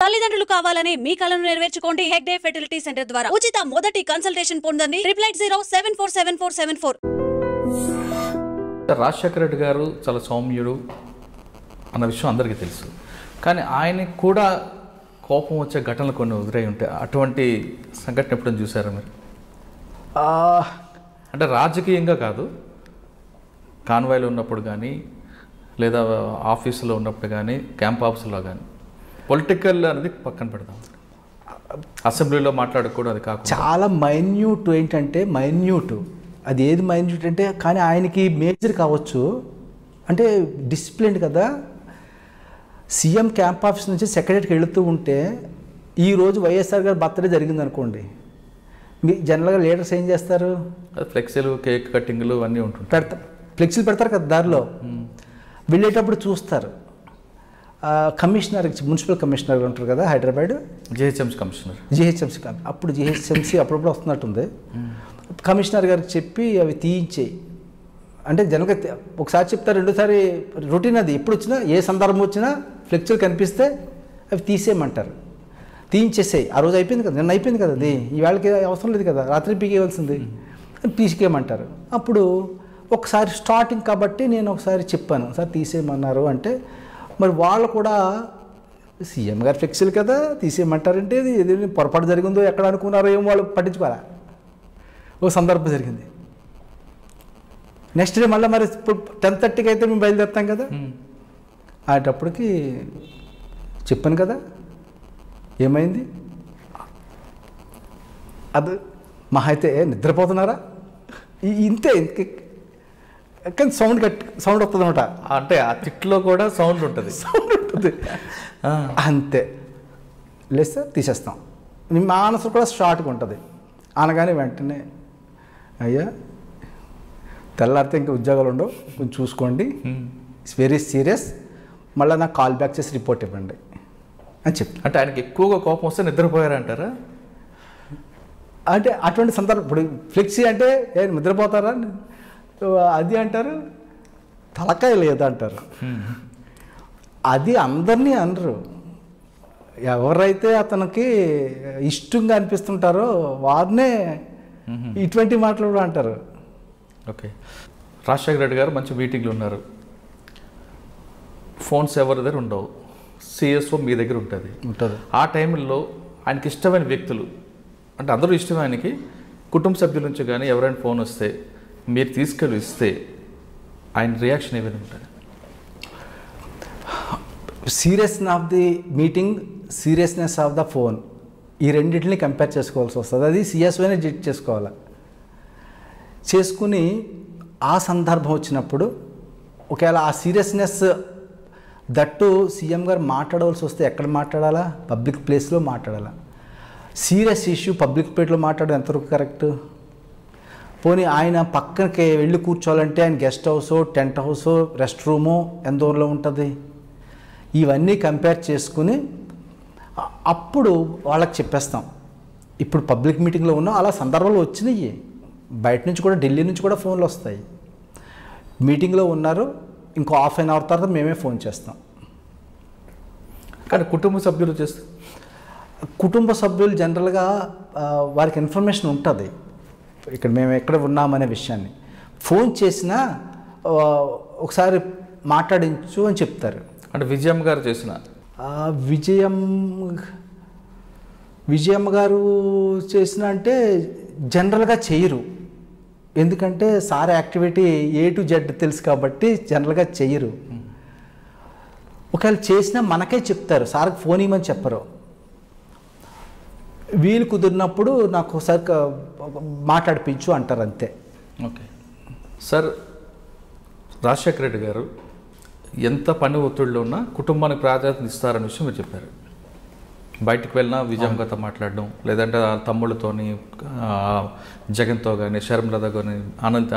తల్లిదండ్రులు కావాలని మీ కలను నెరవేర్చుకోండి హెగ్డే ఫెర్టిలిటీ సెంటర్ ద్వారా ఉచిత మొదటి కన్సల్టేషన్ పొందండి 8807474474. రాజశేఖర రెడ్డి గారు చాలా సౌమ్యుడు అన్న విషయం అందరికీ తెలుసు. కానీ ఆయనకి కూడా కోపం వచ్చే ఘటనలు కొన్ని ఎదురై ఉంటాయి. అటువంటి సంఘటన ఎప్పుడైనా చూసారా మీరు? అంటే రాజకీయంగా కాదు, కాన్వాయ్లో ఉన్నప్పుడు కానీ లేదా ఆఫీసులో ఉన్నప్పుడు కానీ క్యాంప్ ఆఫీసులో కానీ. పొలిటికల్ అనేది పక్కన పెడదాం, అసెంబ్లీలో మాట్లాడకూడదు. అది కాకుండా చాలా మైన్యూట్ ఏంటంటే అది ఏది మైన్యూట్ అంటే, కానీ ఆయనకి మేజర్ కావచ్చు. అంటే డిసిప్లిన్ కదా. సీఎం క్యాంప్ ఆఫీస్ నుంచి సెక్రటరీకి వెళుతూ ఉంటే ఈరోజు వైఎస్ఆర్ గారి బర్త్డే జరిగింది అనుకోండి, మీ జనరల్గా లీడర్స్ ఏం చేస్తారు? ఫ్లెక్సీలు, కేక్ కటింగ్లు అన్నీ ఉంటుంటాయి. ఫ్లెక్సీలు పెడతారు కదా దారిలో. వెళ్ళేటప్పుడు చూస్తారు. కమిషనర్, మున్సిపల్ కమిషనర్ ఉంటారు కదా హైదరాబాద్, జిహెచ్ఎంసీ కమిషనర్, జిహెచ్ఎంసీ అప్పుడు జిహెచ్ఎంసీ అప్పుడప్పుడు వస్తున్నట్టుంది. కమిషనర్ గారికి చెప్పి అవి తీయించేయి అంటే జనరల్గా ఒకసారి చెప్తారు, రెండోసారి రొటీన్ అది. ఎప్పుడు వచ్చినా ఏ సందర్భం వచ్చినా ఫ్లెక్చర్ కనిపిస్తే అవి తీసేయమంటారు. తీయించేసేయి. ఆ రోజు అయిపోయింది కదా, నిన్న అయిపోయింది కదా, అది ఈవేళకి అవసరం లేదు కదా, రాత్రి పీకేయవలసింది, తీసేయమంటారు. అప్పుడు ఒకసారి స్టార్టింగ్ కాబట్టి నేను ఒకసారి చెప్పాను, సార్ తీసేయమన్నారు అంటే, మరి వాళ్ళు కూడా సీఎం గారు ఫ్లెక్సీలు కదా తీసేయమంటారంటే ఇది పొరపాటు జరిగిందో ఎక్కడ అనుకున్నారో ఏమో వాళ్ళు పట్టించుకోరా. ఒక సందర్భం జరిగింది. నెక్స్ట్ డే మళ్ళీ మరి 10:30కి అయితే మేము బయలుదేరుతాం కదా, అటప్పటికి చెప్పాను కదా ఏమైంది. అది మహా అయితే నిద్రపోతున్నారా ఇంతే, కానీ సౌండ్ వస్తుంది అనమాట. అంటే ఆ తిట్లో కూడా సౌండ్ ఉంటుంది. అంతే. లేదు సార్ తీసేస్తాం. మా ఆన్సర్ కూడా షార్ట్గా ఉంటుంది. అనగానే వెంటనే అయ్యా తెల్లారితే ఇంకా ఉద్యోగాలు ఉండవు, కొంచెం చూసుకోండి, ఇట్స్ వెరీ సీరియస్, మళ్ళీ నాకు కాల్ బ్యాక్ చేసి రిపోర్ట్ ఇవ్వండి అని చెప్పి. అంటే ఆయనకి ఎక్కువగా కోపం వస్తే నిద్రపోయారంటారా? అంటే అటువంటి సందర్భం. ఇప్పుడు ఫ్లెక్సీ అంటే నిద్రపోతారా అది అంటారు, తలకాయ లేదంటారు. అది అందరినీ అనరు. ఎవరైతే అతనికి ఇష్టంగా అనిపిస్తుంటారో వారినే ఇటువంటి మాటలు కూడా అంటారు. ఓకే. రాజశేఖర రెడ్డి గారు మంచి మీటింగ్లు ఉన్నారు, ఫోన్స్ ఎవరి దగ్గర ఉండవు, సిఎస్ఓ మీ దగ్గర ఉంటుంది. ఆ టైంలో ఆయనకి ఇష్టమైన వ్యక్తులు, అంటే అందరూ ఇష్టం ఆయనకి, కుటుంబ సభ్యుల నుంచి కానీ ఎవరైనా ఫోన్ వస్తే మీరు తీసుకెళ్ళి ఇస్తే ఆయన రియాక్షన్ ఏ విధంగా ఉంటుంది? Seriousness of the meeting, seriousness of the phone, ఈ రెండింటిని కంపేర్ చేసుకోవాల్సి వస్తుంది. అది సిఎస్ఓనే జడ్జ్ చేసుకోవాలి. చేసుకుని ఆ సందర్భం వచ్చినప్పుడు ఒకవేళ ఆ సీరియస్నెస్ దట్టు సీఎం గారు మాట్లాడవలసి వస్తే ఎక్కడ మాట్లాడాలా? పబ్లిక్ ప్లేస్లో మాట్లాడాలా. సీరియస్ ఇష్యూ పబ్లిక్ ప్లేస్లో మాట్లాడడం ఎంతవరకు కరెక్ట్? పోనీ ఆయన పక్కనకి వెళ్ళి కూర్చోవాలంటే ఆయన గెస్ట్ హౌసో, టెంట్ హౌసో, రెస్ట్ రూమో ఎంత దూరంలో ఉంటుంది? ఇవన్నీ కంపేర్ చేసుకుని అప్పుడు వాళ్ళకి చెప్పేస్తాం. ఇప్పుడు పబ్లిక్ మీటింగ్లో ఉన్నాం, అలా సందర్భాలు వచ్చినాయి. బయట నుంచి కూడా, ఢిల్లీ నుంచి కూడా ఫోన్లు వస్తాయి. మీటింగ్లో ఉన్నారు, ఇంకో హాఫ్ అన్ అవర్ తర్వాత మేమే ఫోన్ చేస్తాం. కానీ కుటుంబ సభ్యులు చేస్తే, కుటుంబ సభ్యులు జనరల్గా వారికి ఇన్ఫర్మేషన్ ఉంటుంది ఇక్కడ మేము ఎక్కడ ఉన్నామనే విషయాన్ని. ఫోన్ చేసినా ఒకసారి మాట్లాడించు అని చెప్తారు. అంటే విజయమ్మ గారు చేసిన, విజయమ్మ గారు చేసిన అంటే జనరల్గా చేయరు. ఎందుకంటే sir activity A to Z తెలుసు కాబట్టి జనరల్గా చెయ్యరు. ఒకవేళ చేసినా మనకే చెప్తారు, సార్కి ఫోన్ ఇవ్వమని చెప్పరు. వీలు కుదిరినప్పుడు నాకు ఒకసారి మాట్లాడిపించు అంటారు, అంతే. ఓకే సార్, రాజశేఖర రెడ్డి గారు ఎంత పని ఒత్తిడిలో ఉన్నా కుటుంబానికి ప్రాధాన్యత ఇస్తారనే విషయం మీరు చెప్పారు. బయటికి వెళ్ళినా విజయం గారితో మాట్లాడడం, లేదంటే తమ్ముళ్ళతోని, జగన్తో కానీ, శర్మలతో కానీ,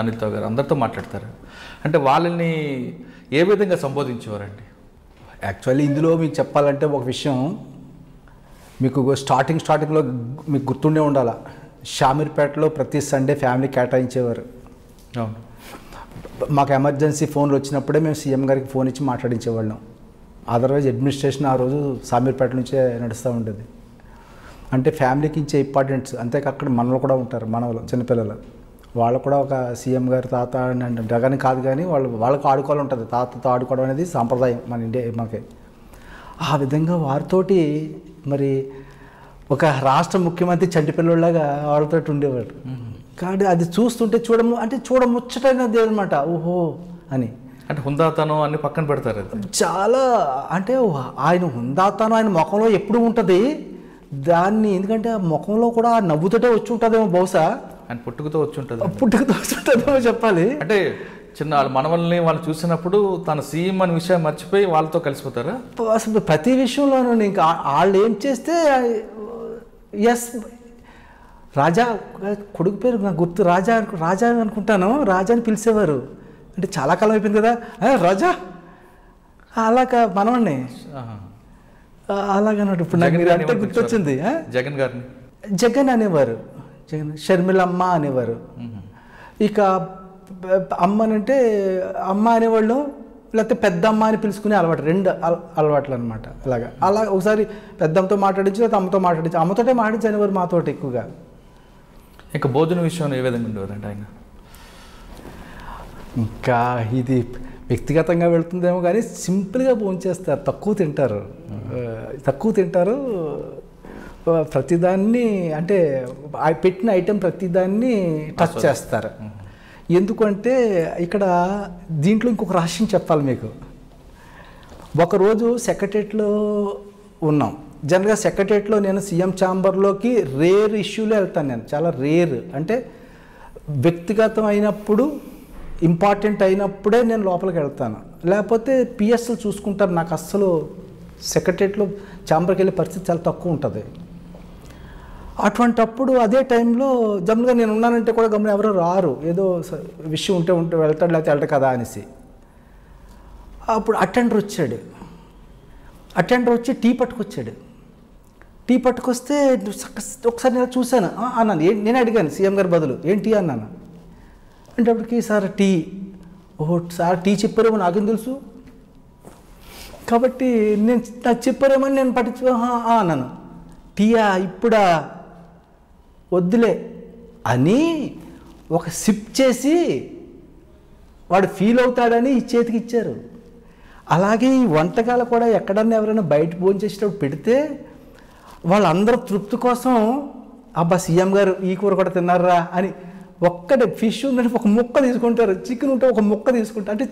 అనిల్తో గారు అందరితో మాట్లాడతారు. అంటే వాళ్ళని ఏ విధంగా సంబోధించేవారండి? యాక్చువల్లీ ఇందులో మీకు చెప్పాలంటే ఒక విషయం మీకు స్టార్టింగ్లో మీకు గుర్తుండే ఉండాలి. షామీర్పేటలో ప్రతి సండే ఫ్యామిలీ కేటాయించేవారు. అవును. మాకు ఎమర్జెన్సీ ఫోన్లు వచ్చినప్పుడే మేము సీఎం గారికి ఫోన్ ఇచ్చి మాట్లాడించేవాళ్ళం. అదర్వైజ్ అడ్మినిస్ట్రేషన్ ఆ రోజు సామీర్పేట నుంచే నడుస్తూ ఉండేది. అంటే ఫ్యామిలీకి ఇచ్చే ఇంపార్టెన్స్. అంతేకా అక్కడ మనలు కూడా ఉంటారు, మనవలు చిన్నపిల్లలు, వాళ్ళు కూడా ఒక సీఎం గారు తాత అని జగన్ కాదు కానీ వాళ్ళకు ఆడుకోవాలి ఉంటుంది. తాతతో ఆడుకోవడం అనేది సాంప్రదాయం మన ఇండియా మనకి. ఆ విధంగా వారితోటి మరి ఒక రాష్ట్ర ముఖ్యమంత్రి చంటి పిల్లలాగా వాళ్ళతో ఉండేవాడు. కాబట్టి అది చూస్తుంటే చూడముచ్చటైనది అనమాట. ఓహో అని అంటే హుందాతనం అన్ని పక్కన పెడతారు. చాలా అంటే ఆయన హుందాతనం ఆయన ముఖంలో ఎప్పుడు ఉంటుంది దాన్ని. ఎందుకంటే ఆ ముఖంలో కూడా నవ్వుతోటే వచ్చి ఉంటుందేమో బహుశా. ఆయన పుట్టుకతో వచ్చి ఉంటుందేమో చెప్పాలి. అంటే చిన్న వాళ్ళ మనవల్ని వాళ్ళు చూసినప్పుడు తన సీఎం అనే విషయం మర్చిపోయి వాళ్ళతో కలిసిపోతారా? అసలు ప్రతి విషయంలోనూ ఇంకా వాళ్ళు ఏం చేస్తే ఎస్ రాజా కొడుకు పేరు నాకు గుర్తు, రాజా అనుకుంటాను, రాజా అని పిలిచేవారు. అంటే చాలా కాలం అయిపోయింది కదా, రాజా అలాగా మనవాడిని అలాగన్నట్టు. ఇప్పుడు నాకు మీరు అంటే గుర్తొచ్చింది. జగన్ అనేవారు, షర్మిలమ్మ అనేవారు. ఇక అమ్మనంటే అమ్మ అనేవాళ్ళు, లేకపోతే పెద్దమ్మ అని పిలుచుకునే అలవాటు, రెండు అలవాట్లు అనమాట. అలా ఒకసారి పెద్దమ్మతో మాట్లాడించి లేకపోతే అమ్మతో మాట్లాడించి, అమ్మతోటే మాట్లాడించి అనేవారు మాతోటి ఎక్కువగా. ఇంకా భోజన విషయంలో ఏ విధంగా ఉండేవారంటే ఆయన? ఇంకా ఇది వ్యక్తిగతంగా వెళుతుందేమో కానీ సింపుల్గా భోంచేస్తారు, తక్కువ తింటారు. ప్రతిదాన్ని అంటే పెట్టిన ఐటెం ప్రతిదాన్ని టచ్ చేస్తారు. ఎందుకంటే ఇక్కడ దీంట్లో ఇంకొక రహస్యం చెప్పాలి మీకు. ఒకరోజు సెక్రటరియట్లో ఉన్నాం. జనరల్గా సెక్రటరియట్లో నేను సీఎం ఛాంబర్లోకి రేర్ ఇష్యూలో వెళ్తాను. నేను చాలా రేర్, అంటే వ్యక్తిగతం అయినప్పుడు ఇంపార్టెంట్ అయినప్పుడే నేను లోపలికి వెళ్తాను, లేకపోతే పిఎస్లు చూసుకుంటారు. నాకు అస్సలు సెక్రటరియట్లో ఛాంబర్కి వెళ్ళే పరిస్థితి చాలా తక్కువ ఉంటుంది. అటువంటప్పుడు అదే టైంలో జనరల్గా నేను ఉన్నానంటే కూడా గమని ఎవరో రారు, ఏదో విషయం ఉంటే వెళ్తాడు లేకపోతే వెళ్ళడు కదా అనేసి. అప్పుడు అటెండర్ వచ్చి టీ పట్టుకొచ్చాడు. టీ పట్టుకొస్తే ఒకసారి నేను చూశాను అన్నాను. నేను అడిగాను సీఎం గారి బదులు ఏంటి అన్నాను. అంటే అప్పటికి సార్ టీ, ఓహో సార్ టీ చెప్పారేమో నాకేం తెలుసు, కాబట్టి నాకు చెప్పారేమో అని నేను అన్నాను. టీయా ఇప్పుడా వద్దులే అని ఒక సిప్ చేసి వాడు ఫీల్ అవుతాడని ఈ చేతికి ఇచ్చారు. అలాగే ఈ వంటకాలు కూడా ఎక్కడన్నా ఎవరైనా బయట భోంచేసేటప్పుడు పెడితే వాళ్ళందరూ తృప్తి కోసం అబ్బా సీఎం గారు ఈ కూర కూడా తిన్నారా అని ఒక్కటే ఫిష్ ఉందంటే ఒక ముక్క తీసుకుంటారు, చికెన్ ఉంటే ఒక ముక్క తీసుకుంటారు. అంటే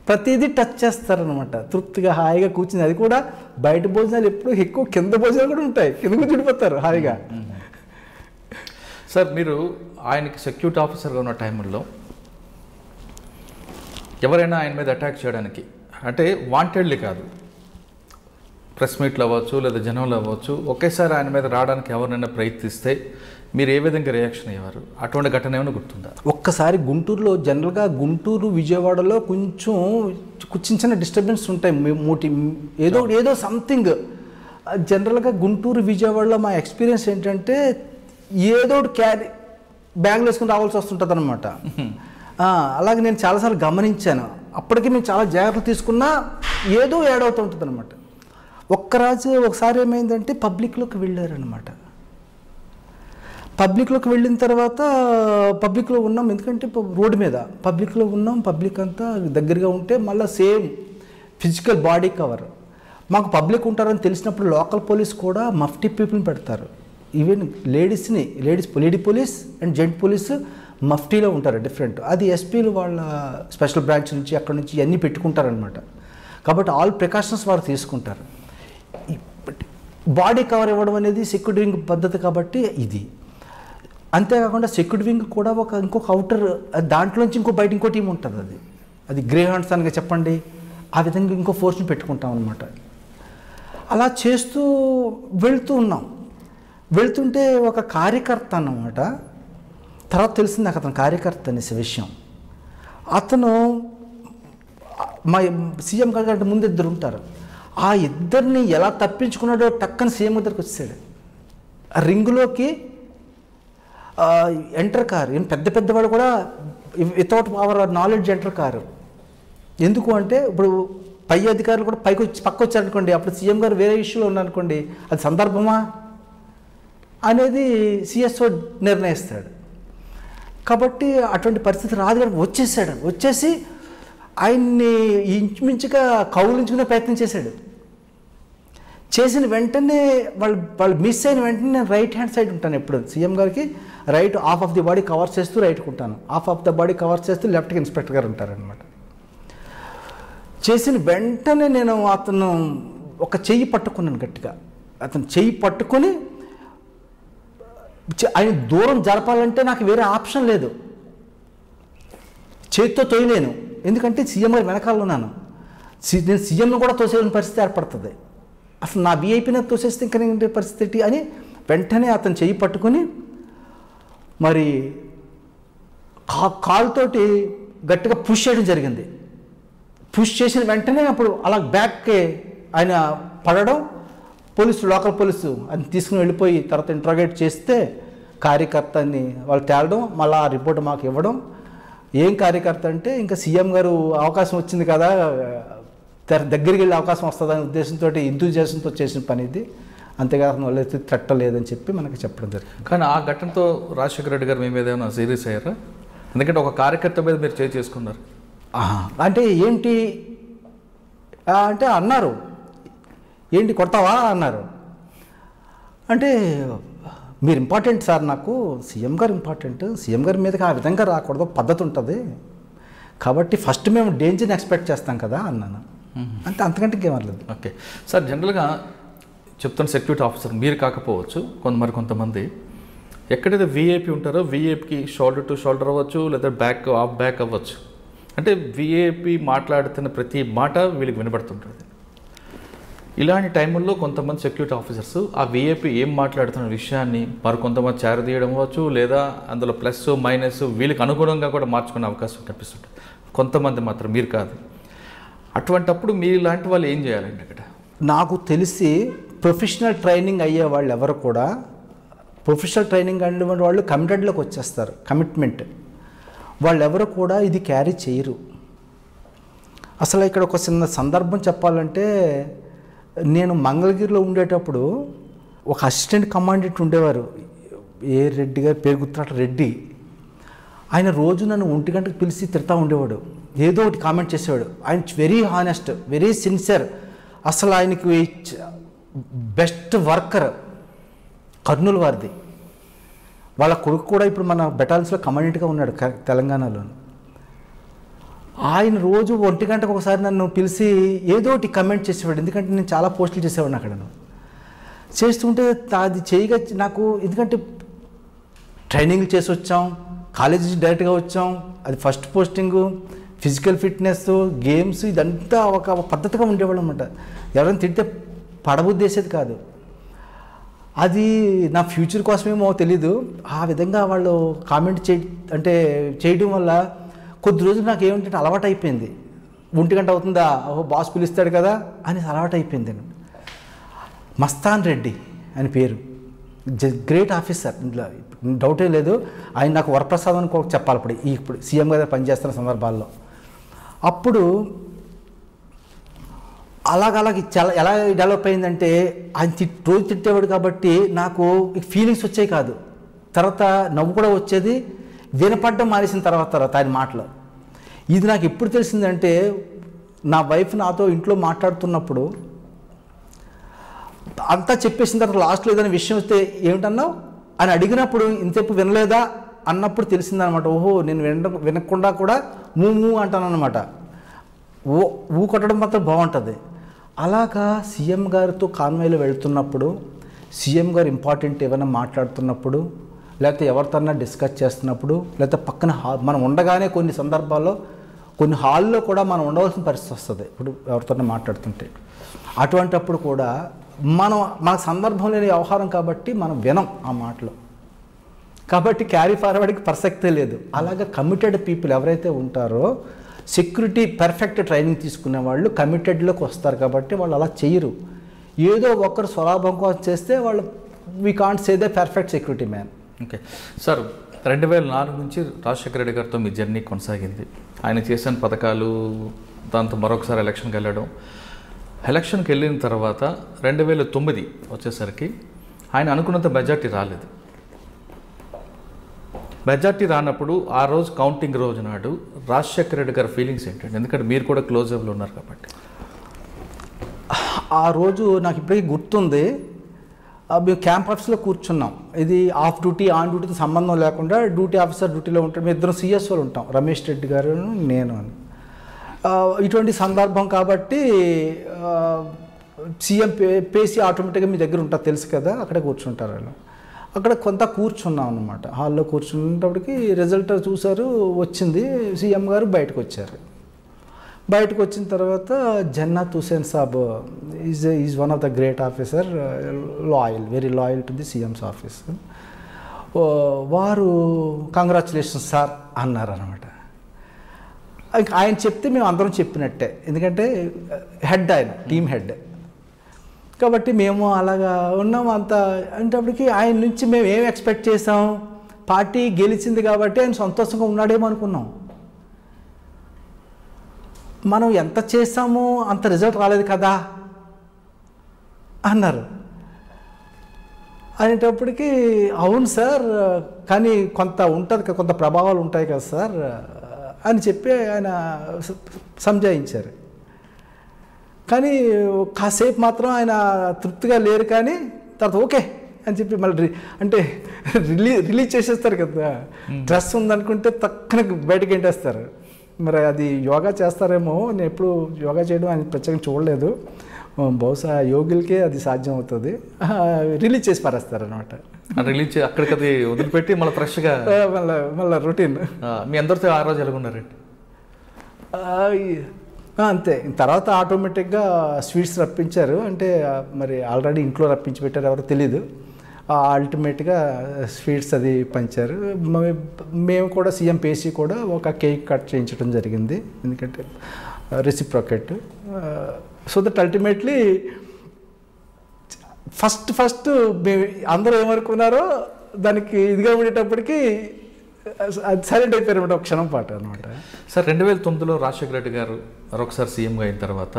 ప్రతిదీ టచ్ చేస్తారనమాట. తృప్తిగా హాయిగా కూర్చుని. అది కూడా బయట భోజనాలు ఎప్పుడు ఎక్కువ కింద భోజనాలు కూడా ఉంటాయి, కింద కూర్చుండిపోతారు హాయిగా. సార్ మీరు ఆయనకి సెక్యూరిటీ ఆఫీసర్గా ఉన్న టైంలో ఎవరైనా ఆయన మీద అటాక్ చేయడానికి, అంటే వాంటెడ్లీ కాదు, ప్రెస్ మీట్లు అవ్వచ్చు లేదా జనంలో అవ్వచ్చు, ఒకేసారి ఆయన మీద రావడానికి ఎవరినైనా ప్రయత్నిస్తే మీరు ఏ విధంగా రియాక్షన్ అయ్యేవారు? అటువంటి ఘటన ఏమైనా గుర్తుందా? ఒక్కసారి గుంటూరులో, జనరల్గా గుంటూరు విజయవాడలో కొంచెం చిన్న డిస్టర్బెన్స్ ఉంటాయి, ఏదో సంథింగ్. జనరల్గా గుంటూరు విజయవాడలో మా ఎక్స్పీరియన్స్ ఏంటంటే ఏదో బ్యాగ్లు వేసుకుని రావాల్సి వస్తుంటుంది అనమాట. అలాగే నేను చాలాసార్లు గమనించాను. అప్పటికి మేము చాలా జాగ్రత్తలు తీసుకున్నా ఏదో యాడ్ అవుతూ ఉంటుంది అనమాట. ఒకసారి ఏమైందంటే పబ్లిక్లోకి వెళ్ళారనమాట. పబ్లిక్లోకి వెళ్ళిన తర్వాత పబ్లిక్లో ఉన్నాం, ఎందుకంటే రోడ్డు మీద పబ్లిక్లో ఉన్నాం, పబ్లిక్ అంతా దగ్గరగా ఉంటే మళ్ళీ సేమ్ ఫిజికల్ బాడీ కవర్. మాకు పబ్లిక్ ఉంటారని తెలిసినప్పుడు లోకల్ పోలీస్ కూడా మఫ్టీ పీపుల్ని పెడతారు. Even lady police and gent police మఫ్టీలో ఉంటారు డిఫరెంట్. అది ఎస్పీలు వాళ్ళ స్పెషల్ బ్రాంచ్ నుంచి అక్కడి నుంచి అన్నీ పెట్టుకుంటారనమాట. కాబట్టి ఆల్ ప్రికాషన్స్ వారు తీసుకుంటారు. బాడీ కవర్ ఇవ్వడం అనేది సెక్యూరిటీ వింగ్ పద్ధతి కాబట్టి ఇది. అంతేకాకుండా సెక్యూరిటీ వింగ్ కూడా ఇంకొక అవుటర్, దాంట్లోంచి బయట ఇంకో టీం ఉంటుంది. అది గ్రే హ్యాండ్స్ అనగా చెప్పండి, ఆ విధంగా ఇంకో ఫోర్స్ని పెట్టుకుంటాం అనమాట. అలా చేస్తూ వెళ్తుంటే ఒక కార్యకర్త అన్నమాట. తర్వాత తెలిసింది నాకు అతను కార్యకర్త అనేసి విషయం. అతను మా సీఎం గారి కంటే ముందు ఇద్దరు ఉంటారు. ఆ ఇద్దరిని ఎలా తప్పించుకున్నాడో టక్కని సీఎం దగ్గరికి వచ్చాడు. ఆ రింగులోకి ఎంటర్ కారు, పెద్దవాడు కూడా without our knowledge enter car. ఎందుకు అంటే ఇప్పుడు పై అధికారులు కూడా పక్క వచ్చారనుకోండి, అప్పుడు సీఎం గారు వేరే ఇష్యూలో ఉన్నారనుకోండి, అది సందర్భమా అనేది సిఎస్ఓ నిర్ణయిస్తాడు. కాబట్టి అటువంటి పరిస్థితి రాదు. కానీ వచ్చేసి ఆయన్ని ఇంచుమించుగా కౌలించుకునే ప్రయత్నం చేశాడు. చేసిన వెంటనే వాళ్ళు మిస్ అయిన వెంటనే నేను రైట్ హ్యాండ్ సైడ్ ఉంటాను ఎప్పుడు. సీఎం గారికి right half of the body cover చేస్తూ రైట్కి ఉంటాను, half of the body cover చేస్తూ లెఫ్ట్కి ఇన్స్పెక్టర్ గారు ఉంటారనమాట. చేసిన వెంటనే నేను అతను ఒక చెయ్యి పట్టుకున్నాను గట్టిగా. అతను చెయ్యి పట్టుకొని ఆయన దూరం జరపాలంటే నాకు వేరే ఆప్షన్ లేదు, చేతితో తోయలేను, ఎందుకంటే సీఎం గారు వెనకాల ఉన్నాను. నేను సీఎంను కూడా తోసేయని పరిస్థితి ఏర్పడుతుంది. అసలు నా వీఐపీని తోసేస్తే ఇంకా నేను పరిస్థితి అని వెంటనే అతను చెయ్యి పట్టుకొని మరి కాలుతోటి గట్టిగా పుష్ చేయడం జరిగింది. పుష్ చేసిన వెంటనే అప్పుడు అలా బ్యాక్కి ఆయన పడడం, లోకల్ పోలీసు అని తీసుకుని వెళ్ళిపోయి తర్వాత ఇంట్రాగేట్ చేస్తే కార్యకర్తని వాళ్ళు తేలడం, మళ్ళీ ఆ రిపోర్ట్ మాకు ఇవ్వడం. ఏం కార్యకర్త అంటే ఇంకా సీఎం గారు అవకాశం వచ్చింది కదా, దగ్గరికి వెళ్ళే అవకాశం వస్తుందనే ఉద్దేశంతో ఎంతూజియాజంతో చేసిన పని ఇది, అంతేకాకుండా వాళ్ళైతే తట్టలేదని చెప్పి మనకి చెప్పడం జరిగింది. కానీ ఆ ఘటనతో రాజశేఖర రెడ్డి గారు మీ మీద ఏమైనా సీరియస్ అయ్యారా? ఎందుకంటే ఒక కార్యకర్త మీద మీరు చేసుకున్నారు అంటే ఏంటి అంటే అన్నారు, ఏంటి కొడతావా అన్నారు. అంటే మీరు ఇంపార్టెంట్ సార్, నాకు సీఎం గారు ఇంపార్టెంట్, సీఎం గారి మీదకి ఆ విధంగా రాకూడదు, పద్ధతి ఉంటుంది, కాబట్టి ఫస్ట్ మేము డేంజర్ని ఎక్స్పెక్ట్ చేస్తాం కదా అన్నాను. అంతకంటే ఇంకేమర్లేదు. ఓకే సార్, జనరల్గా చెప్తాను, సెక్యూరిటీ ఆఫీసర్ మీరు కాకపోవచ్చు, కొంతమంది ఎక్కడైతే వీఐపీ ఉంటారో వీఐపీకి షోల్డర్ టు షోల్డర్ అవ్వచ్చు, లేదా ఆఫ్ బ్యాక్ అవ్వచ్చు. అంటే వీఐపీ మాట్లాడుతున్న ప్రతి మాట వీళ్ళకి వినబడుతుంటుంది. ఇలాంటి టైంలో కొంతమంది సెక్యూరిటీ ఆఫీసర్స్ ఆ వీఐపీ ఏం మాట్లాడుతున్న విషయాన్ని కొంతమంది చేరదీయడం అవ్వచ్చు, లేదా అందులో ప్లస్ మైనస్ వీళ్ళకి అనుగుణంగా కూడా మార్చుకునే అవకాశం కనిపిస్తుంటుంది. కొంతమంది మాత్రం, మీరు కాదు. అటువంటప్పుడు మీరు ఇలాంటి వాళ్ళు ఏం చేయాలండి? అక్కడ నాకు తెలిసి ప్రొఫెషనల్ ట్రైనింగ్ అయ్యే వాళ్ళు ఎవరు కూడా, ప్రొఫెషనల్ ట్రైనింగ్ అనే వాళ్ళు కమిటెడ్లోకి వచ్చేస్తారు, కమిట్మెంట్, వాళ్ళు ఎవరు కూడా ఇది క్యారీ చేయరు. అసలు ఇక్కడ ఒక చిన్న సందర్భం చెప్పాలంటే, నేను మంగళగిరిలో ఉండేటప్పుడు ఒక అసిస్టెంట్ కమాండెంట్ ఉండేవారు, ఏ రెడ్డి గారు, పేరు గుర్తురాట రెడ్డి. ఆయన రోజు నన్ను 1 గంటకు పిలిచి తిడతా ఉండేవాడు, ఏదో ఒకటి కామెంట్ చేసేవాడు. ఆయన వెరీ హానెస్ట్, వెరీ సిన్సియర్. అసలు ఆయనకి బెస్ట్ వర్కర్ కర్నూలు వారిది. వాళ్ళ కొడుకు కూడా ఇప్పుడు మన బెటాలియన్స్లో కమాండెంట్గా ఉన్నాడు తెలంగాణలో. ఆయన రోజు 1 గంటకు ఒకసారి నన్ను పిలిచి ఏదో ఒకటి కమెంట్ చేసేవాడు, ఎందుకంటే నేను చాలా పోస్టులు చేసేవాడిని అక్కడ. చేస్తుంటే అది చేయగా నాకు, ఎందుకంటే ట్రైనింగ్లు చేసి వచ్చాం, కాలేజీ నుంచి డైరెక్ట్గా వచ్చాం, అది first posting, physical fitness, games, ఇదంతా ఒక పద్ధతిగా ఉండేవాళ్ళు అనమాట. ఎవరైనా తిడితే పడబుద్దేసేది కాదు. అది నా ఫ్యూచర్ కోసమేమో తెలీదు, ఆ విధంగా వాళ్ళు కామెంట్ చేయడం వల్ల కొద్ది రోజులు నాకు ఏమిటంటే అలవాటు అయిపోయింది. 1 గంట అవుతుందా, ఓహో బాస్ పిలుస్తాడు కదా అని అలవాటు అయిపోయింది. మస్తాన్ రెడ్డి అని పేరు, గ్రేట్ ఆఫీసర్, ఇంట్లో డౌటే లేదు. ఆయన నాకు వరప్రసాదం అని కూడా చెప్పాలి. ఇప్పుడు సీఎం గారు పనిచేస్తున్న సందర్భాల్లో అప్పుడు అలాగ చాలా ఎలా డెవలప్ అయిందంటే, ఆయన రోజు తిట్టేవాడు కాబట్టి నాకు ఫీలింగ్స్ వచ్చాయి కాదు, తర్వాత నవ్వు కూడా వచ్చేది, వినపడ్డం మానేసిన తర్వాత ఆయన మాటలు. ఇది నాకు ఎప్పుడు తెలిసిందంటే, నా వైఫ్ నాతో ఇంట్లో మాట్లాడుతున్నప్పుడు అంతా చెప్పేసిన తర్వాత లాస్ట్లో ఏదైనా విషయం వస్తే ఏమిటన్నావు అని అడిగినప్పుడు, ఇంతసేపు వినలేదా అన్నప్పుడు తెలిసిందనమాట. ఓహో, నేను వినకుండా కూడా మూ అంటాను అనమాట. ఊ కొట్టడం మాత్రం బాగుంటుంది. అలాగా సీఎం గారితో కాన్వాయ్లో వెళ్తున్నప్పుడు, సీఎం గారు ఇంపార్టెంట్ ఏమైనా మాట్లాడుతున్నప్పుడు, లేకపోతే ఎవరితోన్నా డిస్కస్ చేస్తున్నప్పుడు, లేకపోతే పక్కన మనం ఉండగానే కొన్ని సందర్భాల్లో కొన్ని హాల్లో కూడా మనం ఉండవలసిన పరిస్థితి వస్తుంది. ఇప్పుడు ఎవరితోన్నా మాట్లాడుతుంటే అటువంటప్పుడు కూడా మన సందర్భం లేని వ్యవహారం కాబట్టి మనం వినం ఆ మాటలు, కాబట్టి క్యారీ ఫార్వర్డ్కి ప్రసక్తే లేదు. అలాగే కమిటెడ్ పీపుల్ ఎవరైతే ఉంటారో, సెక్యూరిటీ పర్ఫెక్ట్ ట్రైనింగ్ తీసుకునే వాళ్ళు కమిటెడ్లోకి వస్తారు కాబట్టి వాళ్ళు అలా చేయరు. ఏదో ఒకరు స్వలాభం కోసం చేస్తే వాళ్ళు, we can't say the perfect security man. Okay sir, 2004 నుంచి రాజశేఖర రెడ్డి గారితో మీ జర్నీ కొనసాగింది. ఆయన చేసిన పథకాలు దాంతో మరొకసారి ఎలక్షన్కి వెళ్ళడం. ఎలక్షన్కి వెళ్ళిన తర్వాత 2009 వచ్చేసరికి ఆయన అనుకున్నంత మెజార్టీ రాలేదు. మెజార్టీ రానప్పుడు ఆ రోజు కౌంటింగ్ రోజు నాడు రాజశేఖర రెడ్డి గారి ఫీలింగ్స్ ఏంటంటే, ఎందుకంటే మీరు కూడా క్లోజ్అప్లో ఉన్నారు కాబట్టి. ఆ రోజు నాకు ఇప్పటికీ గుర్తుంది. మేము క్యాంప్ ఆఫీస్లో కూర్చున్నాం. ఇది ఆఫ్ డ్యూటీ ఆన్ డ్యూటీతో సంబంధం లేకుండా డ్యూటీ ఆఫీసర్ డ్యూటీలో ఉంటాం. మేము ఇద్దరం సిఎస్ఓలు ఉంటాం, రమేష్ రెడ్డి గారు నేను అని. ఇటువంటి సందర్భం కాబట్టి సీఎం పేసీ ఆటోమేటిక్గా మీ దగ్గర ఉంటుంది తెలుసు కదా, అక్కడే కూర్చుంటారు వాళ్ళు. అక్కడ కొంత కూర్చున్నాం అనమాట. హాల్లో కూర్చున్నప్పటికి రిజల్ట్ చూశారు, వచ్చింది. సీఎం గారు బయటకు వచ్చారు. బయటకు వచ్చిన తర్వాత Jannat Hussain saab is one of the great officer, loyal, very loyal to the CM's office. వారు కంగ్రాచులేషన్స్ సార్ అన్నారు అనమాట. ఆయన చెప్తే మేము అందరం చెప్పినట్టే, ఎందుకంటే హెడ్ ఆయన, టీమ్ హెడ్ కాబట్టి మేము అలాగా ఉన్నాము. అంత అంటప్పటికి ఆయన నుంచి మేము ఏం ఎక్స్పెక్ట్ చేసాం, పార్టీ గెలిచింది కాబట్టి ఆయన సంతోషంగా ఉన్నాడేమో అనుకున్నాం. మనం ఎంత చేసామో అంత రిజల్ట్ రాలేదు కదా అన్నారు. అనేటప్పటికీ అవును సార్, కానీ కొంత ఉంటుంది కదా, కొంత ప్రభావాలు ఉంటాయి కదా సార్ అని చెప్పి ఆయన సంజాయించారు. కానీ కాసేపు మాత్రం ఆయన తృప్తిగా లేరు. కానీ తర్వాత ఓకే అని చెప్పి మళ్ళీ అంటే రిలీజ్ చేసేస్తారు కదా, డ్రెస్ ఉందనుకుంటే తక్కువ బయటకు ఎంటేస్తారు. మరి అది యోగా చేస్తారేమో, నేను ఎప్పుడు యోగా చేయడం ఆయన ప్రత్యేకంగా చూడలేదు, బహుశా యోగులకే అది సాధ్యం అవుతుంది. రిలీజ్ చేసి పారేస్తారు అనమాట. రిలీజ్ అక్కడికి అది వదిలిపెట్టి మళ్ళీ ఫ్రెష్గా మళ్ళీ రొటీన్. మీ అందరితో ఆ రోజు ఎలాగున్నారండి? అంతే. తర్వాత ఆటోమేటిక్గా స్వీట్స్ రప్పించారు. అంటే మరి ఆల్రెడీ ఇంట్లో రప్పించి పెట్టారు, ఎవరో తెలీదు. అల్టిమేట్గా స్వీట్స్ అది పంచారు. మేము కూడా సీఎం పేసీ కూడా ఒక కేక్ కట్ చేయించడం జరిగింది, ఎందుకంటే reciprocate. So that ultimately first అందరూ ఏమనుకున్నారో దానికి ఇదిగా ఉండేటప్పటికీ అది సైలెంట్ అయిపోయారు అనమాట, ఒక క్షణం పాటు అనమాట. సార్ 2009లో రాజశేఖర రెడ్డి గారు మరొకసారి సీఎంగా అయిన తర్వాత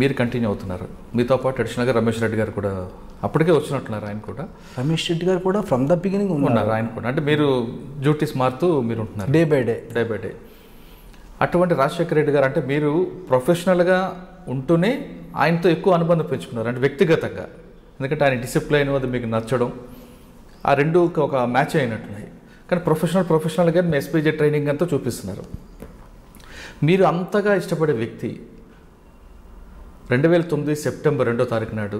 మీరు కంటిన్యూ అవుతున్నారు. మీతో పాటు అడిషనల్గా రమేష్ రెడ్డి గారు కూడా అప్పటికే వచ్చినట్టున్నారు. ఆయన కూడా రమేష్ రెడ్డి గారు కూడా ఫ్రమ్ ద బిగినింగ్ ఉన్నారు. ఆయన కూడా అంటే మీరు డ్యూటీస్ మారుతూ మీరు ఉంటున్నారు డే బై డే. అటువంటి రాజశేఖర రెడ్డి గారు అంటే మీరు ప్రొఫెషనల్గా ఉంటూనే ఆయనతో ఎక్కువ అనుబంధం పెంచుకున్నారు, అంటే వ్యక్తిగతంగా. ఎందుకంటే ఆయన డిసిప్లైన్ అది మీకు నచ్చడం, ఆ రెండు ఒక మ్యాచ్ అయినట్టున్నాయి. కానీ ప్రొఫెషనల్గా మీ ఎస్పీజే ట్రైనింగ్ అంతా చూపిస్తున్నారు. మీరు అంతగా ఇష్టపడే వ్యక్తి 2009 సెప్టెంబర్ 2వ తారీఖు నాడు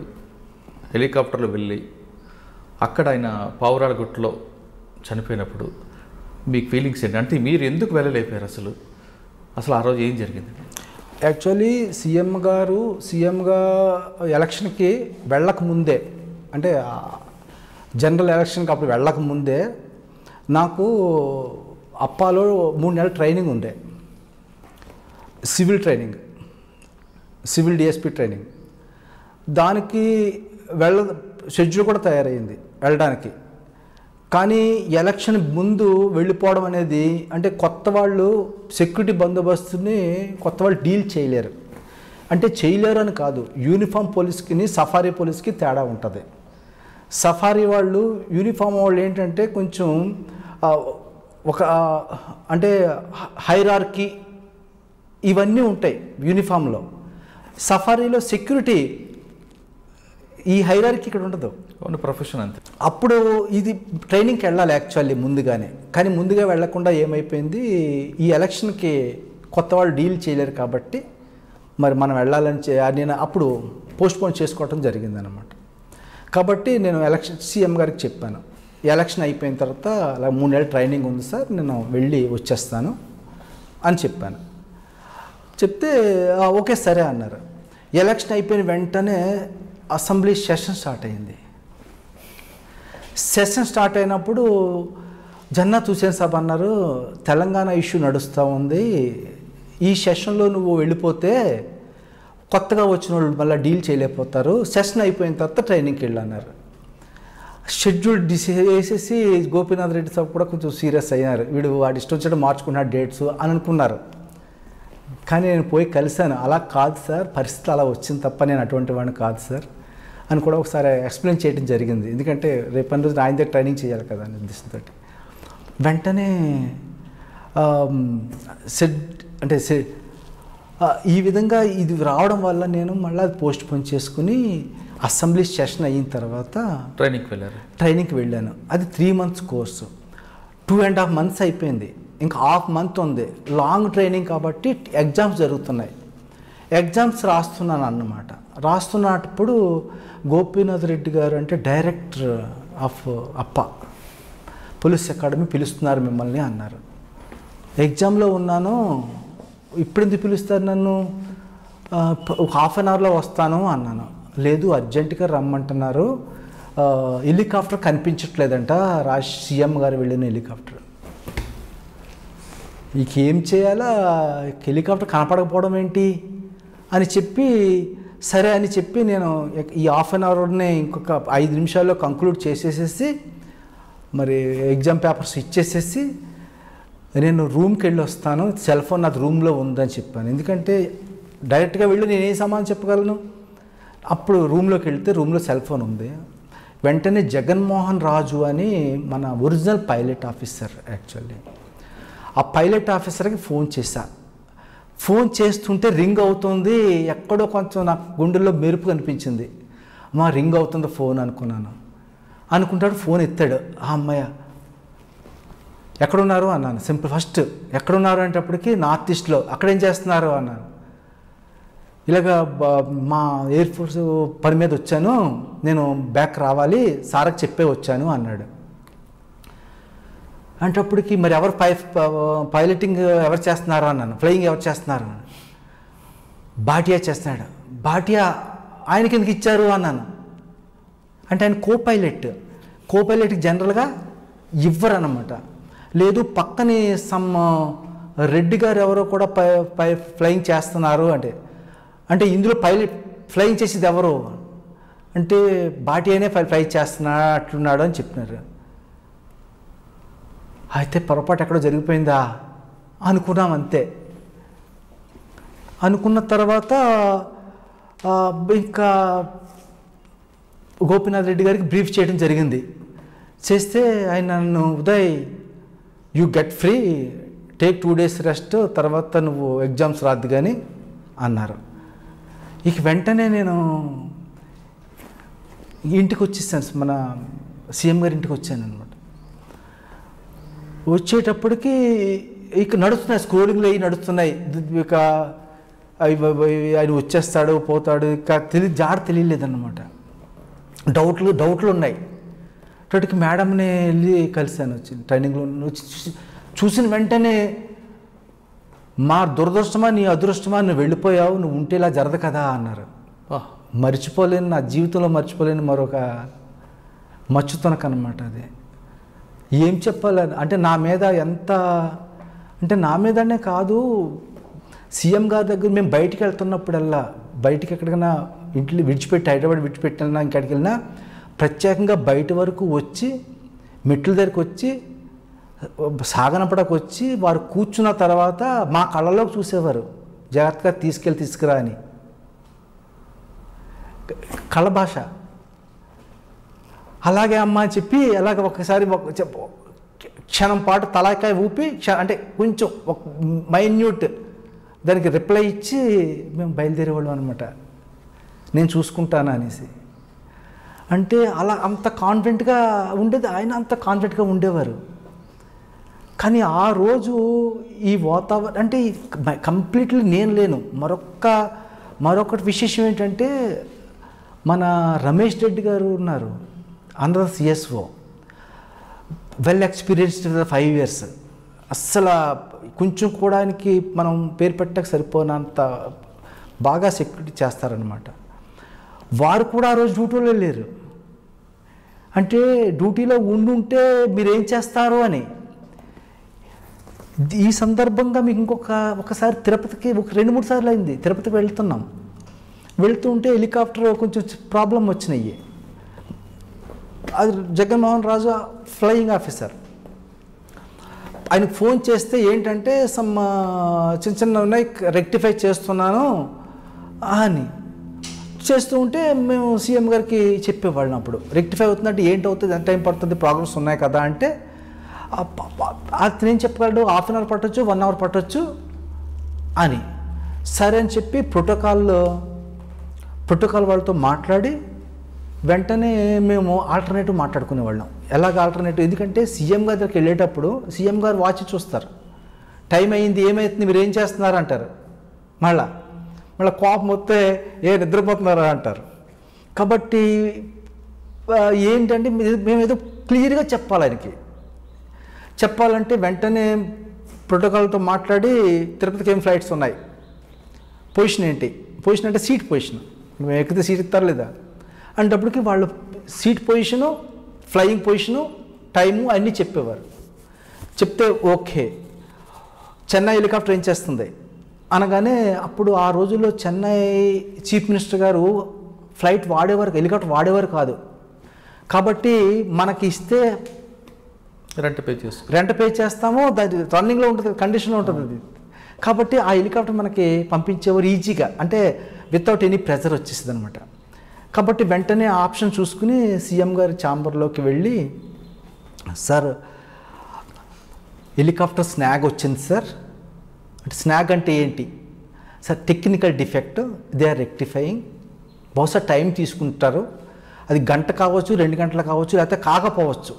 హెలికాప్టర్లో వెళ్ళి అక్కడ ఆయన పావురాలగుట్టలో చనిపోయినప్పుడు మీకు ఫీలింగ్స్ ఏంటి? అంటే మీరు ఎందుకు వెళ్ళలేపారు అసలు ఆ రోజు ఏం జరిగింది? యాక్చువల్లీ సీఎంగా ఎలక్షన్కి వెళ్ళక ముందే, అంటే జనరల్ ఎలక్షన్కి అప్పుడు వెళ్ళక ముందే నాకు అప్పాలో 3 నెలల ట్రైనింగ్ ఉండే, సివిల్ డిఎస్పీ ట్రైనింగ్. దానికి షెడ్యూల్ కూడా తయారైంది వెళ్ళడానికి. కానీ ఎలక్షన్ ముందు వెళ్ళిపోవడం అనేది, అంటే కొత్త వాళ్ళు సెక్యూరిటీ బందోబస్తుని కొత్త వాళ్ళు డీల్ చేయలేరు. అంటే చేయలేరు అని కాదు, యూనిఫామ్ పోలీస్కి సఫారీ పోలీస్కి తేడా ఉంటుంది. సఫారీ వాళ్ళు యూనిఫామ్ వాళ్ళు ఏంటంటే కొంచెం ఒక అంటే హైరార్కీ ఇవన్నీ ఉంటాయి యూనిఫామ్లో. సఫారీలో సెక్యూరిటీ ఈ హైరార్కీ ఇక్కడ ఉండదు, ప్రొఫెషన్ అంతే. అప్పుడు ఇది ట్రైనింగ్కి వెళ్ళాలి యాక్చువల్లీ ముందుగానే. కానీ ముందుగా వెళ్లకుండా ఏమైపోయింది, ఈ ఎలక్షన్కి కొత్త వాళ్ళు డీల్ చేయలేరు కాబట్టి మరి మనం వెళ్ళాలని నేను అప్పుడు పోస్ట్పోన్ చేసుకోవటం జరిగిందనమాట. కాబట్టి నేను సీఎం గారికి చెప్పాను, ఎలక్షన్ అయిపోయిన తర్వాత అలా 3 నెలల ట్రైనింగ్ ఉంది సార్, నేను వెళ్ళి వచ్చేస్తాను అని చెప్పాను. చెప్తే ఓకే సరే అన్నారు. ఎలక్షన్ అయిపోయిన వెంటనే అసెంబ్లీ సెషన్ స్టార్ట్ అయింది. సెషన్ స్టార్ట్ అయినప్పుడు జన్నాత్ హుసేన్ సాబ్ అన్నారు, తెలంగాణ ఇష్యూ నడుస్తూ ఉంది, ఈ సెషన్లో నువ్వు వెళ్ళిపోతే కొత్తగా వచ్చిన వాళ్ళు మళ్ళీ డీల్ చేయలేకపోతారు, సెషన్ అయిపోయిన తర్వాత ట్రైనింగ్కి వెళ్ళన్నారు. షెడ్యూల్ వేసేసి గోపీనాథ్ రెడ్డి సాబ్ కూడా కొంచెం సీరియస్ అయ్యారు, వీడు వాడి ఇష్టం వచ్చేటప్పుడు మార్చుకున్నాడు డేట్స్ అని అనుకున్నారు. కానీ నేను పోయి కలిశాను. అలా కాదు సార్, పరిస్థితి అలా వచ్చింది తప్ప నేను అటువంటి వాడిని కాదు సార్ అని కూడా ఒకసారి ఎక్స్ప్లెయిన్ చేయడం జరిగింది. ఎందుకంటే రేపటి రోజు ఆయన దగ్గర ట్రైనింగ్ చేయాలి కదా అనే ఉద్దేశంతో. వెంటనే ఈ విధంగా ఇది రావడం వల్ల నేను మళ్ళీ అది పోస్ట్ పోన్ చేసుకుని అసెంబ్లీ సెషన్ అయిన తర్వాత ట్రైనింగ్కి వెళ్ళాను. అది 3 months కోర్సు. 2.5 months అయిపోయింది, ఇంకా ½ month ఉంది. లాంగ్ ట్రైనింగ్ కాబట్టి ఎగ్జామ్స్ జరుగుతున్నాయి. ఎగ్జామ్స్ రాస్తున్నాను అన్నమాట. రాస్తున్నప్పుడు గోపీనాథ్ రెడ్డి గారు అంటే డైరెక్టర్ ఆఫ్ అప్ప పోలీస్ అకాడమీ పిలుస్తున్నారు మిమ్మల్ని అన్నారు. ఎగ్జామ్లో ఉన్నాను. ఇప్పుడు ఎందుకు పిలుస్తారు నన్ను, ఒక ½ an hourలో వస్తాను అన్నాను. లేదు అర్జెంటుగా రమ్మంటున్నారు, హెలికాప్టర్ కనిపించట్లేదంట, సీఎం గారు వెళ్ళిన హెలికాప్టర్. ఇక ఏం చేయాలా, హెలికాప్టర్ కనపడకపోవడం ఏంటి అని చెప్పి సరే అని చెప్పి నేను ఈ ½ an hourనే ఇంకొక 5 నిమిషాల్లో కంక్లూడ్ చేసేసేసి మరి ఎగ్జామ్ పేపర్స్ ఇచ్చేసేసి నేను రూమ్కి వెళ్ళి వస్తాను, సెల్ ఫోన్ నాది రూమ్లో ఉందని చెప్పాను. ఎందుకంటే డైరెక్ట్గా వెళ్ళి నేను ఏ సమాధానం చెప్పగలను. అప్పుడు రూమ్లోకి వెళ్తే రూమ్లో సెల్ ఫోన్ ఉంది. వెంటనే జగన్మోహన్ రాజు అని మన ఒరిజినల్ పైలట్ ఆఫీసర్, యాక్చువల్లీ ఆ పైలట్ ఆఫీసర్కి ఫోన్ చేశా. ఫోన్ చేస్తుంటే రింగ్ అవుతుంది. ఎక్కడో కొంచెం నాకు గుండెల్లో మెరుపు కనిపించింది. మా రింగ్ అవుతుంది ఫోన్ అనుకున్నాను. అనుకుంటాడు, ఫోన్ ఎత్తాడు. ఆ అమ్మాయ ఎక్కడున్నారు అన్నాను. సింపుల్ ఫస్ట్ ఎక్కడున్నారు అంటప్పటికి నార్త్ ఈస్ట్లో. అక్కడేం చేస్తున్నారు అన్నాను. ఇలాగ మా ఎయిర్ ఫోర్స్ పని మీద వచ్చాను, నేను బ్యాక్ రావాలి, సార్కి చెప్పే వచ్చాను అన్నాడు. అంటప్పటికి మరి ఎవరు పైలటింగ్ ఎవరు చేస్తున్నారు అన్నాను. ఫ్లయింగ్ ఎవరు చేస్తున్నారు అన్నాను. భాటియా చేస్తున్నాడు. భాటియా ఆయనకి ఎందుకు ఇచ్చారు అన్నాను. అంటే ఆయన కోపైలట్కి జనరల్గా ఇవ్వరు అన్నమాట. లేదు పక్కనే సమ్ రెడ్డి గారు ఎవరో కూడా ఫ్లయింగ్ చేస్తున్నారు అంటే ఇందులో ఫ్లయింగ్ చేసేది ఎవరు అంటే భాటియానే ఫ్లై చేస్తున్నట్లున్నాడు అని చెప్పినారు. అయితే పొరపాటు ఎక్కడో జరిగిపోయిందా అనుకున్నాం అంతే. అనుకున్న తర్వాత ఇంకా గోపీనాథ్ రెడ్డి గారికి బ్రీఫ్ చేయడం జరిగింది. చేస్తే ఆయన నన్ను, Uday you get free, take 2 days rest, తర్వాత నువ్వు ఎగ్జామ్స్ రాద్దు కానీ అన్నారు. ఇక వెంటనే నేను ఇంటికి వచ్చేసాను, మన సీఎం గారి ఇంటికి వచ్చాను అనమాట. వచ్చేటప్పటికి ఇక నడుస్తున్నాయి, స్క్రోలింగ్లు అవి నడుస్తున్నాయి. ఇక ఆయన వచ్చేస్తాడు పోతాడు, ఇక తెలియలేదన్నమాట. డౌట్లు ఉన్నాయి. అప్పటికి మేడంని వెళ్ళి కలిశాను, వచ్చి ట్రైనింగ్లో వచ్చి చూసిన వెంటనే మా దురదృష్టమా నీ అదృష్టమా, నువ్వు వెళ్ళిపోయావు, నువ్వు ఉంటే ఇలా జరగదు కదా అన్నారు. మర్చిపోలేను, నా జీవితంలో మర్చిపోలేని మరొక మచ్చుతనకనమాట అది. ఏం చెప్పాలని అంటే నా మీద ఎంత అంటే నా మీదనే కాదు, సీఎం గారి దగ్గర మేము బయటికి వెళ్తున్నప్పుడల్లా, బయటికి ఎక్కడికైనా ఇంట్లో విడిచిపెట్టి హైదరాబాద్ విడిచిపెట్టినా ఇంకెక్కడికి వెళ్ళినా ప్రత్యేకంగా బయట వరకు వచ్చి మెట్ల దగ్గరికి వచ్చి సాగనపడకు వచ్చి వారు కూర్చున్న తర్వాత మా కళ్ళలోకి చూసేవారు, జాగ్రత్తగా తీసుకురా అని. కళ్ళ భాష. అలాగే అమ్మ అని చెప్పి అలాగే ఒకసారి క్షణం పాటు తలాకాయ ఊపి అంటే కొంచెం ఒక మైన్యూట్ దానికి రిప్లై ఇచ్చి మేము బయలుదేరేవాళ్ళం అనమాట, నేను చూసుకుంటాను అనేసి. అంటే అలా అంత కాన్ఫిడెంట్గా ఉండేది, ఆయన అంత కాన్ఫిడెంట్గా ఉండేవారు. కానీ ఆ రోజు ఈ వాతావరణం అంటే కంప్లీట్లీ నేను లేను. మరొకటి విశేషం ఏంటంటే మన రమేష్ రెడ్డి గారు ఉన్నారు, another CSO, well experienced 5 years. అస్సలు కొంచెం కూడా ఆయనకి మనం పేరు పెట్టక సరిపోనంత బాగా సెక్యూరిటీ చేస్తారనమాట. వారు కూడా ఆ రోజు డ్యూటీలో లేరు. అంటే డ్యూటీలో ఉండుంటే మీరేం చేస్తారు అని. ఈ సందర్భంగా మీకు ఒకసారి తిరుపతికి 2-3 సార్లు అయింది, తిరుపతికి వెళ్తున్నాం. వెళ్తుంటే హెలికాప్టర్ కొంచెం ప్రాబ్లం వచ్చినాయి. అది జగన్మోహన్ రాజు ఫ్లయింగ్ ఆఫీసర్. ఆయనకు ఫోన్ చేస్తే ఏంటంటే సమ్ చిన్న చిన్న ఉన్నాయి రెక్టిఫై చేస్తున్నాను అని చేస్తూ ఉంటే మేము సీఎం గారికి చెప్పేవాళ్ళం. అప్పుడు రెక్టిఫై అవుతుందంటే ఏంటి అవుతుంది, ఎంత టైం పడుతుంది, ప్రాబ్లమ్స్ ఉన్నాయి కదా అంటే అతను ఏం చెప్పగలడు, హాఫ్ అన్ అవర్ పట్టొచ్చు, 1 అవర్ పట్టొచ్చు అని. సరే అని చెప్పి ప్రోటోకాల్ వాళ్ళతో మాట్లాడి వెంటనే మేము ఆల్టర్నేటివ్ మాట్లాడుకునేవాళ్ళం. ఎలాగ ఆల్టర్నేటివ్, ఎందుకంటే సీఎం గారి దగ్గరికి వెళ్ళేటప్పుడు సీఎం గారు వాచ్ చూస్తారు, టైం అయింది, ఏమవుతుంది, మీరు ఏం చేస్తున్నారు అంటారు. మళ్ళీ కోపం వస్తే నిద్రపోతున్నారా అంటారు. కాబట్టి ఏంటంటే మేము ఏదో క్లియర్గా చెప్పాలి ఆయనకి. చెప్పాలంటే వెంటనే ప్రోటోకాల్తో మాట్లాడి తిరుపతికి ఏం ఫ్లైట్స్ ఉన్నాయి, పొజిషన్ ఏంటి, పొజిషన్ అంటే సీట్ పొజిషన్, మేము ఎక్కితే సీట్ ఇస్తారు లేదా అంటప్పటికి వాళ్ళు seat position, flying position, time అన్నీ చెప్పేవారు. చెప్తే ఓకే, చెన్నై హెలికాప్టర్ ఏం చేస్తుంది అనగానే అప్పుడు ఆ రోజుల్లో చెన్నై చీఫ్ మినిస్టర్ గారు ఫ్లైట్ వాడేవారు, హెలికాప్టర్ వాడేవారు కాదు. కాబట్టి మనకి ఇస్తే రెంట్ పే చేస్తాము, దాని రన్నింగ్లో ఉంటుంది, కండిషన్లో ఉంటుంది అది. కాబట్టి ఆ హెలికాప్టర్ మనకి పంపించేవారు ఈజీగా, అంటే వితౌట్ ఎనీ ప్రెజర్ వచ్చేసింది అనమాట. కాబట్టి వెంటనే ఆప్షన్ చూసుకుని సీఎం గారి ఛాంబర్లోకి వెళ్ళి, సార్ హెలికాప్టర్ స్నాగ్ వచ్చింది సార్ అంటే, స్నాగ్ అంటే ఏంటి sir, technical defect, they are rectifying, బహుశా టైం తీసుకుంటారు, అది గంట కావచ్చు, 2 గంటలు కావచ్చు, లేకపోతే కాకపోవచ్చు,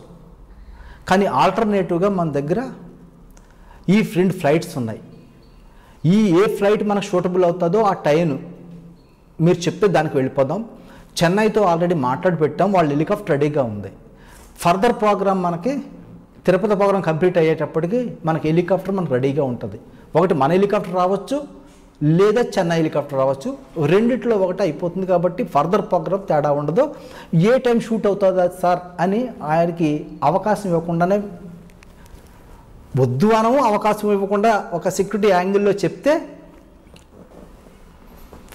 కానీ ఆల్టర్నేటివ్గా మన దగ్గర ఈ 2 ఫ్లైట్స్ ఉన్నాయి, ఏ ఫ్లైట్ మనకు సూటబుల్ అవుతుందో ఆ టైం మీరు చెప్తే దానికి వెళ్ళిపోదాం. చెన్నైతో ఆల్రెడీ మాట్లాడి పెట్టాం, వాళ్ళ హెలికాప్టర్ రెడీగా ఉంది. ఫర్దర్ ప్రోగ్రామ్ మనకి తిరుపతి ప్రోగ్రామ్ కంప్లీట్ అయ్యేటప్పటికి మనకి హెలికాప్టర్ మనకు రెడీగా ఉంటుంది. ఒకటి మన హెలికాప్టర్ రావచ్చు, లేదా చెన్నై హెలికాప్టర్ రావచ్చు, రెండిట్లో ఒకటి అయిపోతుంది. కాబట్టి ఫర్దర్ ప్రోగ్రామ్ తేడా ఉండదు. ఏ టైం షూట్ అవుతుందా సార్ అని ఆయనకి అవకాశం ఇవ్వకుండానే, వద్దు అనము అవకాశం ఇవ్వకుండా ఒక సెక్యూరిటీ యాంగిల్లో చెప్తే,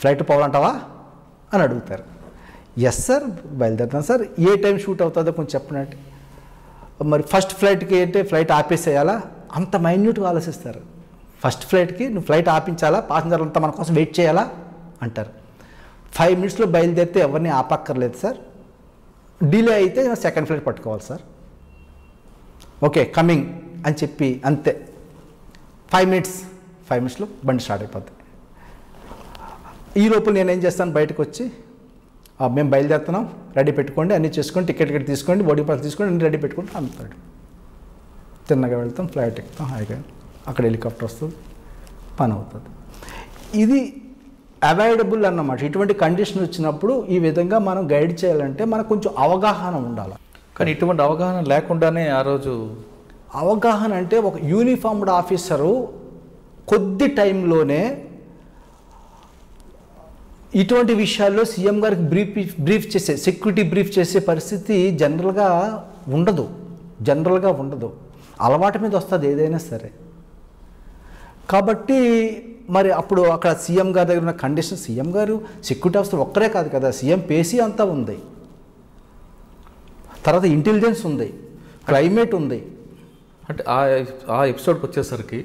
ఫ్లైట్ పోవాలంటావా అని అడుగుతారు. ఎస్ సార్ బయలుదేరుతాను సార్, ఏ టైం షూట్ అవుతుందో కొంచెం చెప్పండి. మరి ఫస్ట్ ఫ్లైట్కి ఏంటి, ఫ్లైట్ ఆపేసేయాలా, అంత మైన్యూట్గా ఆలోచిస్తారు. ఫస్ట్ ఫ్లైట్కి నువ్వు ఫ్లైట్ ఆపించాలా, ప్యాసింజర్లంతా మన కోసం వెయిట్ చేయాలా అంటారు. 5 మినిట్స్లో బయలుదేరితే ఎవరిని ఆపక్కర్లేదు సార్, డిలే అయితే సెకండ్ ఫ్లైట్ పట్టుకోవాలి సార్, ఓకే కమింగ్ అని చెప్పి అంతే. 5 మినిట్స్లో బండి స్టార్ట్ అయిపోద్ది. ఈ లోపల నేనేం చేస్తాను, బయటకు వచ్చి మేము బయలుదేరుతున్నాం, రెడీ పెట్టుకోండి, అన్నీ చేసుకోండి, టికెట్ తీసుకోండి, బోర్డింగ్ పాస్ తీసుకోండి, అన్నీ రెడీ పెట్టుకోండి అంటాడు. తిన్నగా వెళ్తాం, ఫ్లైట్ ఎక్కుతాం, హాయిగా అక్కడ హెలికాప్టర్ వస్తుంది, పని అవుతుంది. ఇది అవాయిడబుల్ అన్నమాట. ఇటువంటి కండిషన్ వచ్చినప్పుడు ఈ విధంగా మనం గైడ్ చేయాలంటే మనకు కొంచెం అవగాహన ఉండాలి. కానీ ఇటువంటి అవగాహన లేకుండానే ఆ రోజు, అవగాహన అంటే ఒక యూనిఫామ్డ్ ఆఫీసరు కొద్ది టైంలోనే ఇటువంటి విషయాల్లో సీఎం గారికి బ్రీఫ్ చేసే, సెక్యూరిటీ బ్రీఫ్ చేసే పరిస్థితి జనరల్గా ఉండదు. అలవాటు మీద వస్తుంది ఏదైనా సరే. కాబట్టి మరి అప్పుడు అక్కడ సీఎం గారి దగ్గర ఉన్న కండిషన్, సీఎం గారు సెక్యూరిటీ ఆఫీసర్ ఒక్కరే కాదు కదా, సీఎం పేసీ అంతా ఉంది, తర్వాత ఇంటెలిజెన్స్ ఉంది, క్లైమేట్ ఉంది. అంటే ఆ ఎపిసోడ్కి వచ్చేసరికి,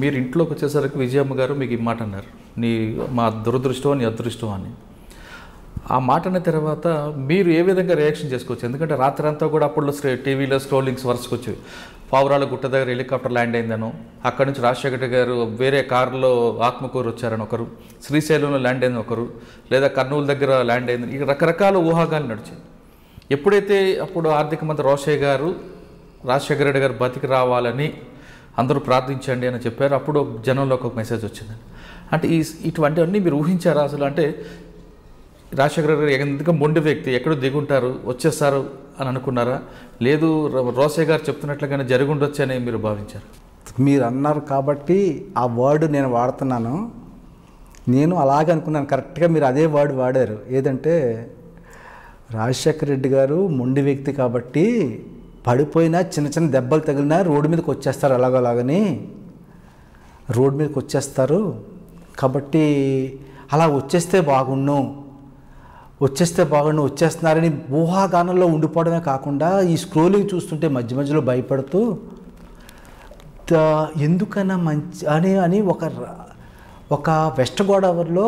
మీరు ఇంట్లోకి వచ్చేసరికి విజయమ్మ గారు మీకు ఈ మాట అన్నారు, మా దురదృష్టం, నీ అదృష్టం అని. ఆ మాట అన్న తర్వాత మీరు ఏ విధంగా రియాక్షన్ చేసుకోవచ్చు? ఎందుకంటే రాత్రి అంతా కూడా అప్పుడు టీవీలో స్క్రోలింగ్స్ వరుసకు వచ్చేవి. పావురాల గుట్ట దగ్గర హెలికాప్టర్ ల్యాండ్ అయిందను, అక్కడి నుంచి రాజశేఖర గారు వేరే కారులో ఆత్మకూరు వచ్చారని ఒకరు, శ్రీశైలంలో ల్యాండ్ అయింది ఒకరు, లేదా కర్నూలు దగ్గర ల్యాండ్ అయింది, ఇక రకరకాల ఊహాగాలు నడిచాయి. ఎప్పుడైతే అప్పుడు ఆర్థిక మంత్రి రోషయ్య గారు రాజశేఖర రెడ్డి గారు బతికి రావాలని అందరూ ప్రార్థించండి అని చెప్పారు, అప్పుడు జనంలోకి ఒక మెసేజ్ వచ్చిందండి. అంటే ఇటువంటివన్నీ మీరు ఊహించారా అసలు? అంటే రాజశేఖర గారు ఎందుకు మొండి వ్యక్తి, ఎక్కడో దిగుంటారు, వచ్చేస్తారు అని అనుకున్నారా? లేదు రోషయ్య గారు చెప్తున్నట్లుగానే జరిగి ఉండొచ్చు అని మీరు భావించారు? మీరు అన్నారు కాబట్టి ఆ వర్డ్ నేను వాడుతున్నాను. నేను అలాగే అనుకున్నాను, కరెక్ట్గా మీరు అదే వర్డ్ వాడారు. ఏదంటే రాజశేఖర రెడ్డి గారు మొండి వ్యక్తి కాబట్టి పడిపోయినా చిన్న చిన్న దెబ్బలు తగిలినా రోడ్డు మీదకి వచ్చేస్తారు, అలాగని రోడ్డు మీదకి వచ్చేస్తారు. కాబట్టి అలా వచ్చేస్తున్నారని ఊహాగానంలో ఉండిపోవడమే కాకుండా ఈ స్క్రోలింగ్ చూస్తుంటే మధ్య మధ్యలో భయపడుతూ ఎందుకన్నా మంచి అని ఒక వెస్ట్ గోదావరిలో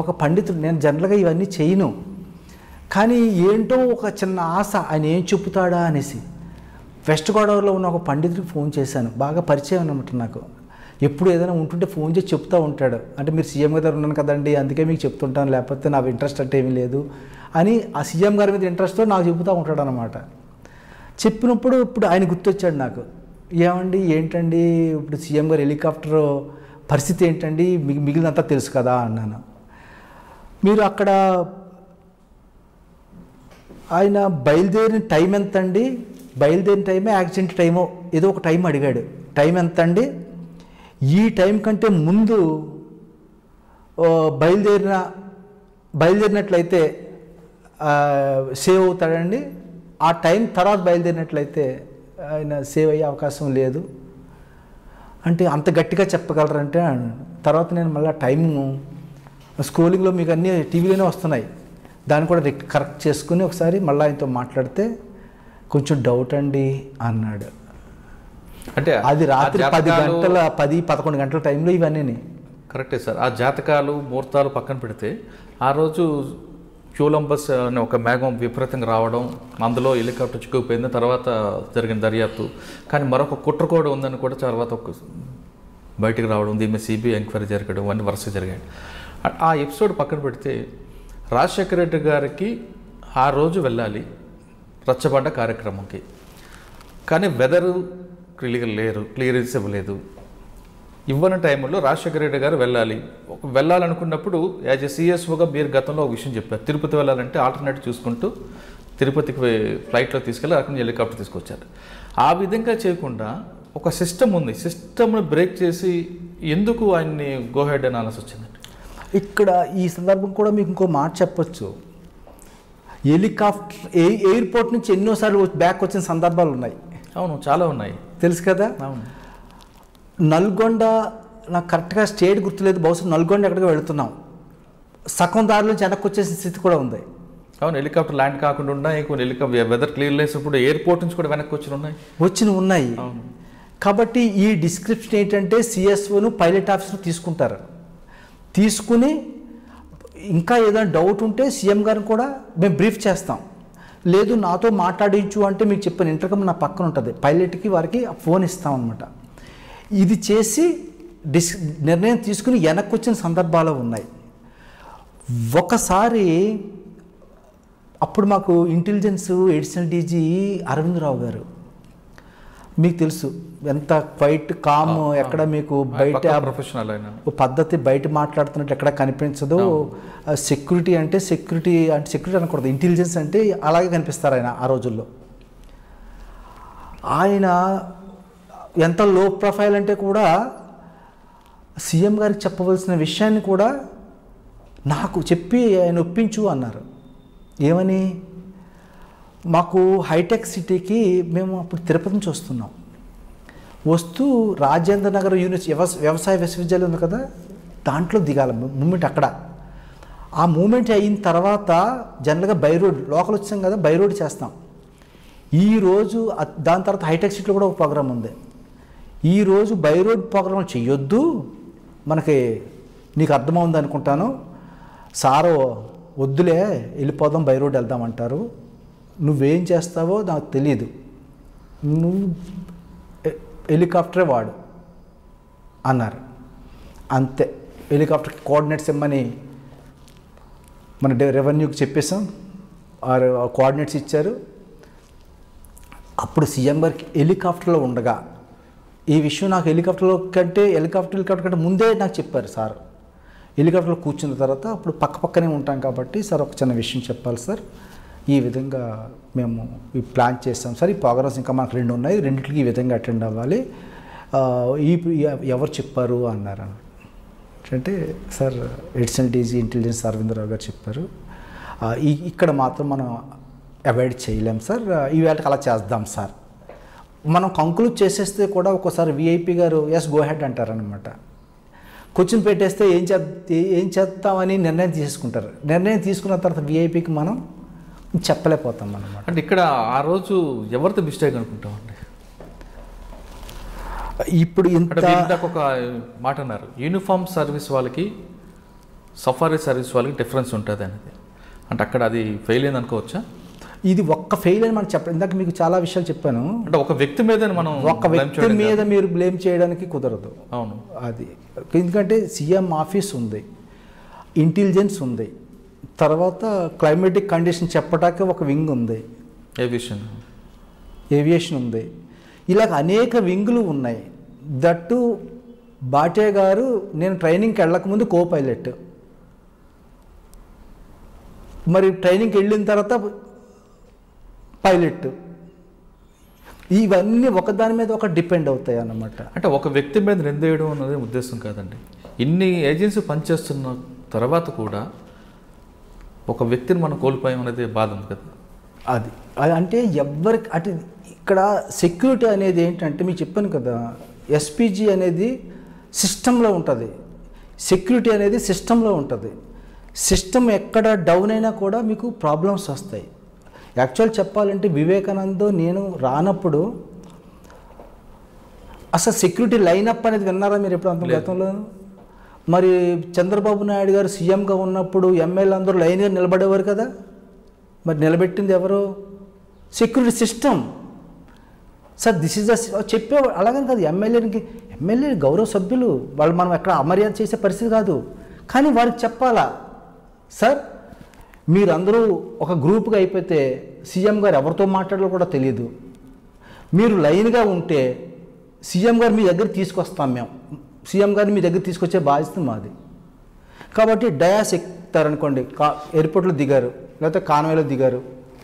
ఒక పండితుడు, నేను జనరల్గా ఇవన్నీ చేయను కానీ ఏంటో ఒక చిన్న ఆశ ఆయన ఏం చెప్తాడా అనేసి వెస్ట్ గోదావరిలో ఉన్న ఒక పండితుడికి ఫోన్ చేశాను. బాగా పరిచయం అన్నమాట నాకు. ఎప్పుడు ఏదైనా ఉంటుంటే ఫోన్ చేసి చెప్తూ ఉంటాడు. అంటే మీరు సీఎం గారు ఉన్నాను కదండి అందుకే మీకు చెప్తుంటాను, లేకపోతే నాకు ఇంట్రెస్ట్ అంటే ఏమీ లేదు అని ఆ సీఎం గారి మీద ఇంట్రెస్ట్తో నాకు చెబుతూ ఉంటాడు అనమాట. చెప్పినప్పుడు ఇప్పుడు ఆయన గుర్తొచ్చాడు నాకు. ఏమండి ఏంటండి ఇప్పుడు సీఎం గారు హెలికాప్టర్ పరిస్థితి ఏంటండి, మిగిలినంతా తెలుసు కదా అన్నాను. మీరు అక్కడ ఆయన బయలుదేరిన టైం ఎంత అండి, బయలుదేరిన టైమే యాక్సిడెంట్ టైమో ఏదో ఒక టైం అడిగాడు. టైం ఎంత అండి, ఈ టైం కంటే ముందు బయలుదేరినట్లయితే సేవ్ అవుతాడండి, ఆ టైం తర్వాత బయలుదేరినట్లయితే ఆయన సేవ్ అయ్యే అవకాశం లేదు అంటే అంత గట్టిగా చెప్పగలరంటే. తర్వాత నేను మళ్ళీ టైము స్క్రోలింగ్లో మీకు అన్నీ టీవీలోనే వస్తున్నాయి, దాన్ని కూడా కరెక్ట్ చేసుకుని ఒకసారి మళ్ళీ ఆయనతో మాట్లాడితే కొంచెం డౌట్ అండి అన్నాడు. అంటే అది రాత్రి 10-11 గంటల టైంలో ఇవన్నీ కరెక్టే సార్. ఆ జాతకాలు ముహూర్తాలు పక్కన పెడితే ఆ రోజు క్యూలంబస్ అనే ఒక మేఘం విపరీతంగా రావడం, అందులో హెలికాప్టర్ చిక్కుకుపోయింది, తర్వాత జరిగిన దర్యాప్తు, కానీ మరొక కుట్ర కూడా ఉందని కూడా తర్వాత బయటికి రావడం, దీని మీద సిబిఐ ఎంక్వైరీ జరగడం అన్నీ వరుసగా జరిగాయి. ఆ ఎపిసోడ్ పక్కన పెడితే రాజశేఖర రెడ్డి గారికి ఆ రోజు వెళ్ళాలి రచ్చబండ కార్యక్రమంకి, కానీ వెదరు క్లియరెన్స్ ఇవ్వలేదు. ఇవ్వని టైంలో రాజశేఖర రెడ్డి గారు వెళ్ళాలనుకున్నప్పుడు యాజ్ ఎ సిఎస్ఓగా మీరు గతంలో ఒక విషయం చెప్పారు, తిరుపతి వెళ్ళాలంటే ఆల్టర్నేటివ్ చూసుకుంటూ తిరుపతికి ఫ్లైట్లో తీసుకెళ్ళి అక్కడి నుంచి హెలికాప్టర్ తీసుకొచ్చారు. ఆ విధంగా చేయకుండా ఒక సిస్టమ్ ఉంది, సిస్టమ్ను బ్రేక్ చేసి ఎందుకు ఆయన్ని గోహెడ్ అనాల్సి వచ్చిందండి? ఇక్కడ ఈ సందర్భం కూడా మీకు ఇంకో మాట చెప్పొచ్చు. హెలికాప్టర్ ఎయిర్పోర్ట్ నుంచి ఎన్నోసార్లు బ్యాక్ వచ్చిన సందర్భాలు ఉన్నాయి. అవును, చాలా ఉన్నాయి, తెలుసు కదా. అవును, నల్గొండ నాకు కరెక్ట్గా స్టేట్ గుర్తులేదు, బహుశా నల్గొండ ఎక్కడికి వెళుతున్నాం, సగం దారి నుంచి వెనక్కి వచ్చేసిన స్థితి కూడా ఉంది. అవును, హెలికాప్టర్ ల్యాండ్ కాకుండా ఉన్నాయి, కొన్ని హెలికాప్టర్ వెదర్ క్లియర్లెస్ ఇప్పుడు ఎయిర్పోర్ట్ నుంచి కూడా వెనక్కి ఉన్నాయి. అవును, కాబట్టి ఈ డిస్క్రిప్షన్ ఏంటంటే సిఎస్ఓను పైలట్ ఆఫీసర్ తీసుకుని ఇంకా ఏదైనా డౌట్ ఉంటే సీఎం గారిని కూడా మేము బ్రీఫ్ చేస్తాం, లేదు నాతో మాట్లాడించు అంటే మీకు చెప్పిన ఇంటర్కమ్ నా పక్కన ఉంటుంది, పైలట్కి వారికి ఫోన్ ఇస్తాం అనమాట. ఇది చేసి నిర్ణయం తీసుకుని వెనక్కి వచ్చిన సందర్భాలు ఉన్నాయి. ఒకసారి అప్పుడు మాకు ఇంటెలిజెన్స్ ఎడిషనల్ డీజీ అరవిందరావు గారు, మీకు తెలుసు ఎంత క్వైట్ కామ్, ఎక్కడ మీకు బయట ప్రొఫెషనల్ పద్ధతి బయట మాట్లాడుతున్నట్టు ఎక్కడ కనిపించదు. సెక్యూరిటీ అనకూడదు, ఇంటెలిజెన్స్ అంటే అలాగే కనిపిస్తారు ఆయన ఆ రోజుల్లో. ఆయన ఎంత లో ప్రొఫైల్ అంటే కూడా సీఎం గారికి చెప్పవలసిన విషయాన్ని కూడా నాకు చెప్పి ఆయన ఒప్పించు అన్నారు. ఏమని, మాకు హైటెక్ సిటీకి మేము అప్పుడు తిరుపతి నుంచి వస్తూ రాజేంద్ర నగర్ వ్యవసాయ విశ్వవిద్యాలయం ఉంది కదా, దాంట్లో దిగాల మూమెంట్ అక్కడ. ఆ మూమెంట్ అయిన తర్వాత జనరల్గా బై రోడ్ లోకల్ వచ్చాం కదా, బై రోడ్ చేస్తాం. ఈరోజు దాని తర్వాత హైటెక్ సిటీలో కూడా ఒక ప్రోగ్రాం ఉంది. ఈరోజు బై రోడ్ ప్రోగ్రాం చెయ్యొద్దు, మనకి నీకు అర్థమవుంది అనుకుంటాను, సారో వద్దులే వెళ్ళిపోదాం బై రోడ్ వెళ్దామంటారు, నువ్వేం చేస్తావో నాకు తెలియదు, నువ్వు హెలికాప్టరే వాడు అన్నారు. అంతే, హెలికాప్టర్కి కోఆర్డినేట్స్ ఇమ్మని మన రెవెన్యూకి చెప్పేసాం, కోఆర్డినేట్స్ ఇచ్చారు. అప్పుడు సీఎం గారికి హెలికాప్టర్లో ఉండగా ఈ విషయం నాకు హెలికాప్టర్ కంటే ముందే నాకు చెప్పారు సార్. హెలికాప్టర్లో కూర్చున్న తర్వాత అప్పుడు పక్కనే ఉంటాం కాబట్టి, సార్ ఒక చిన్న విషయం చెప్పాలి సార్, ఈ విధంగా మేము ఈ ప్లాన్ చేస్తాం సార్, ఈ ప్రోగ్రామ్స్ ఇంకా మనకు 2 ఉన్నాయి, రెండింటికి ఈ విధంగా అటెండ్ అవ్వాలి, ఎవరు చెప్పారు అన్నారు. అంటే sir additional DG intelligence Aravind Rao గారు చెప్పారు, ఇక్కడ మాత్రం మనం అవాయిడ్ చేయలేం సార్, ఈ వేళకి అలా చేద్దాం సార్. మనం కంక్లూడ్ చేసేస్తే కూడా ఒక్కోసారి విఐపి గారు ఎస్ గో హెడ్ అంటారనమాట. క్వశ్చన్ పెట్టేస్తే ఏం చేస్తామని నిర్ణయం తీసుకుంటారు. నిర్ణయం తీసుకున్న తర్వాత విఐపికి మనం చెప్పలేకపోతాం అన్నమాట. అంటే ఇక్కడ ఆ రోజు ఎవరితో మిస్టేక్ అనుకుంటామండి? ఇప్పుడు అంటే మీరు ఇందాక ఒక మాట అన్నారు, యూనిఫామ్ సర్వీస్ వాళ్ళకి సఫారీ సర్వీస్ వాళ్ళకి డిఫరెన్స్ ఉంటుంది అనేది. అంటే అక్కడ అది ఫెయిల్ అయింది అనుకోవచ్చా? ఇది ఒక్క ఫెయిల్ అని మనం చెప్పండి. ఇందాక మీకు చాలా విషయాలు చెప్పాను. అంటే ఒక వ్యక్తి మీద మనం ఒక వ్యక్తి మీద మీరు బ్లేమ్ చేయడానికి కుదరదు. అవును, అది ఎందుకంటే సీఎం ఆఫీస్ ఉంది, ఇంటెలిజెన్స్ ఉంది, తర్వాత క్లైమేటిక్ కండిషన్ చెప్పడానికి ఒక వింగ్ ఉంది, ఏవియేషన్ ఉంది, ఇలాగ అనేక వింగులు ఉన్నాయి. దట్టు బాటే గారు నేను ట్రైనింగ్కి వెళ్ళకముందు కో పైలట్, మరి ట్రైనింగ్కి వెళ్ళిన తర్వాత పైలట్, ఇవన్నీ ఒకదాని మీద ఒక డిపెండ్ అవుతాయి అన్నమాట. అంటే ఒక వ్యక్తి మీద నిందేయడం అనేది ఉద్దేశం కాదండి. ఇన్ని ఏజెన్సీ పనిచేస్తున్న తర్వాత కూడా ఒక వ్యక్తిని మనం కోల్పోయాం అనేది బాధ ఉంది కదా. అది అంటే ఎవరికి అంటే ఇక్కడ సెక్యూరిటీ అనేది ఏంటంటే మీకు చెప్పాను కదా, ఎస్పీజీ అనేది సిస్టంలో ఉంటుంది, సెక్యూరిటీ అనేది సిస్టంలో ఉంటుంది. సిస్టమ్ ఎక్కడ డౌన్ అయినా కూడా మీకు ప్రాబ్లమ్స్ వస్తాయి. యాక్చువల్ చెప్పాలంటే వివేకానంద్ నేను రానప్పుడు అసలు సెక్యూరిటీ లైనప్ అనేది విన్నారా మీరు ఎప్పుడు అంత గతంలో? మరి చంద్రబాబు నాయుడు గారు సీఎంగా ఉన్నప్పుడు ఎమ్మెల్యే అందరూ లైన్గా నిలబడేవారు కదా, మరి నిలబెట్టింది ఎవరు? Security system. Sir this is చెప్పేవాడు. అలాగని కాదు, ఎమ్మెల్యే గౌరవ సభ్యులు వాళ్ళు, మనం ఎక్కడ అమర్యాద చేసే పరిస్థితి కాదు, కానీ వారికి చెప్పాలా, సార్ మీరందరూ ఒక గ్రూప్గా అయిపోతే సీఎం గారు ఎవరితో మాట్లాడాలో కూడా తెలియదు, మీరు లైన్గా ఉంటే సీఎం గారు మీ దగ్గర తీసుకొస్తాం, మేము సీఎం గారిని మీ దగ్గర తీసుకొచ్చే బాధ్యత మాది. కాబట్టి డయాస్ ఎక్కుతారనుకోండి, ఎయిర్పోర్ట్లో దిగారు లేకపోతే కాన్వేలో దిగారు,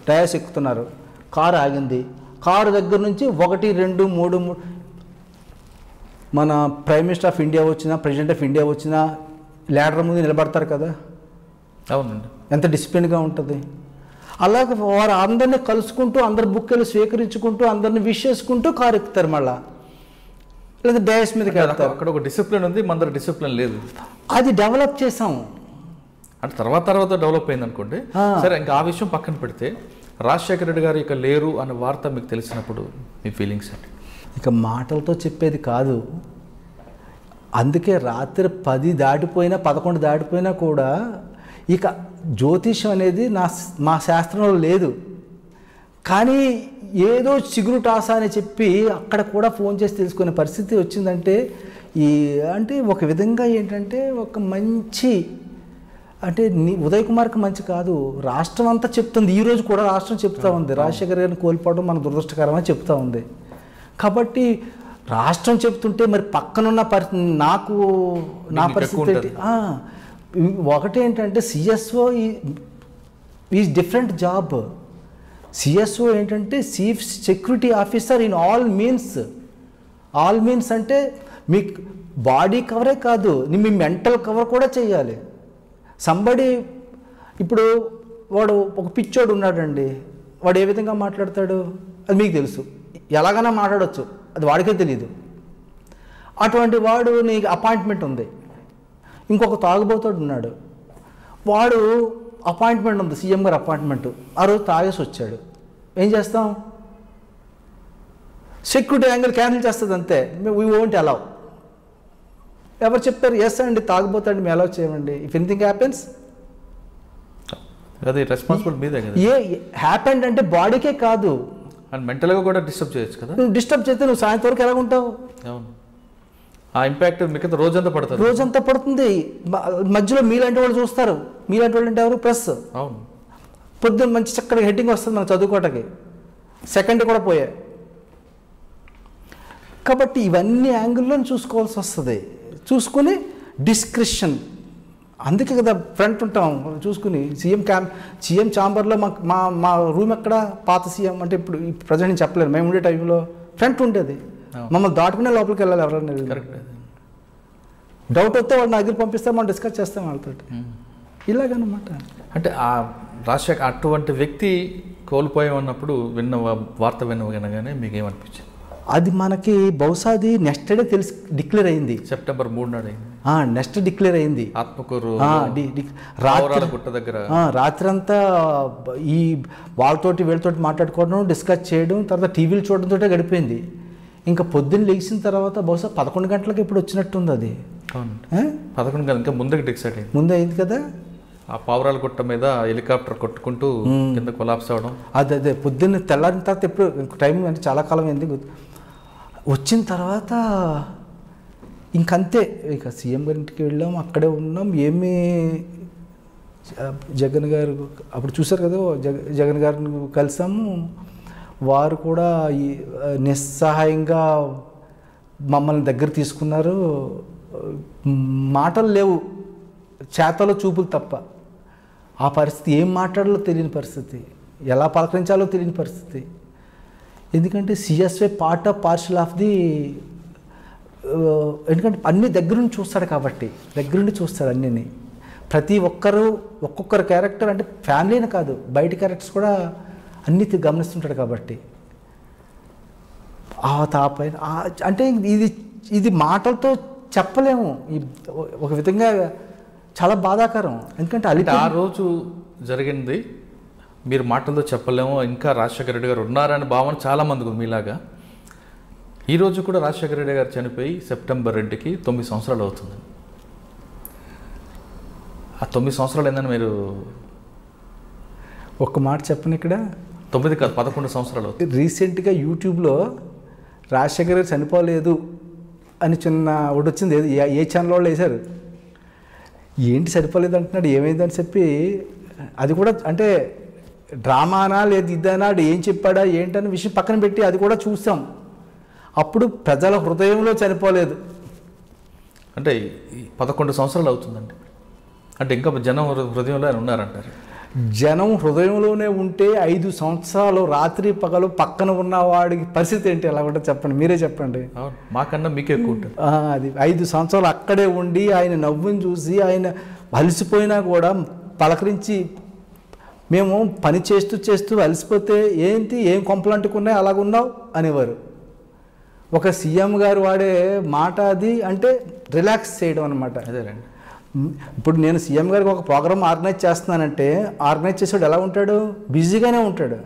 డయాస్ ఎక్కుతున్నారు, కారు ఆగింది, కారు దగ్గర నుంచి 1, 2, 3 మన ప్రైమ్ మినిస్టర్ ఆఫ్ ఇండియా వచ్చినా ప్రెసిడెంట్ ఆఫ్ ఇండియా వచ్చినా ల్యాడర్ ముందు నిలబడతారు కదా. అవునండి, ఎంత డిసిప్లిన్గా ఉంటుంది. అలాగే వారు అందరినీ కలుసుకుంటూ అందరి బుక్కెలు స్వీకరించుకుంటూ అందరిని విష్ చేసుకుంటూ కారు ఎక్కుతారు, మళ్ళా లేదా డయాస్ మీదకి వెళ్తారు. అక్కడ ఒక డిసిప్లిన్ ఉంది, మన దగ్గర డిసిప్లిన్ లేదు. అది డెవలప్ చేసాం అంటే తర్వాత డెవలప్ అయింది అనుకోండి. సరే, ఇంకా ఆ విషయం పక్కన పెడితే రాజశేఖర రెడ్డి గారు ఇక లేరు అనే వార్త మీకు తెలిసినప్పుడు మీ ఫీలింగ్స్ ఏంటి? ఇక మాటలతో చెప్పేది కాదు. అందుకే రాత్రి 10 దాటిపోయినా 11 దాటిపోయినా కూడా ఇక జ్యోతిషం అనేది మా శాస్త్రంలో లేదు. కానీ ఏదో చిగురుటాస అని చెప్పి అక్కడ కూడా ఫోన్ చేసి తెలుసుకునే పరిస్థితి వచ్చిందంటే అంటే ఒక విధంగా ఏంటంటే ఒక మంచి అంటే ఉదయ్ కుమార్కి మంచి కాదు, రాష్ట్రం అంతా చెప్తుంది. ఈరోజు కూడా రాష్ట్రం చెప్తూ ఉంది రాజశేఖర్ గారిని కోల్పోవడం మన దురదృష్టకరమని చెప్తూ ఉంది. కాబట్టి రాష్ట్రం చెప్తుంటే మరి పక్కనున్న నా పరిస్థితి ఏంటి? ఒకటేంటంటే CSO is different job. CSO ఏంటంటే chief security officer in all means అంటే మీ బాడీ కవరే కాదు, మీ మెంటల్ కవర్ కూడా చేయాలి. ఇప్పుడు వాడు ఒక పిచ్చోడు ఉన్నాడండి, వాడు ఏ విధంగా మాట్లాడతాడు అది మీకు తెలుసు, ఎలాగైనా మాట్లాడవచ్చు, అది వాడికే తెలియదు. అటువంటి వాడు నీకు అపాయింట్మెంట్ ఉంది, ఇంకొక తాగుబోతాడు ఉన్నాడు, వాడు అపాయింట్మెంట్ ఉంది, సీఎం గారు అపాయింట్మెంట్, ఆ రోజు తాగేసి వచ్చాడు, ఏం చేస్తాం? సెక్యూరిటీ యాంగిల్ క్యాన్సిల్ చేస్తుంది అంతే, వీ వోంట్ అలౌ. ఎవరు చెప్పారు? ఎస్ అండి తాగబోతాండి మేము అలౌ చేయమండి. ఇఫ్ ఎనీథింగ్ హ్యాపెన్స్ అది రెస్పాన్సిబుల్ మీదే కదా. హ్యాపెండ్ అంటే బాడీకే కాదు, అండ్ మెంటల్గా కూడా డిస్టర్బ్ చేయొచ్చు కదా. నువ్వు డిస్టర్బ్ చేస్తే నువ్వు సాయంత్రం వరకు ఎలా ఉంటావు? అవును, ఆ ఇంపాక్ట్ మీకు రోజంతా పడుతుంది. మధ్యలో మీలాంటి వాళ్ళు చూస్తారు, మీలాంటి వాళ్ళు అంటే ఎవరు? ప్రెస్. అవును, పొద్దున్న మంచి చక్కటి హెడ్డింగ్ వస్తుంది మనం చదువుకోవటానికి, సెకండ్ కూడా పోయాయి. కాబట్టి ఇవన్నీ యాంగిల్లో చూసుకోవాల్సి వస్తుంది. చూసుకుని డిస్క్రిప్షన్, అందుకే కదా ఫ్రంట్ ఉంటాం చూసుకుని. సీఎం ఛాంబర్లో మా రూమ్ ఎక్కడ పాత సీఎం అంటే ఇప్పుడు ప్రజెంట్ నేను చెప్పలేను, మేము ఉండే టైంలో ఫ్రంట్ ఉండేది, మమ్మల్ని దాటుకునే లోపలికి వెళ్ళాలి. ఎవరైనా డౌట్ వస్తే వాడు నా దగ్గర పంపిస్తే మనం డిస్కస్ చేస్తాం వాళ్ళతో, ఇలాగనమాట. అంటే ఆ రాజశేఖర్ అటువంటి వ్యక్తి కోల్పోయామన్నప్పుడు వార్త వినగానే మీకు ఏమనిపించింది? అది మనకి బహుశా అది నెక్స్ట్ డే డిక్లేర్ అయింది, సెప్టెంబర్ 3 నాడు అయింది. నెక్స్ట్ డిక్లేర్ అయింది. ఆత్మకూరు రాత్రంతా ఈ వాళ్ళతోటి వీళ్ళతోటి మాట్లాడుకోవడం, డిస్కస్ చేయడం, తర్వాత టీవీలు చూడడంతో గడిపోయింది. ఇంకా పొద్దున్న లేచిన తర్వాత బహుశా 11 గంటలకు ఇప్పుడు వచ్చినట్టుంది అది. అవునండి, ఆ? 11 గంటలు ఇంకా ముందుకు డిసైడ్ అయింది. ముందు అయింది కదా. ఆ పావురాల గుట్ట మీద హెలికాప్టర్ కొట్టుకుంటూ కింద కొలాప్స్ అవ్వడం. అదే పొద్దున్న తెల్లారిన తర్వాత ఎప్పుడు టైం అంటే చాలా కాలం అయింది. వచ్చిన తర్వాత ఇంకంతే, ఇక సీఎం గారింటికి వెళ్ళాం, అక్కడే ఉన్నాం. ఏమీ జగన్ గారు అప్పుడు చూశారు కదా, జగన్ గారిని కలిసాము. వారు కూడా నిస్సహాయంగా మమ్మల్ని దగ్గర తీసుకున్నారు. మాటలు లేవు, చేతలో చూపులు తప్ప. ఆ పరిస్థితి ఏం మాట్లాడాలో తెలియని పరిస్థితి, ఎలా పలకరించాలో తెలియని పరిస్థితి. ఎందుకంటే సిఎస్వై పార్షల్ ఆఫ్ ది, ఎందుకంటే అన్ని దగ్గరుండి చూస్తాడు కాబట్టి, దగ్గరుండి చూస్తాడు అన్నీ. ప్రతి ఒక్కరు ఒక్కొక్కరు క్యారెక్టర్, అంటే ఫ్యామిలీని కాదు బయట క్యారెక్టర్స్ కూడా అన్నీ గమనిస్తుంటాడు కాబట్టి. ఆ తాపైన అంటే ఇది మాటలతో చెప్పలేము. ఒక విధంగా చాలా బాధాకరం. ఎందుకంటే ఆ రోజు జరిగింది మీరు మాటలతో చెప్పలేము, ఇంకా రాజశేఖర రెడ్డి గారు ఉన్నారని భావన చాలామందికి ఉంది మీలాగా. ఈరోజు కూడా రాజశేఖర రెడ్డి గారు చనిపోయి సెప్టెంబర్ 2కి 9 సంవత్సరాలు అవుతుంది. ఆ 9 సంవత్సరాలు ఏందని మీరు ఒక్క మాట చెప్పను ఇక్కడ. 9 కాదు 11 సంవత్సరాలు అవుతుంది. రీసెంట్గా యూట్యూబ్లో రాజశేఖర్ గారు చనిపోలేదు అని చిన్న ఒకటి వచ్చింది, ఏ ఛానల్ వాళ్ళు వేశారు. ఏంటి సరిపోలేదు అంటున్నాడు, ఏమైందని చెప్పి. అది కూడా అంటే డ్రామానా లేదు ఇదనా, ఏం చెప్పాడా ఏంటనే విషయం పక్కన పెట్టి అది కూడా చూసాం. అప్పుడు ప్రజల హృదయంలో చనిపోలేదు అంటే 11 సంవత్సరాలు అవుతుందండి. అంటే ఇంకా జనం హృదయంలో ఆయన ఉన్నారంటారు. జనం హృదయంలోనే ఉంటే 5 సంవత్సరాలు రాత్రి పగలు పక్కన ఉన్న వాడికి పరిస్థితి ఏంటి ఎలా ఉంటుంది చెప్పండి, మీరే చెప్పండి. మాకన్నా మీకే ఎక్కువ ఉంటుంది. అది 5 సంవత్సరాలు అక్కడే ఉండి ఆయన నవ్వుని చూసి ఆయన అలసిపోయినా కూడా పలకరించి, మేము పని చేస్తూ చేస్తూ అలసిపోతే ఏంటి ఏం కొంపలు అంటుకున్నాయి అలాగున్నావు అనేవారు. ఒక సీఎం గారు వాడే మాట అది, అంటే రిలాక్స్ చేయడం అనమాట. అదేనండి. ఇప్పుడు నేను సీఎం గారికి ఒక ప్రోగ్రామ్ ఆర్గనైజ్ చేస్తున్నానంటే ఆర్గనైజ్ చేసేవాడు ఎలా ఉంటాడు, బిజీగానే ఉంటాడు.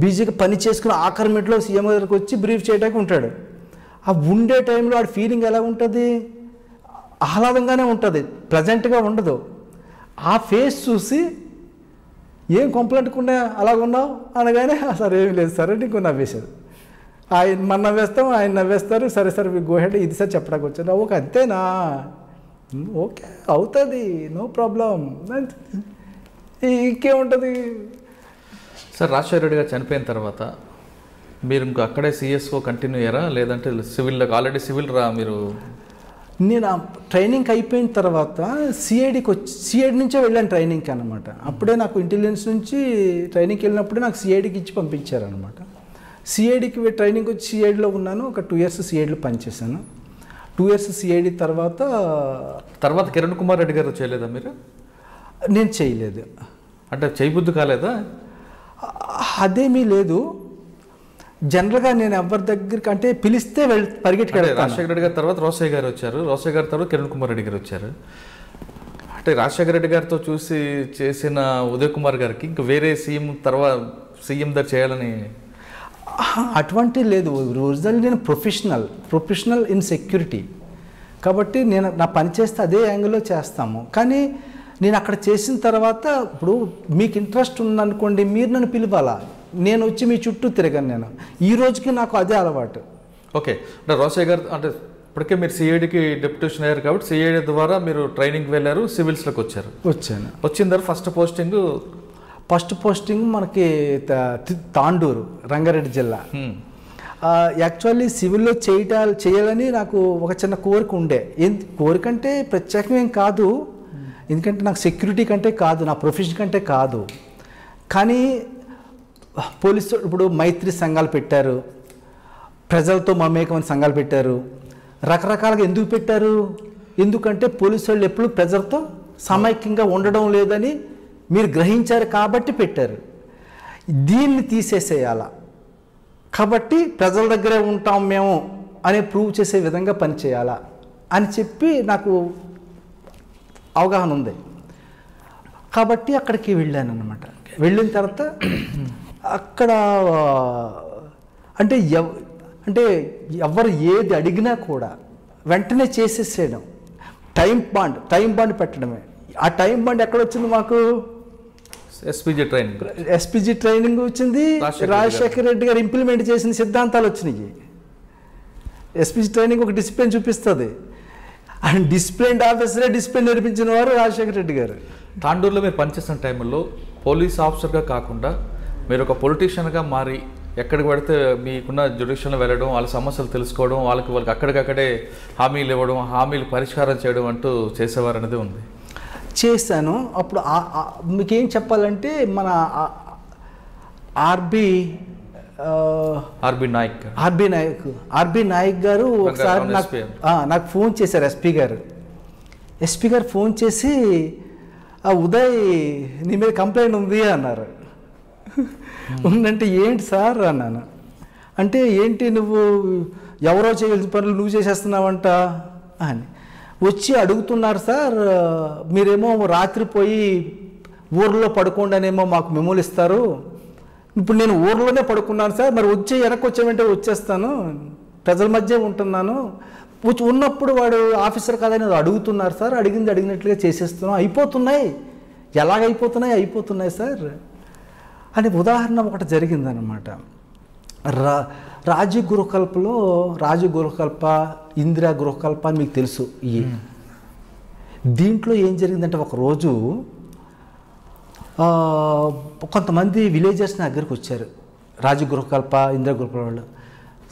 బిజీగా పని చేసుకుని ఆఖరి మినిట్లో సీఎం గారికి వచ్చి బ్రీఫ్ చేయడానికి ఉంటాడు. ఆ ఉండే టైంలో ఆ ఫీలింగ్ ఎలా ఉంటుంది, ఆహ్లాదంగానే ఉంటుంది, ప్రజెంట్గా ఉండదు. ఆ ఫేస్ చూసి ఏం కొంపలంటుకున్నా అలాగున్నావు అనగానే సరే ఏమి లేదు సరే ఇంకో నవ్వేశారు. ఆయన మన నవ్వేస్తాం, ఆయన నవ్వేస్తారు, సరే సరే గోహెడ్ ఇది సార్ చెప్పడానికి వచ్చాను. ఓకే అంతేనా, ఓకే అవుతుంది, నో ప్రాబ్లం, ఇంకేముంటుంది. సార్ రాజశేఖర రెడ్డి గారు చనిపోయిన తర్వాత మీరు ఇంకా అక్కడే సిఎస్ఓ కంటిన్యూ అయ్యారా, లేదంటే సివిల్లోకి ఆల్రెడీ సివిల్ మీరు? నేను ట్రైనింగ్ అయిపోయిన తర్వాత సిఐడి నుంచే వెళ్ళాను ట్రైనింగ్కి అనమాట. అప్పుడే నాకు ఇంటెలిజెన్స్ నుంచి ట్రైనింగ్కి వెళ్ళినప్పుడే నాకు సిఐడికి ఇచ్చి పంపించారనమాట. సిఐడికి ట్రైనింగ్ వచ్చి సిఐడిలో ఉన్నాను, ఒక 2 years సిఐడిలో పనిచేశాను. 2 years సిఐడి తర్వాత కిరణ్ కుమార్ రెడ్డి గారు చేయలేదా మీరు? నేను చేయలేదు. అంటే చేయబుద్ధి కాలేదా? అదేమీ లేదు. జనరల్గా నేను ఎవరి దగ్గరికి అంటే పిలిస్తే పరిగెట్టుకు వెళ్తాను. రాజశేఖర రెడ్డి గారి తర్వాత రోసయ్య గారు వచ్చారు, రోసయ్య గారి తర్వాత కిరణ్ కుమార్ రెడ్డి గారు వచ్చారు. అంటే రాజశేఖర రెడ్డి గారితో చూసి చేసిన ఉదయ్ కుమార్ గారికి ఇంకా వేరే సీఎం దగ్గర చేయాలని అటువంటి లేదు. ఒరిజినల్ నేను ప్రొఫెషనల్ ఇన్ సెక్యూరిటీ కాబట్టి నేను నా పని చేస్తే అదే యాంగిల్లో చేస్తాము. కానీ నేను అక్కడ చేసిన తర్వాత ఇప్పుడు మీకు ఇంట్రెస్ట్ ఉందనుకోండి, మీరు నన్ను పిలవాలా, నేను వచ్చి మీ చుట్టూ తిరగాను. నేను ఈ రోజుకి నాకు అదే అలవాటు. ఓకే, అంటే రోసయ్య గారు అంటే ఇప్పటికే మీరు సిఐడికి డెప్యూటేషన్ అయ్యారు కాబట్టి సిఐడి ద్వారా మీరు ట్రైనింగ్కి వెళ్ళారు, సివిల్స్లోకి వచ్చాను. వచ్చిన తర్వాత ఫస్ట్ పోస్టింగ్ మనకి తాండూరు, రంగారెడ్డి జిల్లా. యాక్చువల్లీ సివిల్లో చేయాలని నాకు ఒక చిన్న కోరిక ఉండే. కోరిక అంటే ప్రత్యేకమేం కాదు, ఎందుకంటే నాకు సెక్యూరిటీ కంటే కాదు, నా ప్రొఫెషన్ కంటే కాదు. కానీ పోలీసు ఇప్పుడు మైత్రి సంఘాలు పెట్టారు, ప్రజలతో మమేకమైన సంఘాలు పెట్టారు, రకరకాలుగా ఎందుకు పెట్టారు? ఎందుకంటే పోలీసు వాళ్ళు ఎప్పుడు ప్రజలతో సమైక్యంగా ఉండడం లేదని మీరు గ్రహించారు కాబట్టి పెట్టారు. దీన్ని తీసేసేయాల కాబట్టి ప్రజల దగ్గరే ఉంటాం మేము అనే ప్రూవ్ చేసే విధంగా పనిచేయాలా అని చెప్పి నాకు అవగాహన ఉంది. కాబట్టి అక్కడికి వెళ్ళాను అన్నమాట. వెళ్ళిన తర్వాత అక్కడ అంటే అంటే ఎవరు ఏది అడిగినా కూడా వెంటనే చేసేసేయడం, టైం బాండ్ పెట్టడమే. ఆ టైం బాండ్ ఎక్కడ వచ్చింది మాకు? ఎస్పీజీ ట్రైనింగ్ వచ్చింది, రాజశేఖర రెడ్డి గారు ఇంప్లిమెంట్ చేసిన సిద్ధాంతాలు వచ్చినాయి. ఎస్పీజీ ట్రైనింగ్ ఒక డిసిప్లిన్ చూపిస్తుంది. అండ్ డిసిప్లిన్డ్ ఆఫీసరే డిసిప్లిన్ నేర్పించిన వారు రాజశేఖర రెడ్డి గారు. తాండూరులో మీరు పనిచేసిన టైంలో పోలీస్ ఆఫీసర్గా కాకుండా మీరు ఒక పొలిటీషియన్గా మారి ఎక్కడికి పడితే మీకున్న జ్యుడిషియల్లో వెళ్ళడం, వాళ్ళ సమస్యలు తెలుసుకోవడం, వాళ్ళకి అక్కడికక్కడే హామీలు ఇవ్వడం, హామీలు పరిష్కారం చేయడం అంటూ చేసేవారు అనేది ఉంది. చేశాను. అప్పుడు మీకేం చెప్పాలంటే మన ఆర్బి నాయక్ గారు ఒకసారి నాకు ఫోన్ చేశారు. ఎస్పీ గారు ఫోన్ చేసి ఉదయ్ నీ మీద కంప్లైంట్ ఉంది అన్నారు. ఉందంటే ఏంటి సార్ అన్నాను. అంటే ఏంటి నువ్వు ఎవరో చేయాల్సిన పనులు నువ్వు చేసేస్తున్నావంట అని వచ్చి అడుగుతున్నారు సార్. మీరేమో రాత్రి పోయి ఊర్లో పడుకోండి అనేమో మాకు మెమోలు ఇస్తారు. ఇప్పుడు నేను ఊర్లోనే పడుకున్నాను సార్, మరి వెనక్కి వచ్చామంటే వచ్చేస్తాను, ప్రజల మధ్య ఉంటున్నాను. ఉన్నప్పుడు వాడు ఆఫీసర్ కాదని అడుగుతున్నారు సార్, అడిగినట్లుగా చేసేస్తున్నాం, అయిపోతున్నాయి సార్ అని ఉదాహరణ ఒకటి జరిగిందనమాట. రాజీవ్ గృహకల్ప, ఇందిరా గృహకల్ప అని మీకు తెలుసు. దీంట్లో ఏం జరిగిందంటే ఒకరోజు కొంతమంది విలేజర్స్ నా దగ్గరికి వచ్చారు. రాజీవ్ గృహకల్ప, ఇందిరా గృహకల్ప వాళ్ళు.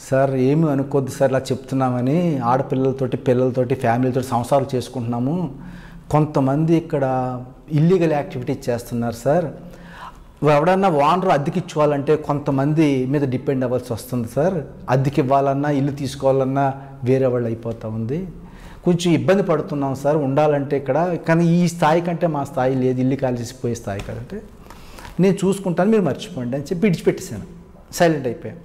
సార్ ఏమి అనుకోద్దు సార్, ఇలా చెప్తున్నామని, ఆడపిల్లలతోటి పిల్లలతోటి ఫ్యామిలీతో సంసారాలు చేసుకుంటున్నాము, కొంతమంది ఇక్కడ ఇల్లీగల్ యాక్టివిటీస్ చేస్తున్నారు సార్, ఎవడన్నా ఓనర్ అద్దెకి ఇచ్చుకోవాలంటే కొంతమంది మీద డిపెండ్ అవ్వాల్సి వస్తుంది సార్, అద్దెకి ఇవ్వాలన్నా ఇల్లు తీసుకోవాలన్నా వేరే వాళ్ళు అయిపోతూ ఉంది, కొంచెం ఇబ్బంది పడుతున్నాం సార్ ఉండాలంటే ఇక్కడ, కానీ ఈ స్థాయి కంటే మా స్థాయి లేదు, ఇల్లు కాల్చేసిపోయే స్థాయి కంటే నేను చూసుకుంటాను, మీరు మర్చిపోండి అని చెప్పి విడిచిపెట్టేశాను. సైలెంట్ అయిపోయాను.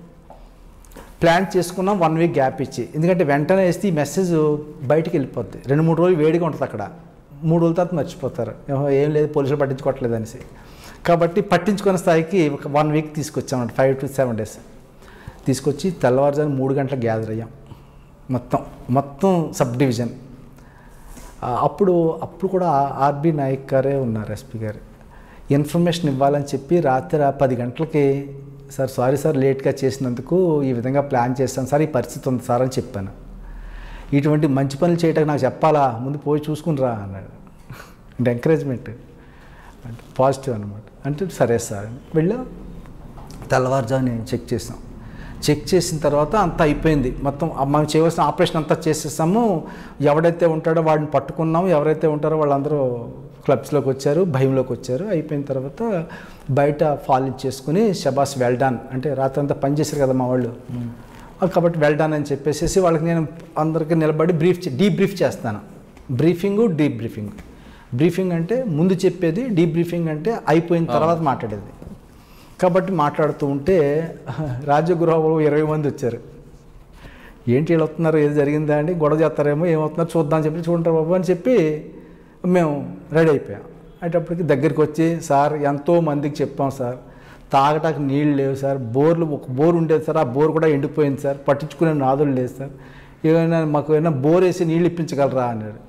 ప్లాన్ చేసుకున్నాం 1 వీక్ గ్యాప్ ఇచ్చి, ఎందుకంటే వెంటనే వేస్తే ఈ మెసేజ్ బయటికి వెళ్ళిపోద్ది. 2-3 రోజులు వేడిగా ఉంటుంది అక్కడ, 3 రోజుల తర్వాత మర్చిపోతారు, ఏం లేదు పోలీసులు పట్టించుకోవట్లేదు అనేసి. కాబట్టి పట్టించుకునే స్థాయికి ఒక 1 వీక్ తీసుకొచ్చామంట, 5 to 7 days తీసుకొచ్చి తెల్లవారుజాము 3 గంటలకు గ్యాదర్ అయ్యాం మొత్తం సబ్ డివిజన్. అప్పుడు కూడా ఆర్బి నాయక్ గారే ఉన్నారు, ఎస్పీ గారు. ఇన్ఫర్మేషన్ ఇవ్వాలని చెప్పి రాత్రి 10 గంటలకి సార్ సారీ సార్ లేట్గా చేసినందుకు ఈ విధంగా ప్లాన్ చేస్తాను సార్, ఈ పరిస్థితి ఉంది సార్ అని చెప్పాను. ఇటువంటి మంచి పనులు చేయడానికి నాకు చెప్పాలా, ముందు పోయి చూసుకుని రా అన్నాడు. అంటే ఎంకరేజ్మెంట్ అంటే పాజిటివ్ అనమాట. అంటే సరే సార్ వెళ్ళాం. తెల్లవారుజామున చెక్ చేసిన తర్వాత అంతా అయిపోయింది, మొత్తం మనం చేయవలసిన ఆపరేషన్ అంతా చేసేసాము. ఎవడైతే ఉంటాడో వాడిని పట్టుకున్నాము, ఎవరైతే ఉంటారో వాళ్ళందరూ క్లబ్స్లోకి వచ్చారు, భయంలోకి వచ్చారు. అయిపోయిన తర్వాత బయట ఫాలో చేసుకుని షబాస్ వెల్డాన్, అంటే రాత్రి అంతా పనిచేశారు కదా మా వాళ్ళు, కాబట్టి వెల్డాన్ అని చెప్పేసి వాళ్ళకి నేను అందరికీ నిలబడి డీబ్రీఫ్ చేస్తాను. బ్రీఫింగ్ అంటే ముందు చెప్పేది, డీబ్రీఫింగ్ అంటే అయిపోయిన తర్వాత మాట్లాడేది. కాబట్టి మాట్లాడుతూ ఉంటే రాజగృహంలో 20 మంది వచ్చారు. ఏంటి వీళ్ళు వస్తున్నారు, ఏది జరిగిందా అండి, గొడవ చేస్తారేమో, ఏమవుతున్నారు చూద్దాం చెప్పి, చూడంటారు బాబు అని చెప్పి మేము రెడీ అయిపోయాం. అటప్పటికి దగ్గరికి వచ్చి సార్ ఎంతో మందికి చెప్పాం సార్, తాగటానికి నీళ్ళు లేవు సార్, ఒక బోర్ ఉండేది సార్, ఆ బోర్ కూడా ఎండిపోయింది సార్, పట్టించుకునే నాదులు లేదు సార్, మాకు ఏమైనా బోర్ వేసి నీళ్ళు ఇప్పించగలరా అన్నాడు.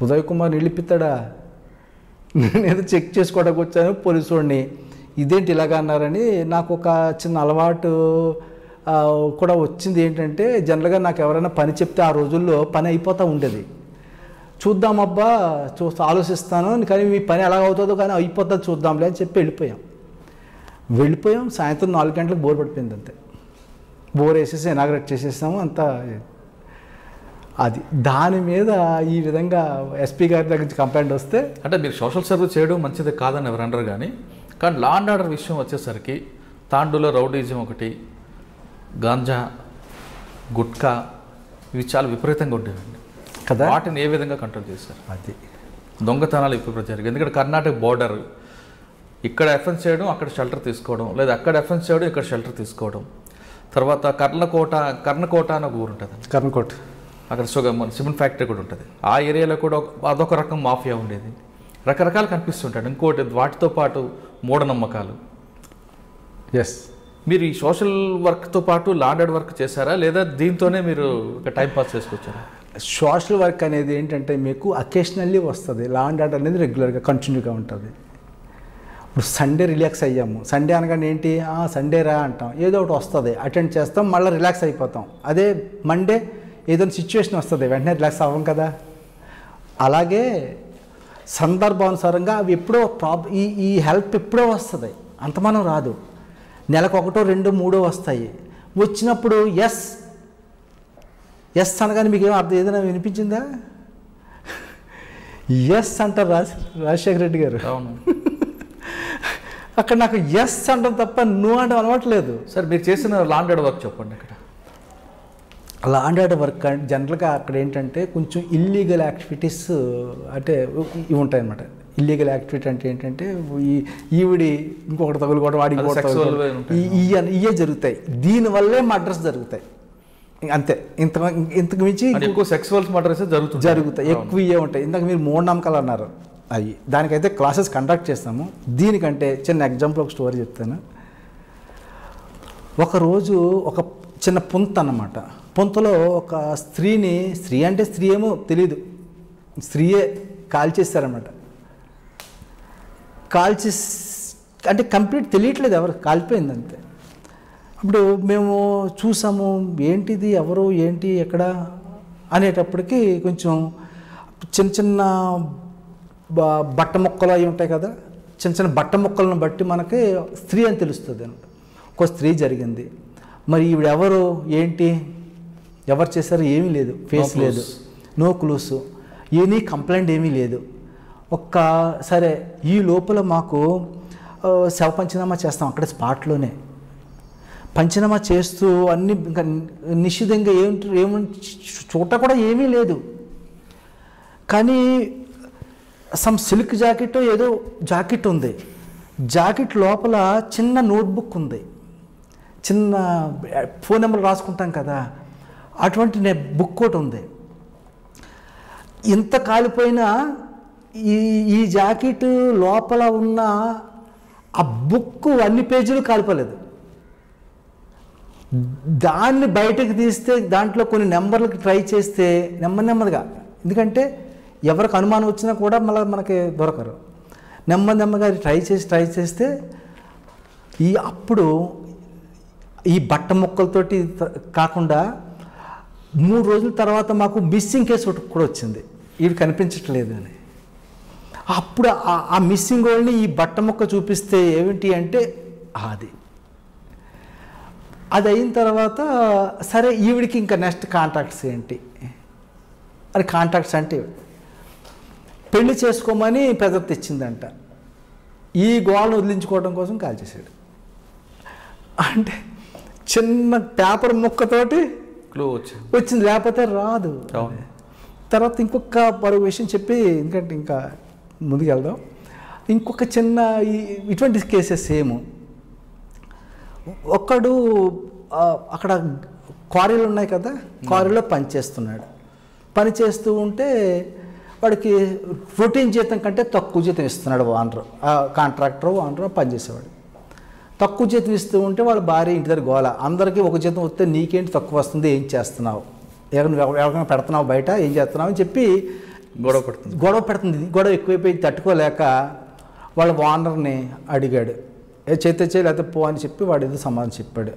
ఉదయ్ కుమార్ నీళ్ళు ఇప్పిస్తాడా, నేనేదో చెక్ చేసుకోవడానికి వచ్చాను పోలీసు వాడిని, ఇదేంటి ఇలాగా అన్నారని. నాకు ఒక చిన్న అలవాటు కూడా వచ్చింది. ఏంటంటే జనరల్గా నాకు ఎవరైనా పని చెప్తే ఆ రోజుల్లో పని అయిపోతూ ఉండేది. చూద్దామబ్బా ఆలోచిస్తాను, కానీ మీ పని ఎలాగ అవుతుందో కానీ అయిపోతుంది చూద్దాంలే అని చెప్పి వెళ్ళిపోయాం. సాయంత్రం 4 గంటలకు బోర్ పడిపోయింది, అంతే. బోర్ వేసేసి ఇనాగ్రేట్ చేసేసాము అంతా. అది దాని మీద ఈ విధంగా ఎస్పీ గారి దగ్గర నుంచి కంప్లైంట్ వస్తే, అంటే మీరు సోషల్ సర్వీస్ చేయడం మంచిది కాదని ఎవరు అనరు, కానీ లా అండ్ ఆర్డర్ విషయం వచ్చేసరికి తాండూలో రౌడీజం ఒకటి, గాంజా, గుట్కా, ఇవి చాలా విపరీతంగా ఉండేవండి కదా. వాటిని ఏ విధంగా కంట్రోల్ చేశారు? అది దొంగతనాలు ఇప్పుడు జరిగాయి, ఎందుకంటే కర్ణాటక బోర్డర్, ఇక్కడ ఎఫెన్స్ చేయడం అక్కడ షెల్టర్ తీసుకోవడం, లేదా అక్కడ ఎఫెన్స్ చేయడం ఇక్కడ షెల్టర్ తీసుకోవడం. తర్వాత కర్ణకోట అని ఒక ఊరు ఉంటుంది, కర్ణకోట, అక్కడ సిమెంట్ ఫ్యాక్టరీ కూడా ఉంటుంది. ఆ ఏరియాలో కూడా అదొక రకం మాఫియా ఉండేది. రకరకాలు కనిపిస్తుంటాడు. ఇంకోటి వాటితో పాటు మూఢనమ్మకాలు. మీరు ఈ సోషల్ వర్క్తో పాటు లాండెడ్ వర్క్ చేశారా లేదా దీంతోనే మీరు ఒక టైం పాస్ చేసుకొచ్చారా? సోషల్ వర్క్ అనేది ఏంటంటే మీకు అకేషనల్లీ వస్తుంది, లా అండ్ ఆర్డర్ అనేది రెగ్యులర్గా కంటిన్యూగా ఉంటుంది. ఇప్పుడు సండే రిలాక్స్ అయ్యాము, సండే అనగానే ఏంటి సండే రా అంటాం, ఏదో ఒకటి వస్తుంది అటెండ్ చేస్తాం, మళ్ళీ రిలాక్స్ అయిపోతాం. అదే మండే ఏదైనా సిచ్యువేషన్ వస్తుంది, వెంటనే రిలాక్స్ అవ్వం కదా. అలాగే సందర్భానుసారంగా అవి ఎప్పుడో ఈ హెల్ప్ ఎప్పుడో వస్తుంది, అంతమానం రాదు. నెలకు 1, 2, 3 వస్తాయి. వచ్చినప్పుడు ఎస్ అనగానే మీకు ఏం అర్థం ఏదైనా వినిపించిందా? ఎస్ అంటారు రాజశేఖర రెడ్డి గారు. అవును. అక్కడ నాకు ఎస్ అంటాం తప్ప నువ్వు అంటే అలవాట్లేదు. సార్ మీరు చేసిన లాండెడ్ వర్క్ చెప్పండి. అక్కడ లా అండ్ ఆర్డర్ వర్క్ అంటే జనరల్గా అక్కడ ఏంటంటే కొంచెం ఇల్లీగల్ యాక్టివిటీస్ అంటే ఇవి ఉంటాయన్నమాట. ఇల్లీగల్ యాక్టివిటీ అంటే ఏంటంటే ఈవిడి ఇంకొకటి తగులుకోవడం, వాడికి ఇవే జరుగుతాయి. దీనివల్లే మర్డర్స్ జరుగుతాయి, అంతే. ఇంతకు మించి ఎక్కువ సెక్సువల్ మర్డర్స్ జరుగుతాయి, ఎక్కువ ఇవే ఉంటాయి. ఇంతకు మీరు మూఢనమ్మకాలు అన్నారు, అవి దానికైతే క్లాసెస్ కండక్ట్ చేస్తాము. దీనికంటే చిన్న ఎగ్జాంపుల్ ఒక స్టోరీ చెప్తాను. ఒకరోజు ఒక చిన్న పుంత అన్నమాట. పుంతలో ఒక స్త్రీ అంటే స్త్రీ ఏమో తెలీదు, స్త్రీయే కాల్చేస్తారన్నమాట. అంటే కంప్లీట్ తెలియట్లేదు, ఎవరు కాలిపోయింది అంతే. అప్పుడు మేము చూసాము, ఏంటిది, ఎవరు, ఏంటి, ఎక్కడ అనేటప్పటికి కొంచెం చిన్న చిన్న బట్ట ముక్కలు అవి ఉంటాయి కదా, చిన్న చిన్న బట్ట ముక్కలను బట్టి మనకి స్త్రీ అని తెలుస్తుంది అనమాట. ఒక స్త్రీ జరిగింది. మరి ఈవిడ ఎవరు, ఏంటి, ఎవరు చేశారు, ఏమీ లేదు, ఫేస్ లేదు, నో క్లూస్, ఎనీ కంప్లైంట్ ఏమీ లేదు. సరే ఈ లోపల మాకు శవ పంచనామా చేస్తాం అక్కడ స్పాట్లోనే. పంచనామా చేస్తూ అన్ని ఇంకా నిశ్చితంగా ఏమంటే చూట కూడా ఏమీ లేదు. కానీ సమ్ సిల్క్ జాకెట్ ఏదో జాకెట్ ఉంది. జాకెట్ లోపల చిన్న నోట్బుక్ ఉంది, చిన్న ఫోన్ నెంబర్ రాసుకుంటాం కదా, అటువంటి బుక్ ఒకటి ఉంది. ఇంత కాలిపోయినా ఈ జాకెట్ లోపల ఉన్న ఆ బుక్ అన్ని పేజీలు కాలిపోలేదు. దాన్ని బయటకు తీస్తే దాంట్లో కొన్ని నెంబర్లకు ట్రై చేస్తే నెమ్మదిగా, ఎందుకంటే ఎవరికి అనుమానం వచ్చినా కూడా మళ్ళీ మనకి దొరకరు, నెమ్మదిగా ట్రై చేస్తే అప్పుడు ఈ బట్ట ముక్కలతోటి కాకుండా 3 రోజుల తర్వాత మాకు మిస్సింగ్ కేసు ఒకటి కూడా వచ్చింది, వీడు కనిపించట్లేదు అని. అప్పుడు ఆ మిస్సింగ్ వాళ్ళని ఈ బట్ట ముక్క చూపిస్తే ఏమిటి అంటే అది అయిన తర్వాత సరే ఈవిడికి ఇంకా నెక్స్ట్ కాంటాక్ట్స్ ఏంటి అని, కాంటాక్ట్స్ అంటే పెళ్లి చేసుకోమని పెద్ద తెచ్చిందంట. ఈ గోళ్ళను వదిలించుకోవడం కోసం కాల్ చేశాడు. అంటే చిన్న పేపర్ ముక్కతోటి క్లూ వచ్చింది, లేకపోతే రాదు. తర్వాత ఇంకొక మరో విషయం చెప్పి, ఎందుకంటే ఇంకా ముందుకు వెళ్దాం. ఇంకొక చిన్న ఇటువంటి కేసెస్ సేమ్. ఒక్కడు అక్కడ క్వారీలు ఉన్నాయి కదా, క్వారీలో పని చేస్తూ ఉంటే వాడికి రొటీన్ జీతం కంటే తక్కువ జీతం ఇస్తున్నాడు ఓనర్, కాంట్రాక్టర్ ఓనర్ పనిచేసేవాడు. తక్కువ జీతం ఇస్తూ ఉంటే వాళ్ళ భార్య ఇంటి దగ్గర గోల, అందరికీ ఒక జీతం వస్తే నీకేంటి తక్కువ వస్తుంది, ఏం చేస్తున్నావు, ఎవరికైనా పెడుతున్నావు బయట, ఏం చేస్తున్నావు అని చెప్పి గొడవ పెడుతుంది. గొడవ ఎక్కువైపోయి తట్టుకోలేక వాళ్ళ ఓనర్ని అడిగాడు, చేతే లేకపోతే పో అని చెప్పి వాడు ఏదో సమాధానం చెప్పాడు.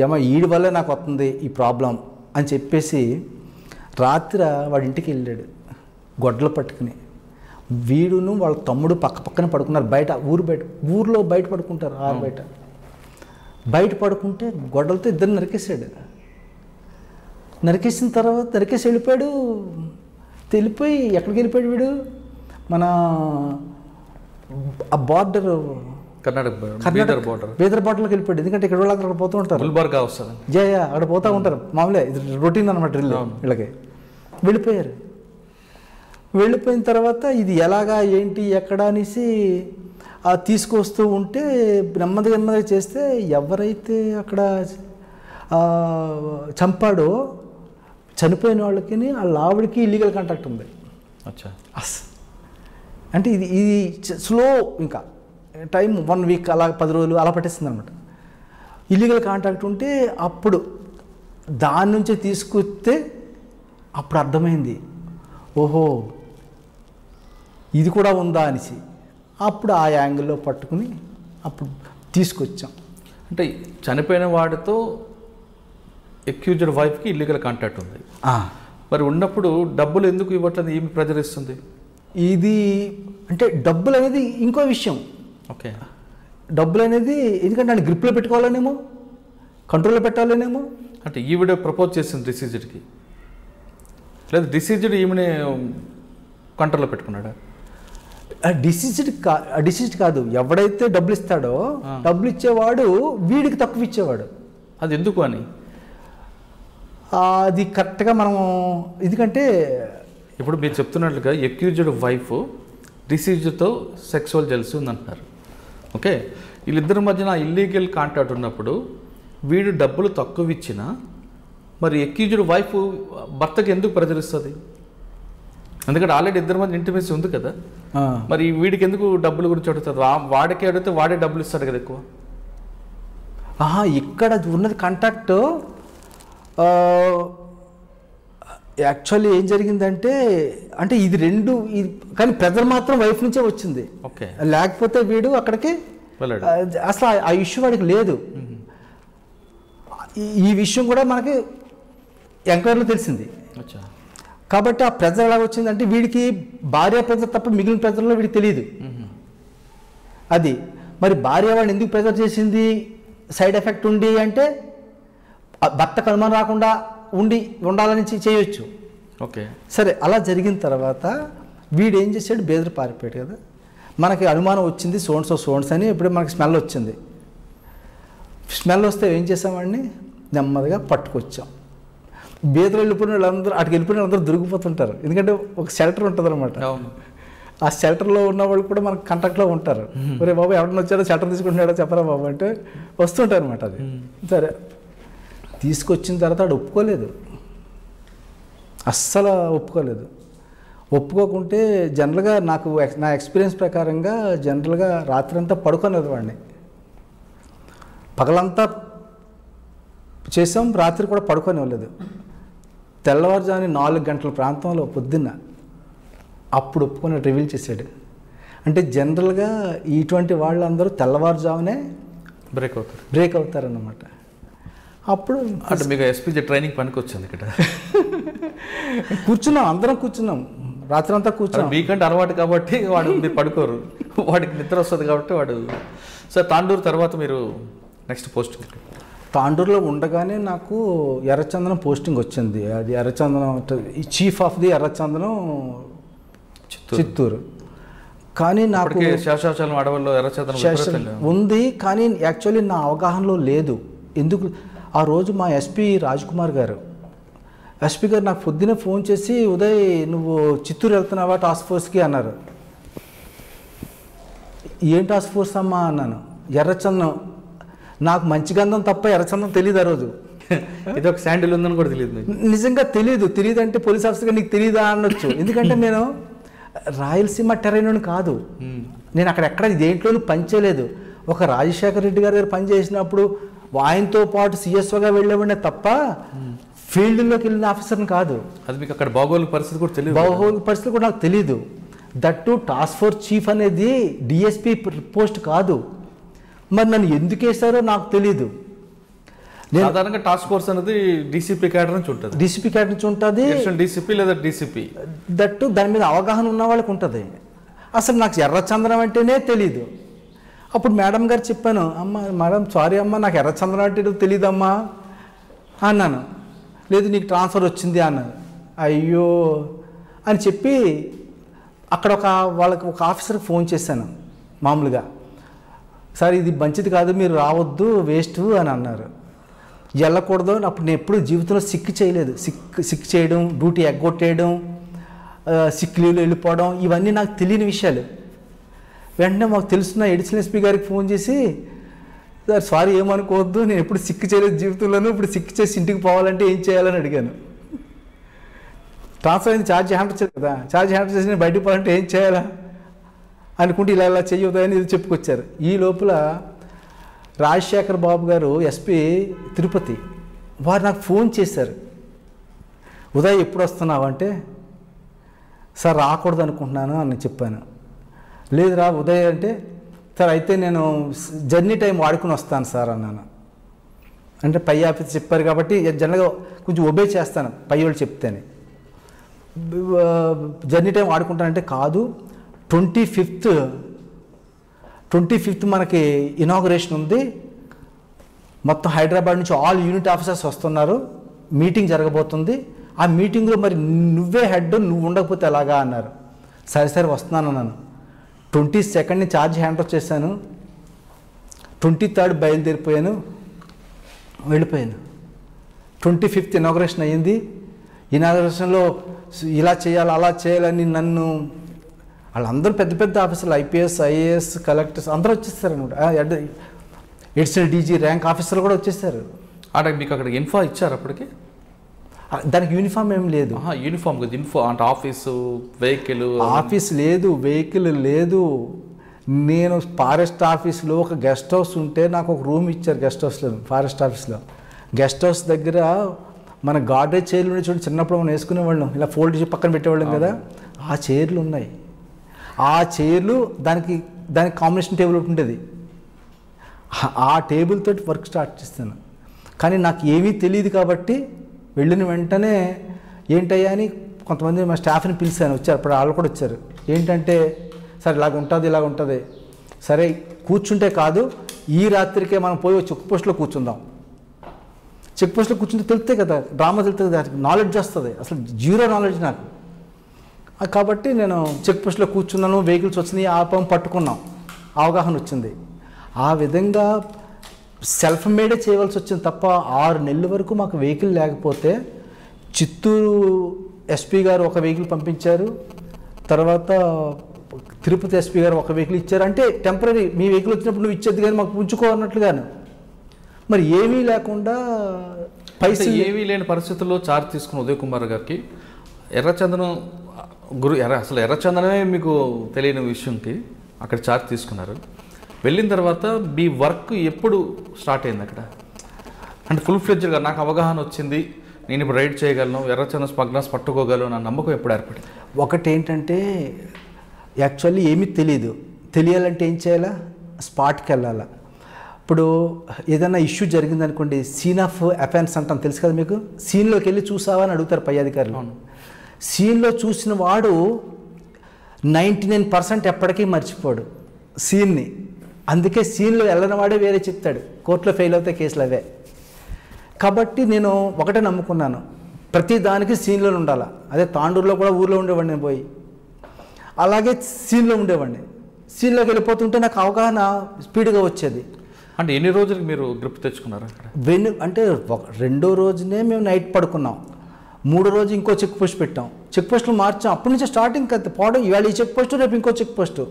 ఏమో వీడి వల్లే నాకు వస్తుంది ఈ ప్రాబ్లం అని చెప్పేసి రాత్రి వాడి ఇంటికి వెళ్ళాడు గొడ్డలు పట్టుకుని. వీడును వాళ్ళ తమ్ముడు పక్కన పడుకున్నారు బయట, ఊర్లో బయట పడుకుంటారు, బయట పడుకుంటే గొడ్డలతో ఇద్దరు నరికేసాడు. నరికేసిన తర్వాత నరికేసి వెళ్ళిపోయాడు. వెళ్ళిపోయి ఎక్కడికి వెళ్ళిపోయాడు వీడు, మన ఆ బార్డర్ కర్ణాటక బీదర్ బార్డర్లోకి వెళ్ళిపోయాడు. ఎందుకంటే ఇక్కడ వాళ్ళు అక్కడ పోతూ ఉంటారు, అక్కడ పోతూ ఉంటారు, మామూలే ఇది రొటీన్ అనమాట వీళ్ళకి. వెళ్ళిపోయిన తర్వాత ఇది ఎలాగా ఏంటి ఎక్కడ అనేసి తీసుకొస్తూ ఉంటే నెమ్మదిగా చేస్తే ఎవరైతే అక్కడ చంపాడో చనిపోయిన వాళ్ళకి వాళ్ళ ఆవిడకి ఇల్లీగల్ కాంటాక్ట్ ఉంది. అంటే ఇది స్లో, ఇంకా టైం 1 వీక్ అలా 10 రోజులు అలా పట్టేస్తుంది అనమాట. ఇల్లీగల్ కాంట్రాక్ట్ ఉంటే అప్పుడు దాని నుంచే తీసుకొస్తే అప్పుడు అర్థమైంది, ఓహో ఇది కూడా ఉందా అనేసి. అప్పుడు ఆ యాంగిల్లో పట్టుకుని అప్పుడు తీసుకొచ్చాం. అంటే చనిపోయిన వాడితో ఎక్యూజ్డ్ వైఫ్కి ఇల్లీగల్ కాంటాక్ట్ ఉంది. మరి ఉన్నప్పుడు డబ్బులు ఎందుకు ఇవ్వట్లేదు, ఏమి ప్రెజర్ ఇస్తుంది? ఇది అంటే డబ్బులు అనేది ఇంకో విషయం. ఓకే, డబ్బులు అనేది ఎందుకంటే నన్ను గ్రిప్లో పెట్టుకోవాలనేమో, కంట్రోల్లో పెట్టాలనేమో. అంటే ఈవిడ ప్రపోజ్ చేసింది డిసీజ్డ్కి, లేదా డిసీజ్డ్ ఈమెనే కంట్రోల్లో పెట్టుకున్నాడా? డిసీజ్డ్ కాదు, ఎవడైతే డబ్బులు ఇస్తాడో డబ్బులు ఇచ్చేవాడు వీడికి తక్కువ ఇచ్చేవాడు. అది ఎందుకు అని అది కరెక్ట్గా మనం, ఎందుకంటే ఇప్పుడు మీరు చెప్తున్నట్లుగా ఎక్యూజ్డ్ వైఫ్ డిసీజ్డ్తో సెక్సువల్ జెల్సీ ఉందంటున్నారు. ఓకే, వీళ్ళిద్దరి మధ్యన ఇల్లీగల్ కాంటాక్ట్ ఉన్నప్పుడు వీడు డబ్బులు తక్కువ ఇచ్చినా మరి ఎక్యూజ్డ్ వైఫ్ భర్తకి ఎందుకు ప్రజరిస్తుంది? ఎందుకంటే ఆల్రెడీ ఇద్దరి మధ్య ఇంటిమేసీ ఉంది కదా, మరి వీడికి ఎందుకు డబ్బుల గురించి అడుగుతుంది? వాడికి అడిగితే వాడే డబ్బులు ఇస్తాడు కదా ఎక్కువ. ఇక్కడ ఉన్నది కాంటాక్ట్. యాక్చువల్లీ ఏం జరిగిందంటే, అంటే ఇది రెండు, కానీ ప్రెజర్ మాత్రం వైఫ్ నుంచే వచ్చింది. ఓకే, లేకపోతే వీడు అక్కడికి అసలు ఆ ఇష్యూ వాడికి లేదు. ఈ విషయం కూడా మనకి ఎంక్వైరీలో తెలిసింది. కాబట్టి ఆ ప్రెజర్ ఎలా వచ్చిందంటే, వీడికి భార్య ప్రెజర్ తప్ప మిగిలిన ప్రెజర్లో వీడికి తెలియదు. అది మరి భార్య వాడిని ఎందుకు ప్రెజర్ చేసింది, సైడ్ ఎఫెక్ట్ ఉండి అంటే భర్తకు అనుమానం రాకుండా ఉండాలని చేయొచ్చు. ఓకే, సరే అలా జరిగిన తర్వాత వీడు ఏం చేశాడు, బేదరు పారిపోయాడు కదా. మనకి అనుమానం వచ్చింది, సోన్స్ అని ఇప్పుడు మనకి స్మెల్ వచ్చింది. స్మెల్ వస్తే ఏం చేసామండి, నెమ్మదిగా పట్టుకొచ్చాం. బేదరు వెళ్ళిపోయిన వాళ్ళందరూ, అటుకు వెళ్ళిపోయిన వాళ్ళందరూ దొరికిపోతుంటారు. ఎందుకంటే ఒక షెల్టర్ ఉంటుంది అనమాట. ఆ షెల్టర్లో ఉన్న వాళ్ళు కూడా మనకు కాంటాక్ట్లో ఉంటారు. ఒరే బాబు ఎవరైనా వచ్చాడో షెల్టర్ తీసుకుంటున్నాడో చెప్పరా బాబు అంటే వస్తుంటారు అనమాట. అది సరే తీసుకొచ్చిన తర్వాత వాడు ఒప్పుకోలేదు, అస్సలు ఒప్పుకోలేదు. ఒప్పుకోకుంటే జనరల్గా నా ఎక్స్పీరియన్స్ ప్రకారంగా జనరల్గా రాత్రి అంతా పడుకోలేదు వాడిని. పగలంతా చేసాం, రాత్రి కూడా పడుకోనివ్వలేదు. తెల్లవారుజామున 4 గంటల ప్రాంతంలో పొద్దున్న అప్పుడు ఒప్పుకొని రివీల్ చేశాడు. అంటే జనరల్గా ఇటువంటి వాళ్ళందరూ తెల్లవారుజామునే బ్రేక్ అవుతారన్నమాట. అప్పుడు అంటే మీకు ఎస్పీజీ ట్రైనింగ్ పనికి వచ్చింది ఇక్కడ. కూర్చున్నాం, అందరం కూర్చున్నాం, రాత్రి అంతా కూర్చున్నాం. మీకంటే అలవాటు కాబట్టి వాడు మీరు పడుకోరు, వాడికి నిద్ర వస్తుంది కాబట్టి వాడు. సార్ తాండూరు తర్వాత మీరు నెక్స్ట్ పోస్టింగ్? తాండూరులో ఉండగానే నాకు ఎర్రచందనం పోస్టింగ్ వచ్చింది. అది ఎర్రచందనం చీఫ్ ఆఫ్ ది ఎర్రచందనం చిత్తూరు. కానీ నాకు శేషాచలం అడవుల్లో ఎర్రచందనం ఉంది, కానీ యాక్చువల్లీ నా అవగాహనలో లేదు. ఎందుకు ఆ రోజు మా ఎస్పీ రాజ్కుమార్ గారు నాకు పొద్దున్నే ఫోన్ చేసి, ఉదయ్ నువ్వు చిత్తూరు వెళ్తున్నావా టాస్క్ ఫోర్స్కి అన్నారు. ఏం టాస్క్ ఫోర్స్ అమ్మా అన్నాను. ఎర్రచందనం, నాకు మంచి గంధం తప్ప ఎర్రచందనం తెలియదు ఆ రోజు. ఇది ఒక శాండిల్ ఉందని కూడా తెలియదు. నిజంగా తెలియదు అంటే పోలీస్ ఆఫీసర్గా నీకు తెలియదా అనొచ్చు. ఎందుకంటే నేను రాయలసీమ టెరైన్ కాదు, నేను అక్కడెక్కడ దేంట్లోనూ పనిచేయలేదు. ఒక రాజశేఖర రెడ్డి గారి దగ్గర పనిచేసినప్పుడు ఆయనతో పాటు సిఎస్ఓగా వెళ్ళేవాడినే తప్ప ఫీల్డ్లోకి వెళ్ళిన ఆఫీసర్ని కాదు. అది మీకు అక్కడ భౌగోళిక పరిస్థితి కూడా తెలియదు. భౌగోళిక పరిస్థితి కూడా నాకు తెలియదు. దట్టు టాస్క్ ఫోర్స్ చీఫ్ అనేది డిఎస్పీ పోస్ట్ కాదు. మరి నన్ను ఎందుకు వేస్తారో నాకు తెలీదు. సాధారణంగా టాస్క్ ఫోర్స్ అనేది డీసీపీ క్యాడర్ నుంచి ఉంటుంది. డీసీపీ క్యాడర్ నుంచి ఉంటుంది, డీసీపీ లేదా డీసీపీ. దట్టు దాని మీద అవగాహన ఉన్న వాళ్ళకి ఉంటుంది. అసలు నాకు ఎర్రచందనం అంటేనే తెలీదు. అప్పుడు మేడం గారు చెప్పాను, అమ్మ మేడం సారీ అమ్మ, నాకు ఎర్రచందనం అంటే తెలియదమ్మా అన్నాను. లేదు నీకు ట్రాన్స్ఫర్ వచ్చింది అన్నాను. అయ్యో అని చెప్పి అక్కడ వాళ్ళకి ఒక ఆఫీసర్కి ఫోన్ చేశాను మామూలుగా. సార్ ఇది మంచిది కాదు, మీరు రావద్దు, వేస్ట్ అని అన్నారు. వెళ్ళకూడదు. అప్పుడు నేను ఎప్పుడు జీవితంలో సిక్ చేయలేదు. సిక్ చేయడం, డ్యూటీ ఎగ్గొట్టేయడం, సిక్ లీవ్లో వెళ్ళిపోవడం, ఇవన్నీ నాకు తెలియని విషయాలు. వెంటనే మాకు తెలుసున్న ఎడిషనల్ ఎస్పీ గారికి ఫోన్ చేసి, సార్ సారీ ఏమనుకోవద్దు, నేను ఎప్పుడు సిక్ చేయలేదు జీవితంలోనూ, ఇప్పుడు సిక్ చేసి ఇంటికి పోవాలంటే ఏం చేయాలని అడిగాను. ట్రాన్స్ఫర్ అయింది, ఛార్జ్ హ్యాండర్ చేయాలి కదా, ఛార్జ్ హ్యాండర్ చేసి నేను బయటకు పోవాలంటే ఏం చేయాలా అనుకుంటే ఇలా చెయ్యొద్దని ఇది చెప్పుకొచ్చారు. ఈ లోపల రాజశేఖర్ బాబు గారు ఎస్పీ తిరుపతి, వారు నాకు ఫోన్ చేశారు, ఉదయ్ ఎప్పుడు వస్తున్నావు అంటే, సార్ రాకూడదు అనుకుంటున్నాను అని చెప్పాను. లేదురా ఉదయ్ అంటే, సార్ అయితే నేను జర్నీ టైం వాడుకుని వస్తాను సార్ అన్నాను. అంటే పై ఆఫీస్ చెప్పారు కాబట్టి జనరల్గా కొంచెం ఒబే చేస్తాను పై వాళ్ళు చెప్తేనే. జర్నీ టైం వాడుకుంటానంటే కాదు, 25th మనకి ఇనాగరేషన్ ఉంది, మొత్తం హైదరాబాద్ నుంచి ఆల్ యూనిట్ ఆఫీసర్స్ వస్తున్నారు, మీటింగ్ జరగబోతుంది, ఆ మీటింగ్లో మరి నువ్వే హెడ్, నువ్వు ఉండకపోతే ఎలాగా అన్నారు. సరే సరే వస్తున్నాను అన్నాను. 22nd ఛార్జ్ హ్యాండ్ ఓవర్ చేశాను, 23rd బయలుదేరిపోయాను, వెళ్ళిపోయాను. 25th ఇనాగరేషన్ అయ్యింది. ఇనాగరేషన్లో ఇలా చేయాలి అలా చేయాలని నన్ను వాళ్ళందరూ పెద్ద పెద్ద ఆఫీసర్లు, ఐపీఎస్ ఐఏఎస్ కలెక్టర్స్ అందరూ వచ్చేస్తారు అనమాట. ఎడిషనల్ డీజీ ర్యాంక్ ఆఫీసర్లు కూడా వచ్చేసారు. అంటే మీకు అక్కడ ఇన్ఫా ఇచ్చారు అప్పటికి? దానికి యూనిఫామ్ ఏం లేదు. యూనిఫామ్ కదా, ఇన్ఫో అంటే ఆఫీసు వెహికల్. ఆఫీస్ లేదు, వెహికల్ లేదు. నేను ఫారెస్ట్ ఆఫీస్లో ఒక గెస్ట్ హౌస్ ఉంటే నాకు ఒక రూమ్ ఇచ్చారు గెస్ట్ హౌస్లో, ఫారెస్ట్ ఆఫీస్లో. గెస్ట్ హౌస్ దగ్గర మన గార్డెన్ చైర్లు ఉండే చూడండి, చిన్నప్పుడు మనం వేసుకునేవాళ్ళం, ఇలా ఫోల్డ్ చేసి పక్కన పెట్టేవాళ్ళం కదా, ఆ చైర్లు ఉన్నాయి. ఆ చైర్లు దానికి కాంబినేషన్ టేబుల్ ఒకటి ఉండేది, ఆ టేబుల్ తోటి వర్క్ స్టార్ట్ చేస్తాను. కానీ నాకు ఏమీ తెలియదు కాబట్టి వెళ్ళిన వెంటనే ఏంటయ్యా అని కొంతమంది మా స్టాఫ్ని పిలిచాను, వచ్చారు. అప్పుడు వాళ్ళు కూడా వచ్చారు. ఏంటంటే సరే ఇలాగ ఉంటుంది, సరే కూర్చుంటే కాదు, ఈ రాత్రికే మనం పోయి చెక్ పోస్ట్లో కూర్చుందాం. చెక్ పోస్ట్లో కూర్చుంటే తెలుస్తే కదా, డ్రామా తెలుస్తుంది కదా, నాలెడ్జ్ వస్తుంది. అసలు జీరో నాలెడ్జ్ నాకు. కాబట్టి నేను చెక్ పోస్ట్లో కూర్చున్నాను, వెహికల్స్ వచ్చినాయి, ఆపం పట్టుకున్నాం, అవగాహన వచ్చింది. ఆ విధంగా సెల్ఫ్ మేడే చేయవలసి వచ్చింది తప్ప 6 నెలల వరకు మాకు వెహికల్ లేకపోతే చిత్తూరు ఎస్పీ గారు ఒక వెహికల్ పంపించారు, తర్వాత తిరుపతి ఎస్పీ గారు ఒక వెహికల్ ఇచ్చారు. అంటే టెంపరీ, మీ వెహికల్ వచ్చినప్పుడు నువ్వు ఇచ్చేది కానీ మాకు ఉంచుకో అన్నట్లుగాను. మరి ఏమీ లేకుండా పైసలు ఏమీ లేని పరిస్థితుల్లో చార్జ్ తీసుకున్న ఉదయ్ కుమార్ గారికి ఎర్రచందనం అసలు ఎర్రచందనమే మీకు తెలియని విషయంకి అక్కడ చార్జ్ తీసుకున్నారు. వెళ్ళిన తర్వాత మీ వర్క్ ఎప్పుడు స్టార్ట్ అయింది అక్కడ? అంటే ఫుల్ ఫ్లెడ్జ్గా నాకు అవగాహన వచ్చింది, నేను ఇప్పుడు రైడ్ చేయగలను, ఎర్రచందనం స్మగ్లర్స్ పట్టుకోగలను నా నమ్మకం ఎప్పుడు ఏర్పడింది? ఒకటి ఏంటంటే యాక్చువల్లీ ఏమీ తెలియాలంటే ఏం చేయాలా, స్పాట్కి వెళ్ళాలా. ఇప్పుడు ఏదైనా ఇష్యూ జరిగిందనుకోండి, సీన్ ఆఫ్ అఫెన్స్ అంటాం, తెలుసు కదా మీకు. సీన్లోకి వెళ్ళి చూసావా అని అడుగుతారు పై అధికారులు. సీన్లో చూసిన వాడు 99% ఎప్పటికీ మర్చిపోడు సీన్ని. అందుకే సీన్లో వెళ్ళని వాడే వేరే చెప్తాడు, కోర్టులో ఫెయిల్ అవుతాయి కేసులు అవే. కాబట్టి నేను ఒకటే నమ్ముకున్నాను, ప్రతి దానికి సీన్లో ఉండాలి. అదే తాండూరులో కూడా ఊర్లో ఉండేవాడిని నేను పోయి, అలాగే సీన్లో ఉండేవాడిని. సీన్లోకి వెళ్ళిపోతుంటే నాకు అవగాహన స్పీడ్గా వచ్చేది. అంటే ఎన్ని రోజులకి మీరు గ్రిప్ తెచ్చుకున్నారు అక్కడ? అంటే 2వ రోజునే మేము నైట్ పడుకున్నాం, 3వ రోజు ఇంకో చెక్ పోస్ట్ పెట్టాం, చెక్ పోస్టులు మార్చాం. అప్పటి నుంచి స్టార్టింగ్ కదా పోవడం, ఇవాళ ఈ చెక్ పోస్టు రేపు ఇంకో చెక్ పోస్టు,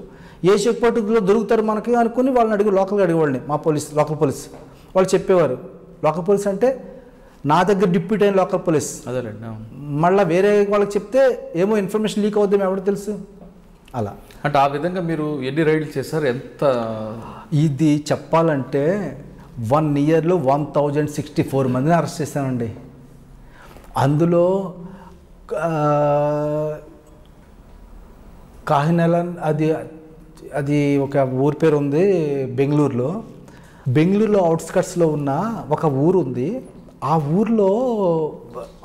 ఏ చెక్ పోస్టులో దొరుకుతారు మనకి అనుకుని వాళ్ళని లోకల్గా అడిగేవాళ్ళని. మా లోకల్ పోలీస్ వాళ్ళు చెప్పేవారు. లోకల్ పోలీస్ అంటే నా దగ్గర డిప్యూటీ అయిన లోకల్ పోలీస్, అదేలేండి. మళ్ళీ వేరే వాళ్ళకి చెప్తే ఏమో ఇన్ఫర్మేషన్ లీక్ అవుద్దాం, ఎవరికి తెలుసు. అలా అంటే ఆ విధంగా మీరు ఎన్ని రైడ్లు చేశారు? ఎంత ఇది చెప్పాలంటే 1 yearలో 1064 మందిని అరెస్ట్ చేశానండి. అందులో కాహినెలన్ అది ఒక ఊరి పేరు ఉంది బెంగళూరులో అవుట్స్కట్స్లో ఉన్న ఒక ఊరు ఉంది. ఆ ఊర్లో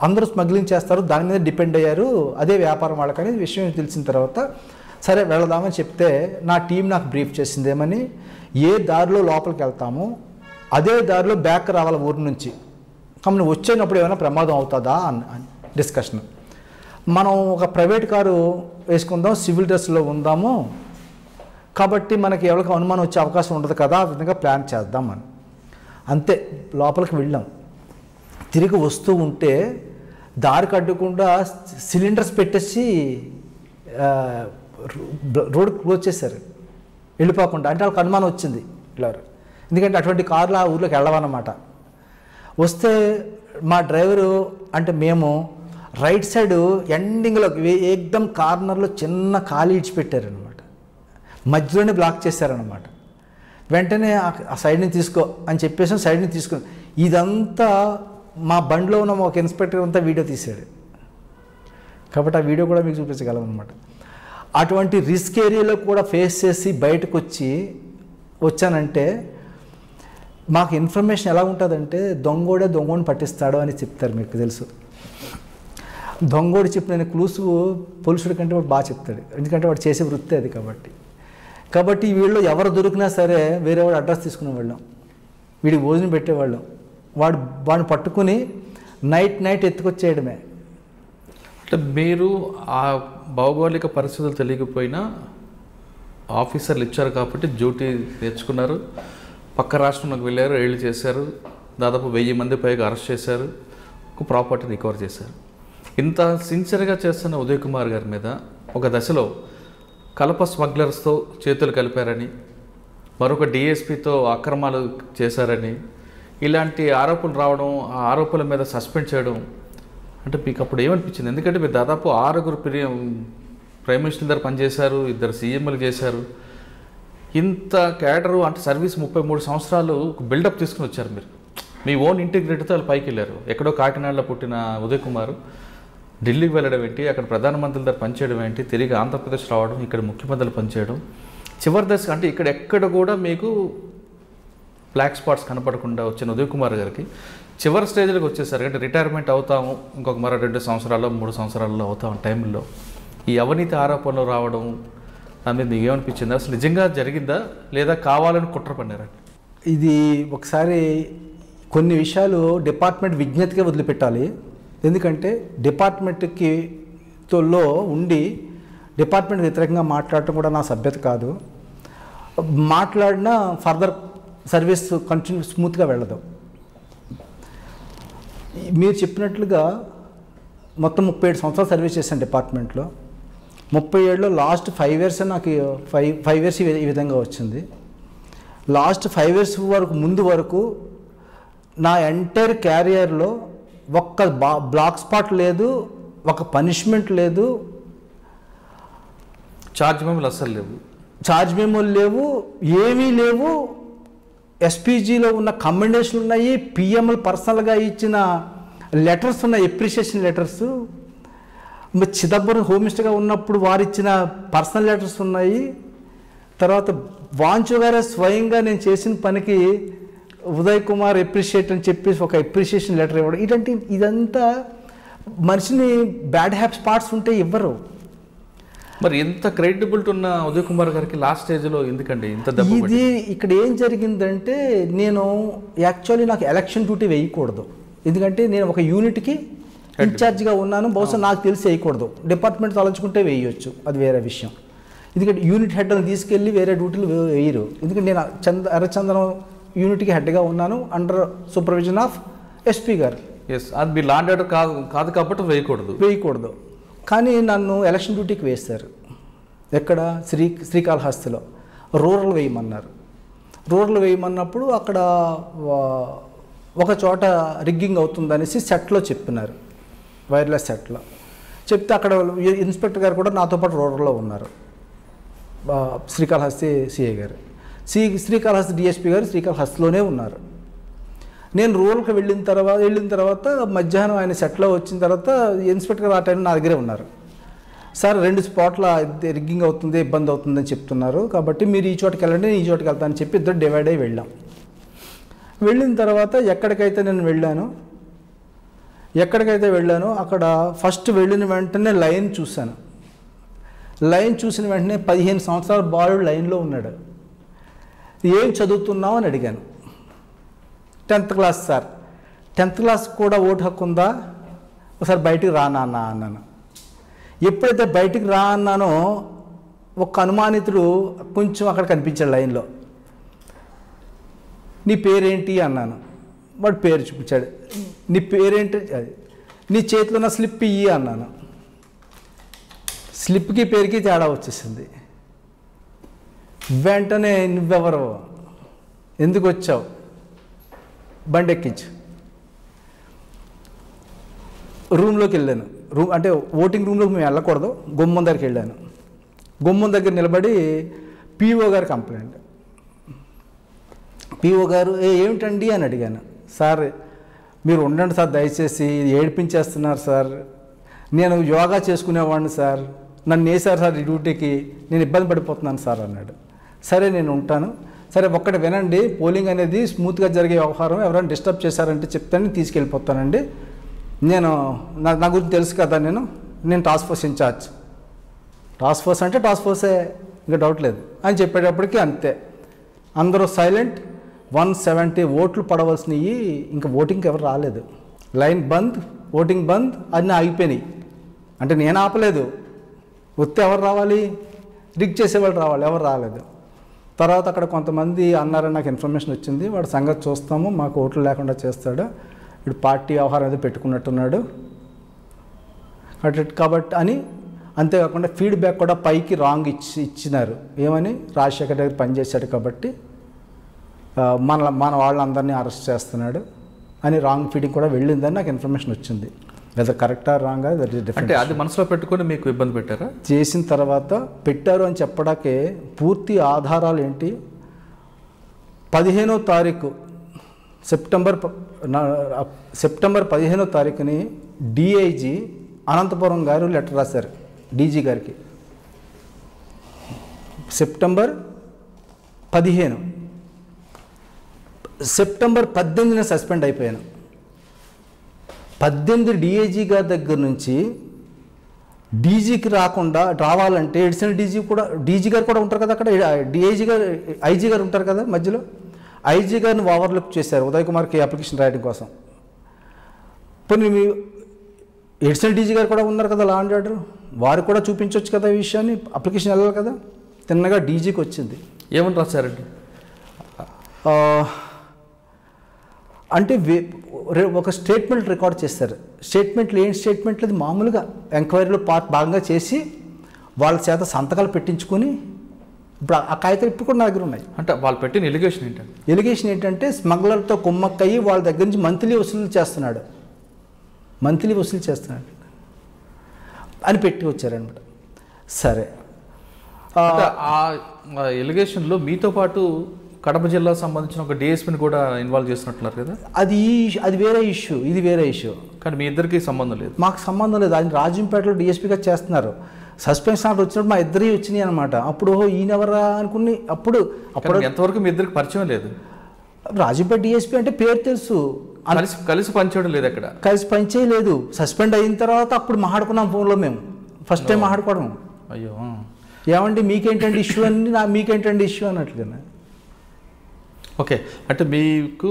అందరూ స్మగ్లింగ్ చేస్తారు, దాని మీద డిపెండ్ అయ్యారు, అదే వ్యాపారం వాళ్ళకని విషయం తెలిసిన తర్వాత సరే వెళదామని చెప్తే నా టీం నాకు బ్రీఫ్ చేసింది ఏమని, ఏ దారిలో లోపలికి వెళ్తామో అదే దారిలో బ్యాక్ రావాలి ఊరి నుంచి, కాబట్టి వచ్చేటప్పుడు ఏమైనా ప్రమాదం అవుతుందా అని డిస్కషన్. మనం ఒక ప్రైవేట్ కారు వేసుకుందాం, సివిల్ డ్రెస్లో ఉందాము, కాబట్టి మనకి ఎవరికి అనుమానం వచ్చే అవకాశం ఉండదు కదా, ఆ విధంగా ప్లాన్ చేద్దామని. అంతే లోపలికి వెళ్ళాం. తిరిగి వస్తూ ఉంటే దారికి అడ్డకుండా సిలిండర్స్ పెట్టేసి రోడ్ క్లోజ్ చేశారు వెళ్ళిపోకుండా. అంటే వాళ్ళకి అనుమానం వచ్చింది ఇలా, ఎందుకంటే అటువంటి కార్లు ఆ ఊర్లోకి వెళ్ళవన్నమాట. వస్తే మా డ్రైవరు అంటే మేము రైట్ సైడ్ ఎండింగ్లో ఏకదం కార్నర్లో చిన్న ఖాళీ ఇచ్చిపెట్టారనమాట, మధ్యలోనే బ్లాక్ చేశారనమాట. వెంటనే ఆ సైడ్ని తీసుకో అని చెప్పేసి సైడ్ని తీసుకుని ఇదంతా మా బండిలో ఉన్న ఒక ఇన్స్పెక్టర్ అంతా వీడియో తీశాడు. కాబట్టి ఆ వీడియో కూడా మీకు చూపించగలం అనమాట. అటువంటి రిస్క్ ఏరియాలో కూడా ఫేస్ చేసి బయటకు వచ్చానంటే మాకు ఇన్ఫర్మేషన్ ఎలా ఉంటుందంటే దొంగోడే దొంగని పట్టిస్తాడు అని చెప్తారు. మీకు తెలుసు, దొంగోడు చెప్పిన క్లూస్ పోలీసుడి కంటే వాడు బాగా చెప్తాడు, ఎందుకంటే వాడు చేసే వృత్తి అది. కాబట్టి వీళ్ళు ఎవరు దొరికినా సరే వేరే వాడు అడ్రస్ తీసుకునేవాళ్ళం, వీడికి భోజనం పెట్టేవాళ్ళం, వాడిని పట్టుకుని నైట్ ఎత్తుకొచ్చేయడమే. అంటే మీరు ఆ భౌగోళిక పరిస్థితులు తెలియకపోయినా ఆఫీసర్లు ఇచ్చారు కాబట్టి డ్యూటీ నేర్చుకున్నారు, పక్క రాష్ట్రంలోకి వెళ్ళారు, రైళ్లు చేశారు, దాదాపు 1000 మంది పైగా అరెస్ట్ చేశారు, ఒక ప్రాపర్టీ రికవర్ చేశారు. ఇంత సిన్సియర్గా చేస్తున్న ఉదయ్ కుమార్ గారి మీద ఒక దశలో కలప స్మగ్లర్స్తో చేతులు కలిపారని, మరొక డిఎస్పీతో అక్రమాలు చేశారని, ఇలాంటి ఆరోపణలు రావడం, ఆ ఆరోపణల మీద సస్పెండ్ చేయడం అంటే మీకు అప్పుడు ఏమనిపించింది? ఎందుకంటే మీరు దాదాపు 6 ప్రైమ్ మినిస్టర్ దగ్గర పనిచేశారు, 2 సీఎంలు చేశారు, ఇంత క్యాడరు అంటే సర్వీస్ 33 సంవత్సరాలు బిల్డప్ తీసుకుని వచ్చారు. మీరు మీ ఓన్ ఇంటిగ్రిటీతో వాళ్ళు పైకి వెళ్ళారు. ఎక్కడో కాకినాడలో పుట్టిన ఉదయ్ కుమార్ ఢిల్లీకి వెళ్ళడం ఏంటి, అక్కడ ప్రధానమంత్రుల దగ్గర పనిచేయడం ఏంటి, తిరిగి ఆంధ్రప్రదేశ్ రావడం, ఇక్కడ ముఖ్యమంత్రులు పనిచేయడం, చివరి దశ అంటే ఇక్కడ ఎక్కడ కూడా మీకు బ్లాక్ స్పాట్స్ కనపడకుండా వచ్చిన ఉదయ్ కుమార్ గారికి చివరి స్టేజ్లోకి వచ్చేసారు. అంటే రిటైర్మెంట్ అవుతాము ఇంకొక మరో 2 సంవత్సరాల్లో 3 సంవత్సరాల్లో అవుతాం టైంలో ఈ అవినీతి ఆరోపణలు రావడం దాని మీద మీకు ఏమనిపించింది? అసలు నిజంగా జరిగిందా లేదా కావాలని కుట్ర పన్నారా? ఇది ఒకసారి కొన్ని విషయాలు డిపార్ట్మెంట్ విజ్ఞతగా వదిలిపెట్టాలి. ఎందుకంటే డిపార్ట్మెంట్కి తోలో ఉండి డిపార్ట్మెంట్ వ్యతిరేకంగా మాట్లాడటం కూడా నా సభ్యత కాదు. మాట్లాడినా ఫర్దర్ సర్వీస్ కంటిన్యూ స్మూత్గా వెళ్ళదు. మీరు చెప్పినట్లుగా మొత్తం 37 సంవత్సరాలు సర్వీస్ చేశాను డిపార్ట్మెంట్లో. 37లో లాస్ట్ 5 years నాకు 5 years ఈ విధంగా వచ్చింది. లాస్ట్ 5 years ముందు వరకు నా ఎంటైర్ క్యారియర్లో ఒక్క బ్లాక్ స్పాట్ లేదు, ఒక పనిష్మెంట్ లేదు, ఛార్జ్ మెమోలు అస్సలు లేవు, ఛార్జ్ మెమోలు లేవు, ఏమీ లేవు. ఎస్పీజీలో ఉన్న కమెండేషన్లు ఉన్నాయి, పిఎంలు పర్సనల్గా ఇచ్చిన లెటర్స్ ఉన్నాయి, ఎప్రిషియేషన్ లెటర్స్. చిదంబరం హోమ్ మినిస్టర్గా ఉన్నప్పుడు వారు ఇచ్చిన పర్సనల్ లెటర్స్ ఉన్నాయి. తర్వాత వాంచు గారే స్వయంగా నేను చేసిన పనికి ఉదయ్ కుమార్ ఎప్రిషియేట్ అని చెప్పేసి ఒక ఎప్రిషియేషన్ లెటర్ ఇవ్వడం, ఇదంతా మనిషిని బ్యాడ్ హ్యాప్ స్పాట్స్ ఉంటే ఇవ్వరు. మరి ఎంత క్రెడిబిలిటీ ఉన్న ఉదయ్ కుమార్ గారికి లాస్ట్ స్టేజ్లో ఎందుకండి ఇంత దెబ్బ? ఇది ఇక్కడ ఏం జరిగిందంటే నేను యాక్చువల్లీ నాకు ఎలక్షన్ డ్యూటీ వేయకూడదు, ఎందుకంటే నేను ఒక యూనిట్కి ఇన్ఛార్జ్గా ఉన్నాను. బహుశా నాకు తెలిసి వేయకూడదు, డిపార్ట్మెంట్ తలంచుకుంటే వేయవచ్చు, అది వేరే విషయం. ఎందుకంటే యూనిట్ హెడ్ అని తీసుకెళ్ళి వేరే డ్యూటీలు వేయరు. ఎందుకంటే నేను ఎర్రచందనం యూనిట్కి హెడ్గా ఉన్నాను అండర్ సూపర్విజన్ ఆఫ్ ఎస్పీ గారు. ఎస్, అది మీ లాండ్ ఆర్డర్ కాదు కాబట్టి వేయకూడదు. కానీ నన్ను ఎలక్షన్ డ్యూటీకి వేస్తారు. ఎక్కడ? శ్రీకాళహస్తిలో రూరల్ వేయమన్నారు. రూరల్ వేయమన్నప్పుడు అక్కడ ఒక చోట రిగ్గింగ్ అవుతుందనేసి సెట్లో చెప్పినారు, వైర్లెస్ సెట్లో చెప్తే అక్కడ ఇన్స్పెక్టర్ గారు కూడా నాతో పాటు రూరల్లో ఉన్నారు, శ్రీకాళహస్తి సిఐ గారు. శ్రీకాళహస్తి డిఎస్పీ గారు శ్రీకాళహస్తిలోనే ఉన్నారు. నేను రూరల్కి వెళ్ళిన తర్వాత మధ్యాహ్నం ఆయన సెట్లో వచ్చిన తర్వాత ఇన్స్పెక్టర్ గారు ఆ టైంలో నా దగ్గరే ఉన్నారు. సార్ 2 స్పాట్ల రిగ్గింగ్ అవుతుంది, ఇబ్బంది అవుతుందని చెప్తున్నారు, కాబట్టి మీరు ఈ చోటుకి వెళ్ళండి, నేను ఈ చోటుకి వెళ్తానని చెప్పి ఇద్దరు డివైడ్ అయ్యి వెళ్ళాం. వెళ్ళిన తర్వాత ఎక్కడికైతే నేను వెళ్ళానో అక్కడ ఫస్ట్ వెళ్ళిన వెంటనే లైన్ చూశాను. లైన్ చూసిన వెంటనే 15 సంవత్సరాల బాలుడు లైన్లో ఉన్నాడు. ఏం చదువుతున్నావు అని అడిగాను. 10th class sir. 10th class కూడా ఓటు హక్కు ఉందా? ఒకసారి బయటికి రా నాన్న అన్నాను. ఎప్పుడైతే బయటికి రా అన్నానో ఒక అనుమానితుడు కొంచెం అక్కడ కనిపించాడు లైన్లో. నీ పేరేంటి అన్నాను. వాడు పేరు చూపించాడు. నీ పేరేంటి? అది నీ చేతిలో ఉన్న స్లిప్ ఇయ్యి అన్నాను. స్లిప్కి పేరుకి తేడా వచ్చేసింది. వెంటనే నువ్వెవరు, ఎందుకు వచ్చావు, బండి ఎక్కించు. రూమ్లోకి వెళ్ళాను. అంటే ఓటింగ్ రూమ్లోకి మేము వెళ్ళకూడదు, గుమ్మం దగ్గరికి వెళ్ళాను. గుమ్మం దగ్గర నిలబడి పిఓ గారు కంప్లైంట్, పిఓ గారు ఏమిటండి అని అడిగాను. సార్ మీరు ఉండండి సార్, దయచేసి ఏడిపించేస్తున్నారు సార్, నేను యోగా చేసుకునేవాడిని సార్, నన్ను వేశారు సార్ ఈ డ్యూటీకి, నేను ఇబ్బంది పడిపోతున్నాను సార్ అన్నాడు. సరే నేను ఉంటాను, సరే ఒక్కటి వినండి, పోలింగ్ అనేది స్మూత్గా జరిగే వ్యవహారం, ఎవరైనా డిస్టర్బ్ చేశారంటే చెప్తాను, తీసుకెళ్ళిపోతానండి, నేను నా గురించి తెలుసు కదా, నేను task force incharge, task force అంటే టాస్క్ ఫోర్సే, ఇంకా డౌట్ లేదు అని చెప్పేటప్పటికి అంతే, అందరూ సైలెంట్. 170 ఓట్లు పడవలసినవి, ఇంకా ఓటింగ్కి ఎవరు రాలేదు, లైన్ బంద్, ఓటింగ్ బంద్, అన్నీ ఆగిపోయినాయి. అంటే నేను ఆపలేదు, వస్తే ఎవరు రావాలి, రిగ్ చేసేవాళ్ళు రావాలి, ఎవరు రాలేదు. తర్వాత అక్కడ కొంతమంది అన్నారని నాకు ఇన్ఫర్మేషన్ వచ్చింది, వాడు సంగతి చూస్తాము, మాకు ఓట్లు లేకుండా చేస్తాడు, ఇప్పుడు పార్టీ వ్యవహారం ఏదో పెట్టుకున్నట్టున్నాడు కాబట్టి అని. అంతేకాకుండా ఫీడ్బ్యాక్ కూడా పైకి రాంగ్ ఇచ్చినారు, ఏమని, రాజశేఖర్ దగ్గర పనిచేశాడు కాబట్టి మన వాళ్ళందరినీ అరెస్ట్ చేస్తున్నాడు అని రాంగ్ ఫీడింగ్ కూడా వెళ్ళిందని నాకు ఇన్ఫర్మేషన్ వచ్చింది. వెదర్ కరెక్టా రాంగా అంటే అది మనసులో పెట్టుకొని మీకు ఇబ్బంది పెట్టారా? చేసిన తర్వాత పెట్టారు అని చెప్పడాకే పూర్తి ఆధారాలు ఏంటి, 15వ తారీఖు సెప్టెంబర్ 15వ తారీఖుని డిఐజీ అనంతపురం గారు లెటర్ రాశారు డీజీ గారికి. సెప్టెంబర్ 15, సెప్టెంబర్ 18న సస్పెండ్ అయిపోయాను. 18 డిఐజీ గారి దగ్గర నుంచి డీజీకి రావాలంటే ఎడిషనల్ డీజీ గారు కూడా ఉంటారు కదా అక్కడ, ఐజీ గారు ఉంటారు కదా మధ్యలో, ఐజీ గారిని ఓవర్లుక్ చేశారు ఉదయ్ కుమార్కి అప్లికేషన్ రాయడం కోసం. పోనీ మీ ఎడిషనల్ డీజీ గారు కూడా ఉన్నారు కదా లా అండ్ ఆర్డర్, వారు కూడా చూపించవచ్చు కదా ఈ విషయాన్ని, అప్లికేషన్ వెళ్ళాలి కదా. తిన్నగా డీజీకి వచ్చింది. ఏమని రాశారండి అంటే ఒక స్టేట్మెంట్ రికార్డ్ చేస్తారు. స్టేట్మెంట్లు ఏంటి స్టేట్మెంట్లు, అది మామూలుగా ఎంక్వైరీలో భాగంగా చేసి వాళ్ళ చేత సంతకాలు పెట్టించుకొని, ఇప్పుడు ఆ కాగితాలు ఇప్పుడు కూడా నా దగ్గర ఉన్నాయి. అంటే వాళ్ళు పెట్టిన ఎలిగేషన్ ఏంటంటే స్మగ్లర్తో కుమ్మక్కయ్యి వాళ్ళ దగ్గర నుంచి మంత్లీ వసూలు చేస్తున్నాడు అని పెట్టి వచ్చారనమాట. సరే, ఆ ఎలిగేషన్లో మీతో పాటు కడప జిల్లాకు సంబంధించిన ఒక డిఎస్పీని కూడా ఇన్వాల్వ్ చేస్తున్నట్టున్నారు కదా. అది వేరే ఇష్యూ, ఇది వేరే ఇష్యూ. కానీ మీ ఇద్దరికి సంబంధం లేదు. మాకు సంబంధం లేదు. ఆయన రాజంపేటలో డిఎస్పీగా చేస్తున్నారు. సస్పెన్షన్ ఆర్డర్ వచ్చినప్పుడు మా ఇద్దరి వచ్చినాయి అనమాట. అప్పుడు ఈయనెవరా అనుకుని అప్పుడు ఎంతవరకు మీ ఇద్దరికి పరిచయం లేదు. రాజంపేట డిఎస్పీ అంటే పేరు తెలుసు, కలిసి పనిచేయడం లేదు, అక్కడ కలిసి పనిచేయలేదు. సస్పెండ్ అయిన తర్వాత అప్పుడు మాట్లాడుకున్నాం ఫోన్లో, మేము ఫస్ట్ టైం మాట్లాడుకోవడం. అయ్యో ఏమండి మీకేంటండి ఇష్యూ అని, మీకేంటండి ఇష్యూ అన్నట్లుగా. ఓకే, అంటే మీకు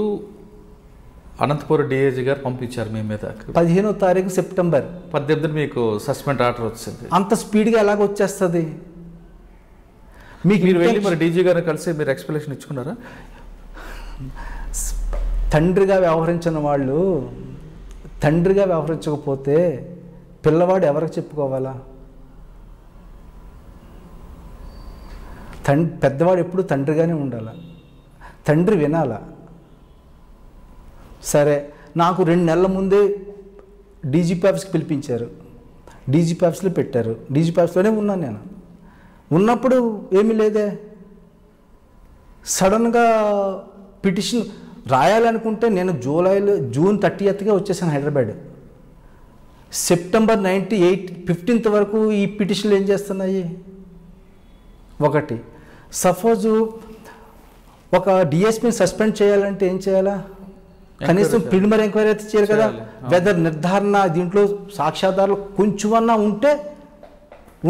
అనంతపురం డిఐజీ గారు పంపించారు మీ మీద 15వ తారీఖు సెప్టెంబర్ 18 మీకు సస్పెండ్ ఆర్డర్ వచ్చింది. అంత స్పీడ్గా ఎలాగ వచ్చేస్తుంది మీరు వెళ్ళి మరి డీజీ గారిని కలిసి మీరు ఎక్స్ప్లెనేషన్ ఇచ్చుకున్నారా? తండ్రిగా వ్యవహరించిన వాళ్ళు తండ్రిగా వ్యవహరించకపోతే పిల్లవాడు ఎవరికి చెప్పుకోవాలా? పెద్దవాడు ఎప్పుడు తండ్రిగానే ఉండాలి, తండ్రి వినాలా. సరే, నాకు 2 నెలల ముందే డీజీపీ ఆఫీస్కి పిలిపించారు, డీజీపీ ఆఫీస్లో పెట్టారు. డీజీపీ ఆఫీస్లోనే ఉన్నాను నేను. ఉన్నప్పుడు ఏమీ లేదే, సడన్గా పిటిషన్ రాయాలనుకుంటే నేను జూన్ 30గా వచ్చేసాను హైదరాబాద్. సెప్టెంబర్ 15th వరకు ఈ పిటిషన్లు ఏం చేస్తున్నాయి? ఒకటి, సపోజు ఒక డిఎస్పీని సస్పెండ్ చేయాలంటే ఏం చేయాలా? కనీసం ప్రిలిమినరీ ఎంక్వైరీ అయితే చేయాలి కదా. వెదర్ నిర్ధారణ, దీంట్లో సాక్ష్యాధారాలు కొంచెమన్నా ఉంటే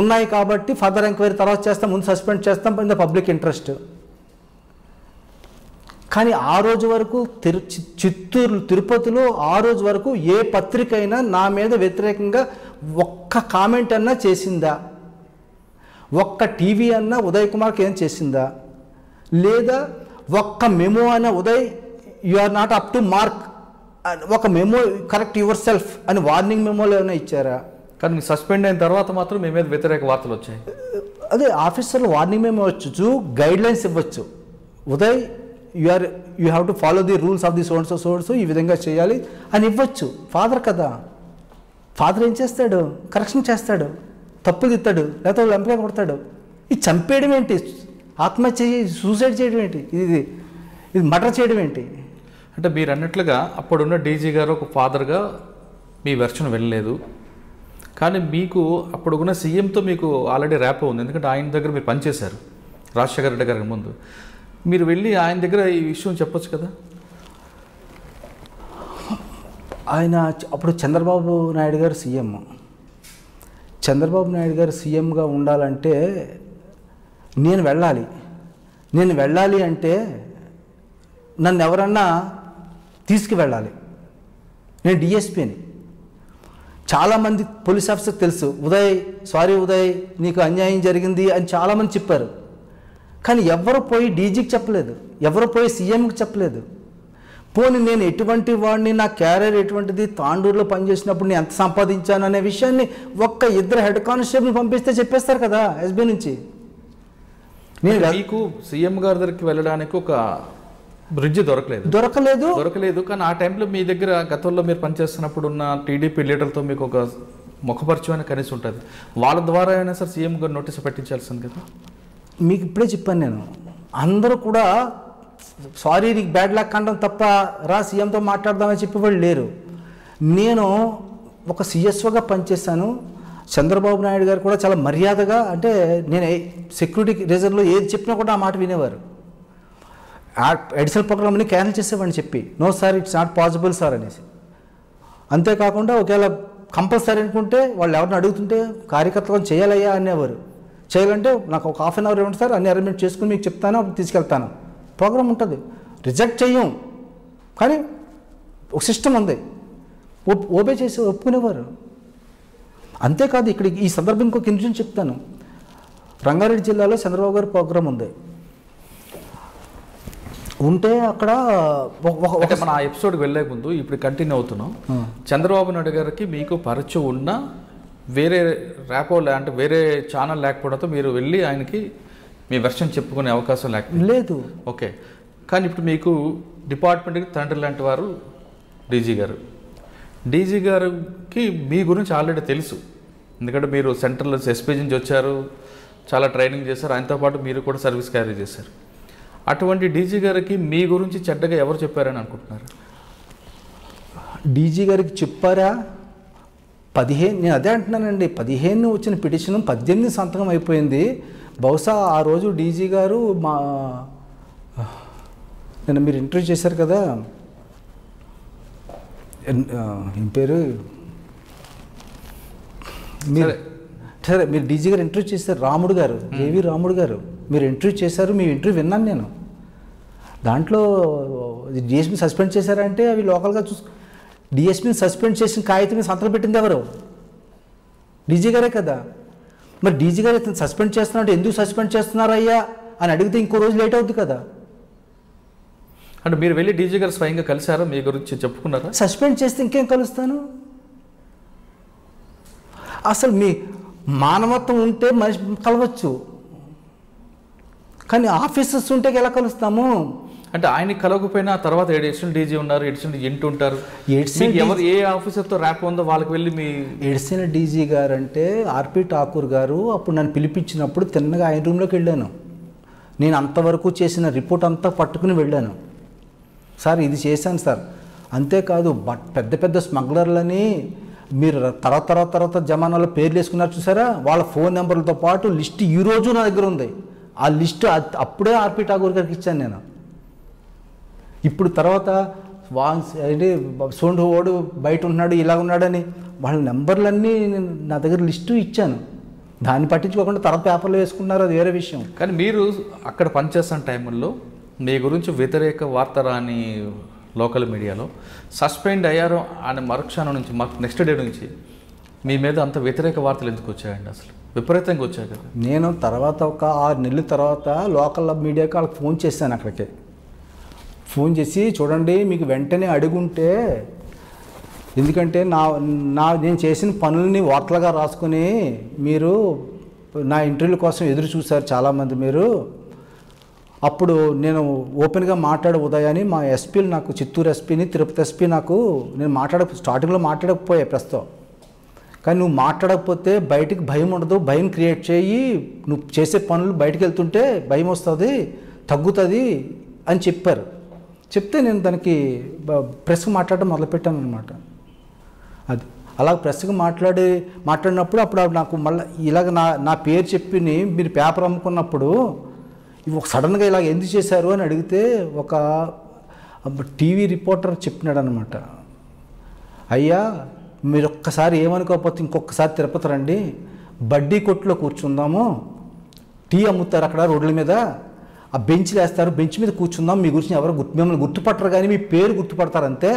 ఉన్నాయి కాబట్టి ఫర్దర్ ఎంక్వైరీ తర్వాత చేస్తాం, ముందు సస్పెండ్ చేస్తాం, ఇన్ ద పబ్లిక్ ఇంట్రెస్ట్. కానీ ఆ రోజు వరకు తిరుపతిలో ఆ రోజు వరకు ఏ పత్రిక అయినా నా మీద వ్యతిరేకంగా ఒక్క కామెంట్ అన్నా చేసిందా? ఒక్క టీవీ అన్నా ఉదయ్ కుమార్కి ఏం చేసిందా? లేదా ఒక్క మెమో అయినా Uday you are not up to mark, ఒక మెమో కరెక్ట్ యువర్ సెల్ఫ్ అని వార్నింగ్ మెమోలు ఏమైనా ఇచ్చారా? కానీ మీకు సస్పెండ్ అయిన తర్వాత మాత్రం మీ మీద వ్యతిరేక వార్తలు వచ్చాయి. అదే ఆఫీసర్లు వార్నింగ్ మెమో ఇవ్వచ్చు, గైడ్లైన్స్ ఇవ్వచ్చు, Uday you have to follow the rules of the source, ఈ విధంగా చేయాలి అని ఇవ్వచ్చు. ఫాదర్ కదా, ఫాదర్ ఏం చేస్తాడు? కరెక్షన్ చేస్తాడు, తప్పు తిత్తాడు, లేకపోతే వాళ్ళు ఎంప్లాయ్ కొడతాడు. ఇది చంపేయడం ఏంటి? ఆత్మహత్య సూసైడ్ చేయడం ఏంటి? ఇది మర్డర్ చేయడం ఏంటి? అంటే మీరు అన్నట్లుగా అప్పుడున్న డీజీ గారు ఒక ఫాదర్గా మీ వెర్షన్ వెళ్ళలేదు, కానీ మీకు అప్పుడున్న సీఎంతో మీకు ఆల్రెడీ ర్యాపో ఉంది. ఎందుకంటే ఆయన దగ్గర మీరు పనిచేశారు రాజశేఖర రెడ్డి గారికి ముందు. మీరు వెళ్ళి ఆయన దగ్గర ఈ విషయం చెప్పొచ్చు కదా. ఆయన అప్పుడు చంద్రబాబు నాయుడు గారు సీఎం. చంద్రబాబు నాయుడు గారు సీఎంగా ఉండాలంటే నేను వెళ్ళాలి అంటే నన్ను ఎవరన్నా తీసుకువెళ్ళాలి. నేను డిఎస్పీని. చాలామంది పోలీస్ ఆఫీసర్ తెలుసు, ఉదయ్ నీకు అన్యాయం జరిగింది అని చాలామంది చెప్పారు. కానీ ఎవరు పోయి డీజీకి చెప్పలేదు, ఎవరు పోయి సీఎంకి చెప్పలేదు. పోనీ నేను ఎటువంటి వాడిని, నా క్యారియర్ ఎటువంటిది, తాండూరులో పనిచేసినప్పుడు నేను ఎంత సంపాదించాను అనే విషయాన్ని ఒక్క 2 హెడ్ కానిస్టేబుల్ పంపిస్తే చెప్పేస్తారు కదా ఎస్బీ నుంచి. మీకు సీఎం గారి దగ్గరికి వెళ్ళడానికి ఒక బ్రిడ్జ్ దొరకలేదు. కానీ ఆ టైంలో మీ దగ్గర గతంలో మీరు పనిచేస్తున్నప్పుడు ఉన్న టీడీపీ లీడర్తో మీకు ఒక ముఖపరిచయం కనీసం ఉంటుంది. వాళ్ళ ద్వారా అయినా సార్ సీఎం గారు నోటీస్ పెట్టించాల్సింది కదా. మీకు ఇప్పుడే చెప్పాను నేను, అందరూ కూడా సారీ నీకు బ్యాడ్ లక్ అనడం తప్ప రా సీఎంతో మాట్లాడదామని చెప్పేవాళ్ళు లేరు. నేను ఒక సిఎస్ఓగా పనిచేశాను. చంద్రబాబు నాయుడు గారు కూడా చాలా మర్యాదగా, అంటే నేను సెక్యూరిటీ రీజన్లో ఏది చెప్పినా కూడా ఆ మాట వినేవారు. అడిషనల్ ప్రోగ్రామ్ని క్యాన్సిల్ చేసేవాడిని చెప్పి, no sir it's not possible sir అనేసి. అంతేకాకుండా ఒకవేళ కంపల్సరీ అనుకుంటే వాళ్ళు ఎవరిని అడుగుతుంటే కార్యకర్తలను చేయాలయ్యా అనేవారు. చేయాలంటే నాకు ఒక హాఫ్ అన్ అవర్ ఇవ్వండి సార్, అన్ని అరేంజ్మెంట్ చేసుకుని మీకు చెప్తాను, అప్పుడు తీసుకెళ్తాను. ప్రోగ్రామ్ ఉంటుంది, రిజెక్ట్ చెయ్యం, కానీ ఒక సిస్టమ్ ఉంది, ఓబే చేసి ఒప్పుకునేవారు. అంతేకాదు ఇక్కడ ఈ సందర్భం ఇంకొక ఇన్సిడెంట్ చెప్తాను. రంగారెడ్డి జిల్లాలో చంద్రబాబు గారి ప్రోగ్రాం ఉంది. ఉంటే అక్కడ మన ఆ ఎపిసోడ్కి వెళ్ళే ముందు ఇప్పుడు కంటిన్యూ అవుతున్నాం. చంద్రబాబు నాయుడు గారికి మీకు పరిచయం ఉన్న వేరే ర్యాపో అంటే వేరే ఛానల్ లేకపోవడంతో మీరు వెళ్ళి ఆయనకి మీ వెర్షన్ చెప్పుకునే అవకాశం లేదు. ఓకే, కానీ ఇప్పుడు మీకు డిపార్ట్మెంట్కి తండ్రి లాంటి వారు డీజీ గారికి మీ గురించి ఆల్రెడీ తెలుసు. ఎందుకంటే మీరు సెంట్రల్ ఎస్పీ నుంచి వచ్చారు, చాలా ట్రైనింగ్ చేశారు, ఆయనతో పాటు మీరు కూడా సర్వీస్ క్యారీ చేశారు. అటువంటి డీజీ గారికి మీ గురించి చెడ్డగా ఎవరు చెప్పారని అనుకుంటున్నారు? డీజీ గారికి చెప్పారా? 15, నేను అదే అంటున్నానండి, 15 వచ్చిన పిటిషన్ 18 సంతకం అయిపోయింది. బహుశా ఆ రోజు డీజీ గారు నేను మీరు ఇంటర్వ్యూ చేశారు కదా, ఏం పేరు సరే మీరు డీజీ గారు ఇంటర్వ్యూ చేశారు, రాముడు గారు, ఏవి రాముడు గారు, మీరు ఇంటర్వ్యూ చేశారు. మీ ఇంటర్వ్యూ విన్నాను నేను. దాంట్లో డిఎస్పీని సస్పెండ్ చేశారంటే అవి లోకల్గా డిఎస్పీని సస్పెండ్ చేసిన కాగితం మీద సంతకం పెట్టింది ఎవరు? డీజీ గారే కదా. మరి డీజీ గారు ఇతను సస్పెండ్ చేస్తున్నారంటే ఎందుకు సస్పెండ్ చేస్తున్నారయ్యా అని అడిగితే ఇంకో రోజు లేట్ అవుతుంది కదా. అంటే మీరు వెళ్ళి డీజీ గారు స్వయంగా కలిసారా, మీ గురించి చెప్పుకున్నారా? సస్పెండ్ చేస్తే ఇంకేం కలుస్తాను? అసలు మీ మానవత్వం ఉంటే మనిషి కలవచ్చు, కానీ ఆఫీసర్స్ ఉంటే ఎలా కలుస్తాము? అంటే ఆయనకి కలవకపోయినా తర్వాత ఎడిషనల్ డీజీ ఉన్నారు, ఎడిషనల్ ఇంటి ఉంటారు, ఎవరు ఏ ఆఫీసర్తో ర్యాప్ ఉందో వాళ్ళకి వెళ్ళి మీ ఎడిషనల్ డీజీ గారు అంటే ఆర్పి ఠాకూర్ గారు అప్పుడు నన్ను పిలిపించినప్పుడు తిన్నగా ఆయన రూమ్లోకి వెళ్ళాను. నేను అంతవరకు చేసిన రిపోర్ట్ అంతా పట్టుకుని వెళ్ళాను. సార్ ఇది చేశాను సార్. అంతేకాదు పెద్ద పెద్ద స్మగ్లర్లని మీరు తర్వాత జమానాలో పేర్లు వేసుకున్నారు చూసారా, వాళ్ళ ఫోన్ నెంబర్లతో పాటు లిస్ట్ ఈరోజు నా దగ్గర ఉంది. ఆ లిస్టు అప్పుడే ఆర్పి ఠాకూర్ గారికి ఇచ్చాను నేను. ఇప్పుడు తర్వాత ఏంటి సోండు ఓడు బయట ఉన్నాడు, ఇలా ఉన్నాడని వాళ్ళ నెంబర్లన్నీ నా దగ్గర లిస్టు ఇచ్చాను. దాన్ని పట్టించుకోకుండా తర్వాత పేపర్లో వేసుకున్నారు, అది వేరే విషయం. కానీ మీరు అక్కడ పనిచేస్తున్న టైంలో మీ గురించి వ్యతిరేక వార్త రాని లోకల్ మీడియాలో సస్పెండ్ అయ్యారు అనే మరుక్షణం నుంచి నెక్స్ట్ డే నుంచి మీ మీద అంత వ్యతిరేక వార్తలు ఎందుకు వచ్చాయండి? అసలు విపరీతంగా వచ్చాయి కదా. నేను తర్వాత ఒక 6 నెలల తర్వాత లోకల్ మీడియాకి వాళ్ళకి ఫోన్ చేశాను. అక్కడికి ఫోన్ చేసి చూడండి మీకు వెంటనే అడుగుంటే, ఎందుకంటే నేను చేసిన పనులని వార్తలుగా రాసుకుని మీరు నా ఇంటర్వ్యూల కోసం ఎదురు చూశారు చాలామంది మీరు. అప్పుడు నేను ఓపెన్గా ఉదయాన్ని మా ఎస్పీలు నాకు చిత్తూరు ఎస్పీని తిరుపతి ఎస్పీ నాకు నేను స్టార్టింగ్లో మాట్లాడకపోయా ప్రస్తుతం. కానీ నువ్వు మాట్లాడకపోతే బయటికి భయం ఉండదు, భయం క్రియేట్ చేయి, నువ్వు చేసే పనులు బయటికి వెళ్తుంటే భయం వస్తుంది, తగ్గుతుంది అని చెప్పారు. చెప్తే నేను దానికి ప్రెస్కి మాట్లాడడం మొదలుపెట్టాను అనమాట. అది అలా ప్రెస్కి మాట్లాడినప్పుడు అప్పుడు నాకు మళ్ళీ ఇలాగ నా పేరు చెప్పి మీరు పేపర్ అమ్ముకున్నప్పుడు సడన్గా ఇలాగ ఎందుకు చేశారు అని అడిగితే ఒక టీవీ రిపోర్టర్ చెప్పినాడు అనమాట. అయ్యా మీరు ఒక్కసారి ఏమనుకోకపోతే ఇంకొకసారి తిరుపతి రండి, బడ్డీ కొట్టులో కూర్చుందాము, టీ అమ్ముతారు అక్కడ రోడ్ల మీద, ఆ బెంచ్లు వేస్తారు, బెంచ్ మీద కూర్చుందాం, మీ గురించి ఎవరు మిమ్మల్ని గుర్తుపట్టరు కానీ మీ పేరు గుర్తుపడతారు అంతే,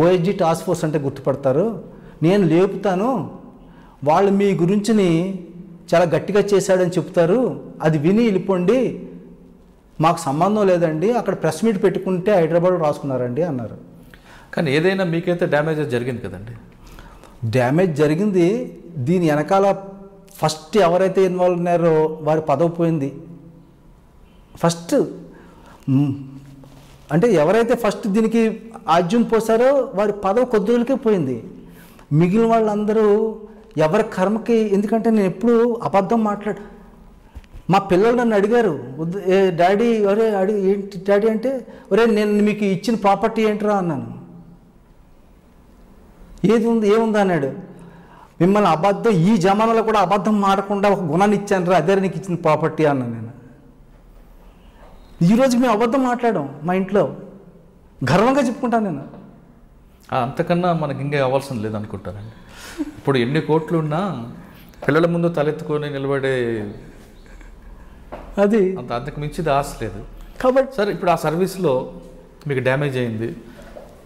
ఓఎస్జీ టాస్క్ ఫోర్స్ అంటే గుర్తుపడతారు, నేను లేపుతాను, వాళ్ళు మీ గురించిని చాలా గట్టిగా చేశాడని చెప్తారు, అది విని వెళ్ళిపోండి, మాకు సంబంధం లేదండి, అక్కడ ప్రెస్ మీట్ పెట్టుకుంటే హైదరాబాద్ రాసుకున్నారండి అన్నారు. కానీ ఏదైనా మీకైతే డ్యామేజ్ జరిగింది కదండి? డ్యామేజ్ జరిగింది. దీని వెనకాల ఫస్ట్ ఎవరైతే ఇన్వాల్వ్ ఉన్నారో వారి పదవి పోయింది. ఫస్ట్ అంటే ఎవరైతే ఫస్ట్ దీనికి ఆజ్యం పోసారో వారి పదవి కొద్ది రోజులకే పోయింది. మిగిలిన వాళ్ళందరూ ఎవరి కర్మకి, ఎందుకంటే నేను ఎప్పుడు అబద్ధం మా పిల్లలు నన్ను అడిగారు, డాడీ ఒరే ఏంటి డాడీ అంటే, ఒరే నేను మీకు ఇచ్చిన ప్రాపర్టీ ఏంట్రా అన్నాను. ఏముంది అన్నాడు. మిమ్మల్ని అబద్ధం, ఈ జమానాలో కూడా అబద్ధం మాడకుండా ఒక గుణాన్ని ఇచ్చాను రా, అదే నీకు ఇచ్చిన ప్రాపర్టీ అన్నాను నేను. ఈరోజు మేము అబద్ధం మాట్లాడాం మా ఇంట్లో, గర్వంగా చెప్పుకుంటాను నేను. అంతకన్నా మనకి ఇంకా అవ్వాల్సింది లేదనుకుంటానండి. ఇప్పుడు ఎన్ని కోట్లు ఉన్నా పిల్లల ముందు తలెత్తుకొని నిలబడే అది అంతకు మించిది ఆశ లేదు కాబట్టి. సార్ ఇప్పుడు ఆ సర్వీస్లో మీకు డ్యామేజ్ అయింది,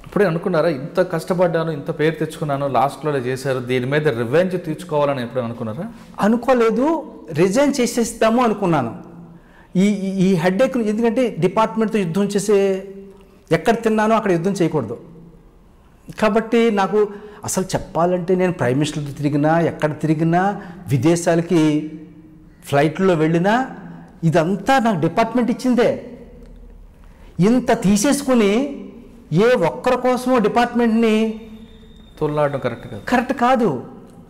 ఇప్పుడే అనుకున్నారా ఇంత కష్టపడ్డాను, ఇంత పేరు తెచ్చుకున్నాను, లాస్ట్లో చేశారు, దీని మీద రివెంజ్ తీర్చుకోవాలని ఎప్పుడు అనుకున్నారా? అనుకోలేదు, రిజైన్ చేసేస్తాము అనుకున్నాను. ఈ హెడ్ఏక్, ఎందుకంటే డిపార్ట్మెంట్తో యుద్ధం చేసే, ఎక్కడ తిన్నానో అక్కడ యుద్ధం చేయకూడదు కాబట్టి నాకు అసలు చెప్పాలంటే నేను ప్రైమ్ మినిస్టర్తో తిరిగినా, ఎక్కడ తిరిగినా, విదేశాలకి ఫ్లైట్లో వెళ్ళినా ఇదంతా నాకు డిపార్ట్మెంట్ ఇచ్చిందే. ఇంత తీసేసుకుని ఏ ఒక్కరి కోసమో డిపార్ట్మెంట్ని తోలాడడం కరెక్ట్ కాదు,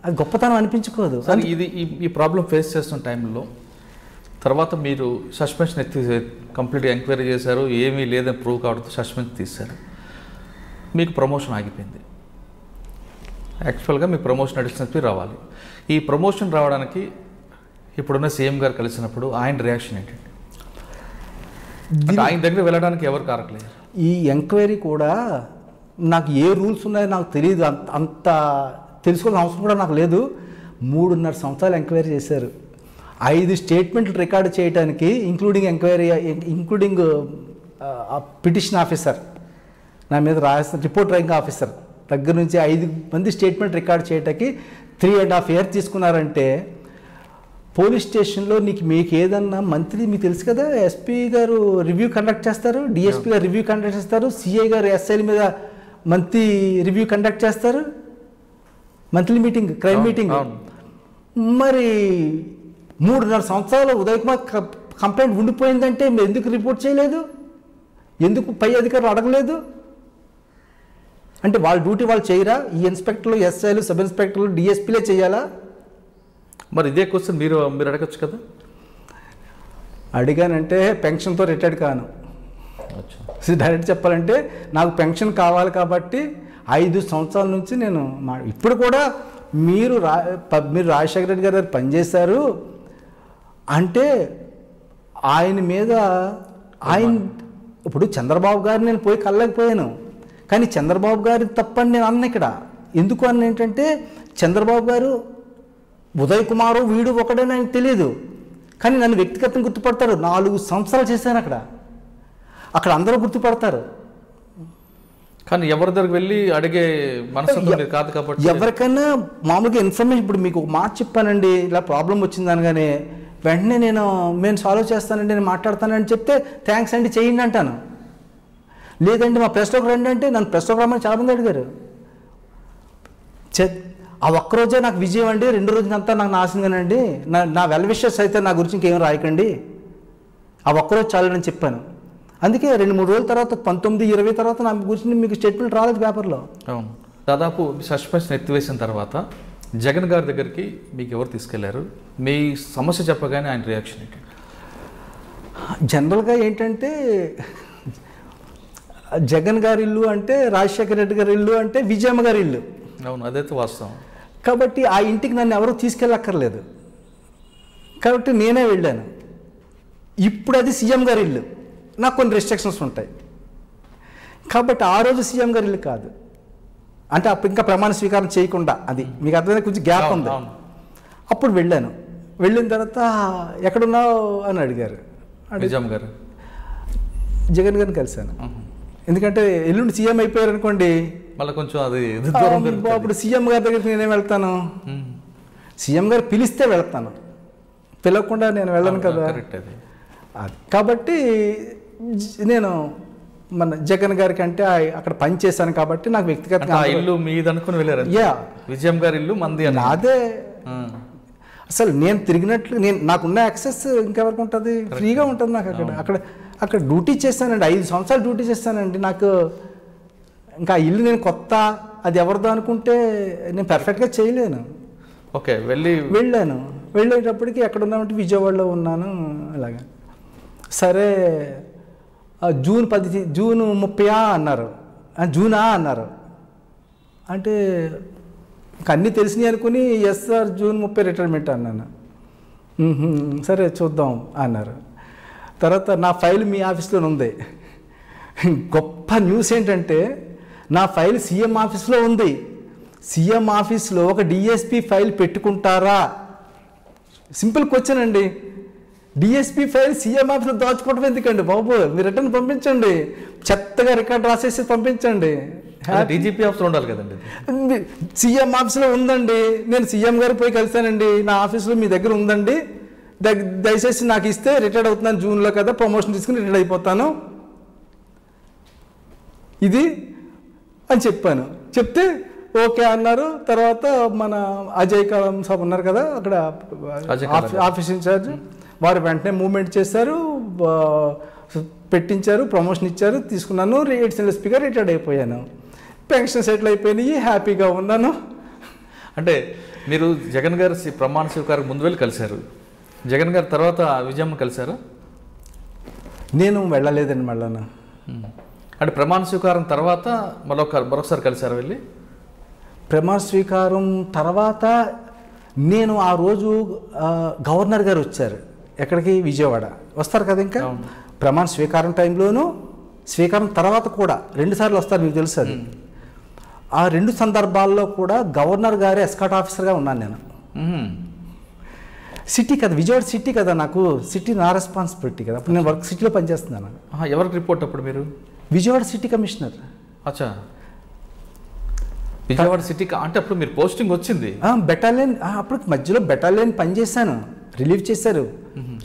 అది గొప్పతనం అనిపించుకోదు. సార్ ఇది ఈ ప్రాబ్లం ఫేస్ చేస్తున్న టైంలో తర్వాత మీరు సస్పెన్షన్ కంప్లీట్గా ఎంక్వైరీ చేశారు, ఏమీ లేదని ప్రూవ్ కావడంతో సస్పెన్షన్ తీశారు, మీకు ప్రమోషన్ ఆగిపోయింది. యాక్చువల్గా మీ ప్రమోషన్ అడిషనల్ రావాలి. ఈ ప్రమోషన్ రావడానికి ఇప్పుడున్న సీఎం గారు కలిసినప్పుడు ఆయన రియాక్షన్ ఏంటండి? ఆయన దగ్గర వెళ్ళడానికి ఎవరు కారట్లేదు. ఈ ఎంక్వైరీ కూడా నాకు ఏ రూల్స్ ఉన్నాయో నాకు తెలియదు, అంత తెలుసుకోవాల్సిన అవసరం కూడా నాకు లేదు. 3.5 సంవత్సరాలు ఎంక్వైరీ చేశారు. 5 స్టేట్మెంట్లు రికార్డు చేయడానికి, ఇంక్లూడింగ్ పిటిషన్ ఆఫీసర్ నా మీద రాసిన రిపోర్ట్ రైటింగ్ ఆఫీసర్ దగ్గర నుంచి 5 మంది స్టేట్మెంట్ రికార్డ్ చేయడానికి 3.5 years తీసుకున్నారంటే, పోలీస్ స్టేషన్లో మీకు ఏదన్నా మంత్లీ, మీకు తెలుసు కదా, ఎస్పీ గారు రివ్యూ కండక్ట్ చేస్తారు, డిఎస్పీ గారు రివ్యూ కండక్ట్ చేస్తారు, సిఐ గారు ఎస్ఐల మీద మంత్లీ రివ్యూ కండక్ట్ చేస్తారు, మంత్లీ మీటింగ్, క్రైమ్ మీటింగ్. మరి 3.5 సంవత్సరాలు ఉదయ్ కుమార్ కంప్లైంట్ ఉండిపోయిందంటే మీరు ఎందుకు రిపోర్ట్ చేయలేదు? ఎందుకు పై అధికారులు అడగలేదు? అంటే వాళ్ళ డ్యూటీ వాళ్ళు చేయరా? ఈ ఇన్స్పెక్టర్లు, ఎస్ఐలు, సబ్ ఇన్స్పెక్టర్లు, డిఎస్పీలే చేయాలా? మరి ఇదే క్వశ్చన్ మీరు అడగచ్చు కదా. అడిగానంటే పెన్షన్తో రిటైర్డ్ కాను. డైరెక్ట్ చెప్పాలంటే నాకు పెన్షన్ కావాలి కాబట్టి 5 సంవత్సరాల నుంచి నేను ఇప్పుడు కూడా మీరు రాజశేఖర రెడ్డి గారు పనిచేశారు అంటే ఆయన మీద ఇప్పుడు చంద్రబాబు గారు నేను పోయి కలలేకపోయాను, కానీ చంద్రబాబు గారి తప్పని నేను అన్న ఇక్కడ. ఎందుకు అన్న ఏంటంటే చంద్రబాబు గారు ఉదయ్ కుమారు వీడు ఒకడే నాకు తెలియదు, కానీ నన్ను వ్యక్తిగతంగా గుర్తుపడతారు. 4 సంవత్సరాలు చేశాను అక్కడ అందరూ గుర్తుపడతారు. కానీ ఎవరి దగ్గరికి వెళ్ళి అడిగే మనసు కాదు కాబట్టి ఎవరికైనా మామూలుగా ఇన్ఫర్మేషన్, ఇప్పుడు మీకు ఒక మాట చెప్పానండి, ఇలా ప్రాబ్లం వచ్చింది అనగానే వెంటనే నేను సాల్వ్ చేస్తానండి, నేను మాట్లాడతానని చెప్తే థ్యాంక్స్ అండి చేయండి అంటాను. లేదండి మా ప్రెస్లోకి రండి అంటే నన్ను ప్రెస్లోకి రమ్మని చాలామంది అడిగారు. ఆ ఒక్కరోజే నాకు విజయం అండి, 2 రోజులంతా నాకు నాశనంగానండి, నా వెల్ విషెస్ అయితే నా గురించి ఇంకేం రాయకండి, ఆ ఒక్కరోజు చాలని చెప్పాను. అందుకే 2-3 రోజుల తర్వాత 19-20 తర్వాత నా గురించి మీకు స్టేట్మెంట్ రాలేదు పేపర్లో. అవును. దాదాపు సస్పెన్షన్ ఎత్తివేసిన తర్వాత జగన్ గారి దగ్గరికి మీకు ఎవరు తీసుకెళ్లారు? మీ సమస్య చెప్పగానే ఆయన రియాక్షన్ ఏంటి? జనరల్గా ఏంటంటే జగన్ గారి ఇల్లు అంటే రాజశేఖర రెడ్డి గారి ఇల్లు అంటే విజయమ్మ గారి ఇల్లు. అవును, అదైతే వాస్తవం. కాబట్టి ఆ ఇంటికి నన్ను ఎవరూ తీసుకెళ్ళక్కర్లేదు, కాబట్టి నేనే వెళ్ళాను. ఇప్పుడు అది సీఎం గారి ఇల్లు, నాకు కొన్ని రెస్ట్రిక్షన్స్ ఉంటాయి కాబట్టి ఆ రోజు సీఎం గారి ఇల్లు కాదు. అంటే అప్పుడు ఇంకా ప్రమాణ స్వీకారం చేయకుండా, అది మీకు అర్థమైనా కొంచెం గ్యాప్ ఉంది. అప్పుడు వెళ్ళాను. వెళ్ళిన తర్వాత ఎక్కడున్నావు అని అడిగారు. నిజాం గారు జగన్ గారిని కలిశాను. ఎందుకంటే ఎల్లుండి సీఎం అయిపోయారు అనుకోండి, మళ్ళీ కొంచెం అది అప్పుడు సీఎం గారి దగ్గరికి నేనేం వెళ్తాను? సీఎం గారు పిలిస్తే వెళ్తాను, పిలవకుండా నేను వెళ్ళను కదా. అది కాబట్టి నేను మన జగన్ గారికి అంటే అక్కడ పని చేశాను కాబట్టి నాకు వ్యక్తిగతంగా ఇల్లు మీది అనుకుని వెళ్ళారు. విజయం గారి ఇల్లు మంది అదే. అసలు నేను తిరిగినట్లు నాకున్న యాక్సెస్ ఇంకెవరికి ఉంటుంది? ఫ్రీగా ఉంటుంది నాకు. అక్కడ డ్యూటీ చేస్తానండి, 5 సంవత్సరాలు డ్యూటీ చేస్తానండి. నాకు ఇంకా ఆ ఇల్లు నేను కొత్త, అది ఎవరిదో అనుకుంటే నేను పర్ఫెక్ట్గా చేయలేను. ఓకే, వెళ్ళాను. వెళ్ళేటప్పటికి ఎక్కడ ఉన్నామంటే విజయవాడలో ఉన్నాను. అలాగా సరే జూన్ 30 అన్నారు. జూనా అన్నారు. అంటే ఇంకా అన్నీ తెలిసినాయి అనుకుని ఎస్ సార్ జూన్ 30 రిటైర్మెంట్ అన్నాను. సరే చూద్దాం అన్నారు. తర్వాత నా ఫైల్ మీ ఆఫీస్లో ఉంది. గొప్ప న్యూస్ ఏంటంటే నా ఫైల్ సీఎం ఆఫీస్లో ఉంది. సీఎం ఆఫీస్లో ఒక డిఎస్పీ ఫైల్ పెట్టుకుంటారా? సింపుల్ క్వశ్చన్ అండి. డిఎస్పీ ఫైల్ సీఎం ఆఫీస్లో దాచుకోవడం ఎందుకండి బాబు? మీరు రిటర్న్ పంపించండి, చెత్తగా రికార్డ్ రాసేసి పంపించండి. డీజీపీ ఆఫీస్లో ఉండాలి కదండి. సీఎం ఆఫీస్లో ఉందండి, నేను సీఎం గారు పోయి కలిశానండి, నా ఆఫీస్లో మీ దగ్గర ఉందండి, దయచేసి నాకు ఇస్తే రిటైర్డ్ అవుతున్నాను జూన్లో కదా, ప్రమోషన్ తీసుకుని రిటైర్డ్ అయిపోతాను ఇది అని చెప్పాను. చెప్తే ఓకే అన్నారు. తర్వాత మన అజయ్ కలాం సాబ్ ఉన్నారు కదా అక్కడ ఆఫీస్ ఇన్ఛార్జ్, వారు వెంటనే మూవ్మెంట్ చేశారు, పెట్టించారు, ప్రమోషన్ ఇచ్చారు, తీసుకున్నాను. ఎడిషనల్ ఎస్పీగా రిటైర్డ్ అయిపోయాను. పెన్షన్ సెటిల్ అయిపోయినాయి, హ్యాపీగా ఉన్నాను. అంటే మీరు జగన్ గారి ప్రమాణ స్వీకారం ముందు వెళ్ళి కలిశారు, జగన్ గారి తర్వాత విజయమ్మ కలిశారా? నేను వెళ్ళలేదండి మళ్ళా. అంటే ప్రమాణ స్వీకారం తర్వాత మరొకసారి కలిశారు వెళ్ళి? ప్రమాణ స్వీకారం తర్వాత నేను ఆ రోజు గవర్నర్ గారు వచ్చారు. ఎక్కడికి? విజయవాడ వస్తారు కదా. ఇంకా ప్రమాణ స్వీకారం టైంలోనూ స్వీకారం తర్వాత కూడా 2 సార్లు వస్తారు, మీకు తెలుసు అది. ఆ 2 సందర్భాల్లో కూడా గవర్నర్ గారే ఎస్కాట్ ఆఫీసర్గా ఉన్నాను నేను. సిటీ కదా, విజయవాడ సిటీ కదా, నాకు సిటీ నా రెస్పాన్సిబిలిటీ కదా. అప్పుడు నేను వర్క్ సిటీలో పనిచేస్తున్నాను. ఎవరికి రిపోర్ట్ అప్పుడు మీరు? Vijayawada city commissioner. అచ్చా, విజయవాడ సిటీ అంటే అప్పుడు మీరు పోస్టింగ్ వచ్చింది? బెటాలియన్, అప్పుడు మధ్యలో బెటాలియన్ పనిచేశాను, రిలీవ్ చేశారు,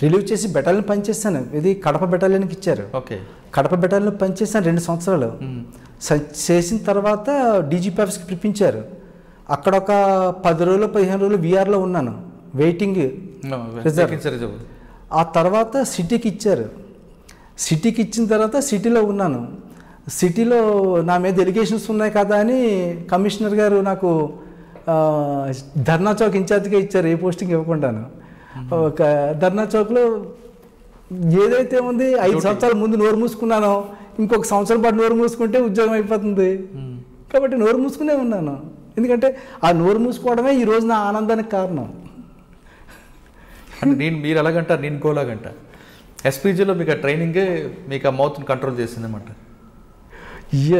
రిలీవ్ చేసి బెటాలియన్ పనిచేశాను. ఇది కడప బెటాలియన్కి ఇచ్చారు. ఓకే, కడప బెటాలియన్లో పనిచేశాను 2 సంవత్సరాలు. చేసిన తర్వాత డీజీపీ ఆఫీస్కి పిలిపించారు. అక్కడ ఒక 10 రోజులు 15 రోజులు వీఆర్లో ఉన్నాను, వెయిటింగ్ రిజర్వ్. ఆ తర్వాత సిటీకి ఇచ్చారు. సిటీకి ఇచ్చిన తర్వాత సిటీలో ఉన్నాను. సిటీలో నా మీద ఎలిగేషన్స్ ఉన్నాయి కదా అని కమిషనర్ గారు నాకు ధర్నా చౌక్ ఇన్ఛార్జ్గా ఇచ్చారు, ఏ పోస్టింగ్ ఇవ్వకుండాను. ఒక ధర్నా చౌక్లో ఏదైతే ఉంది 5 సంవత్సరాల ముందు నోరు మూసుకున్నానో, ఇంకొక సంవత్సరం పాటు నోరు మూసుకుంటే ఉద్యోగం అయిపోతుంది కాబట్టి నోరు మూసుకునే ఉన్నాను. ఎందుకంటే ఆ నోరు మూసుకోవడమే ఈరోజు నా ఆనందానికి కారణం. అంటే మీరు ఎలాగంటారు, నేను ఇంకోలాగంట. ఎస్పీజీలో మీకు ఆ ట్రైనింగే మీకు ఆ మౌత్ని కంట్రోల్ చేసిందన్నమాట.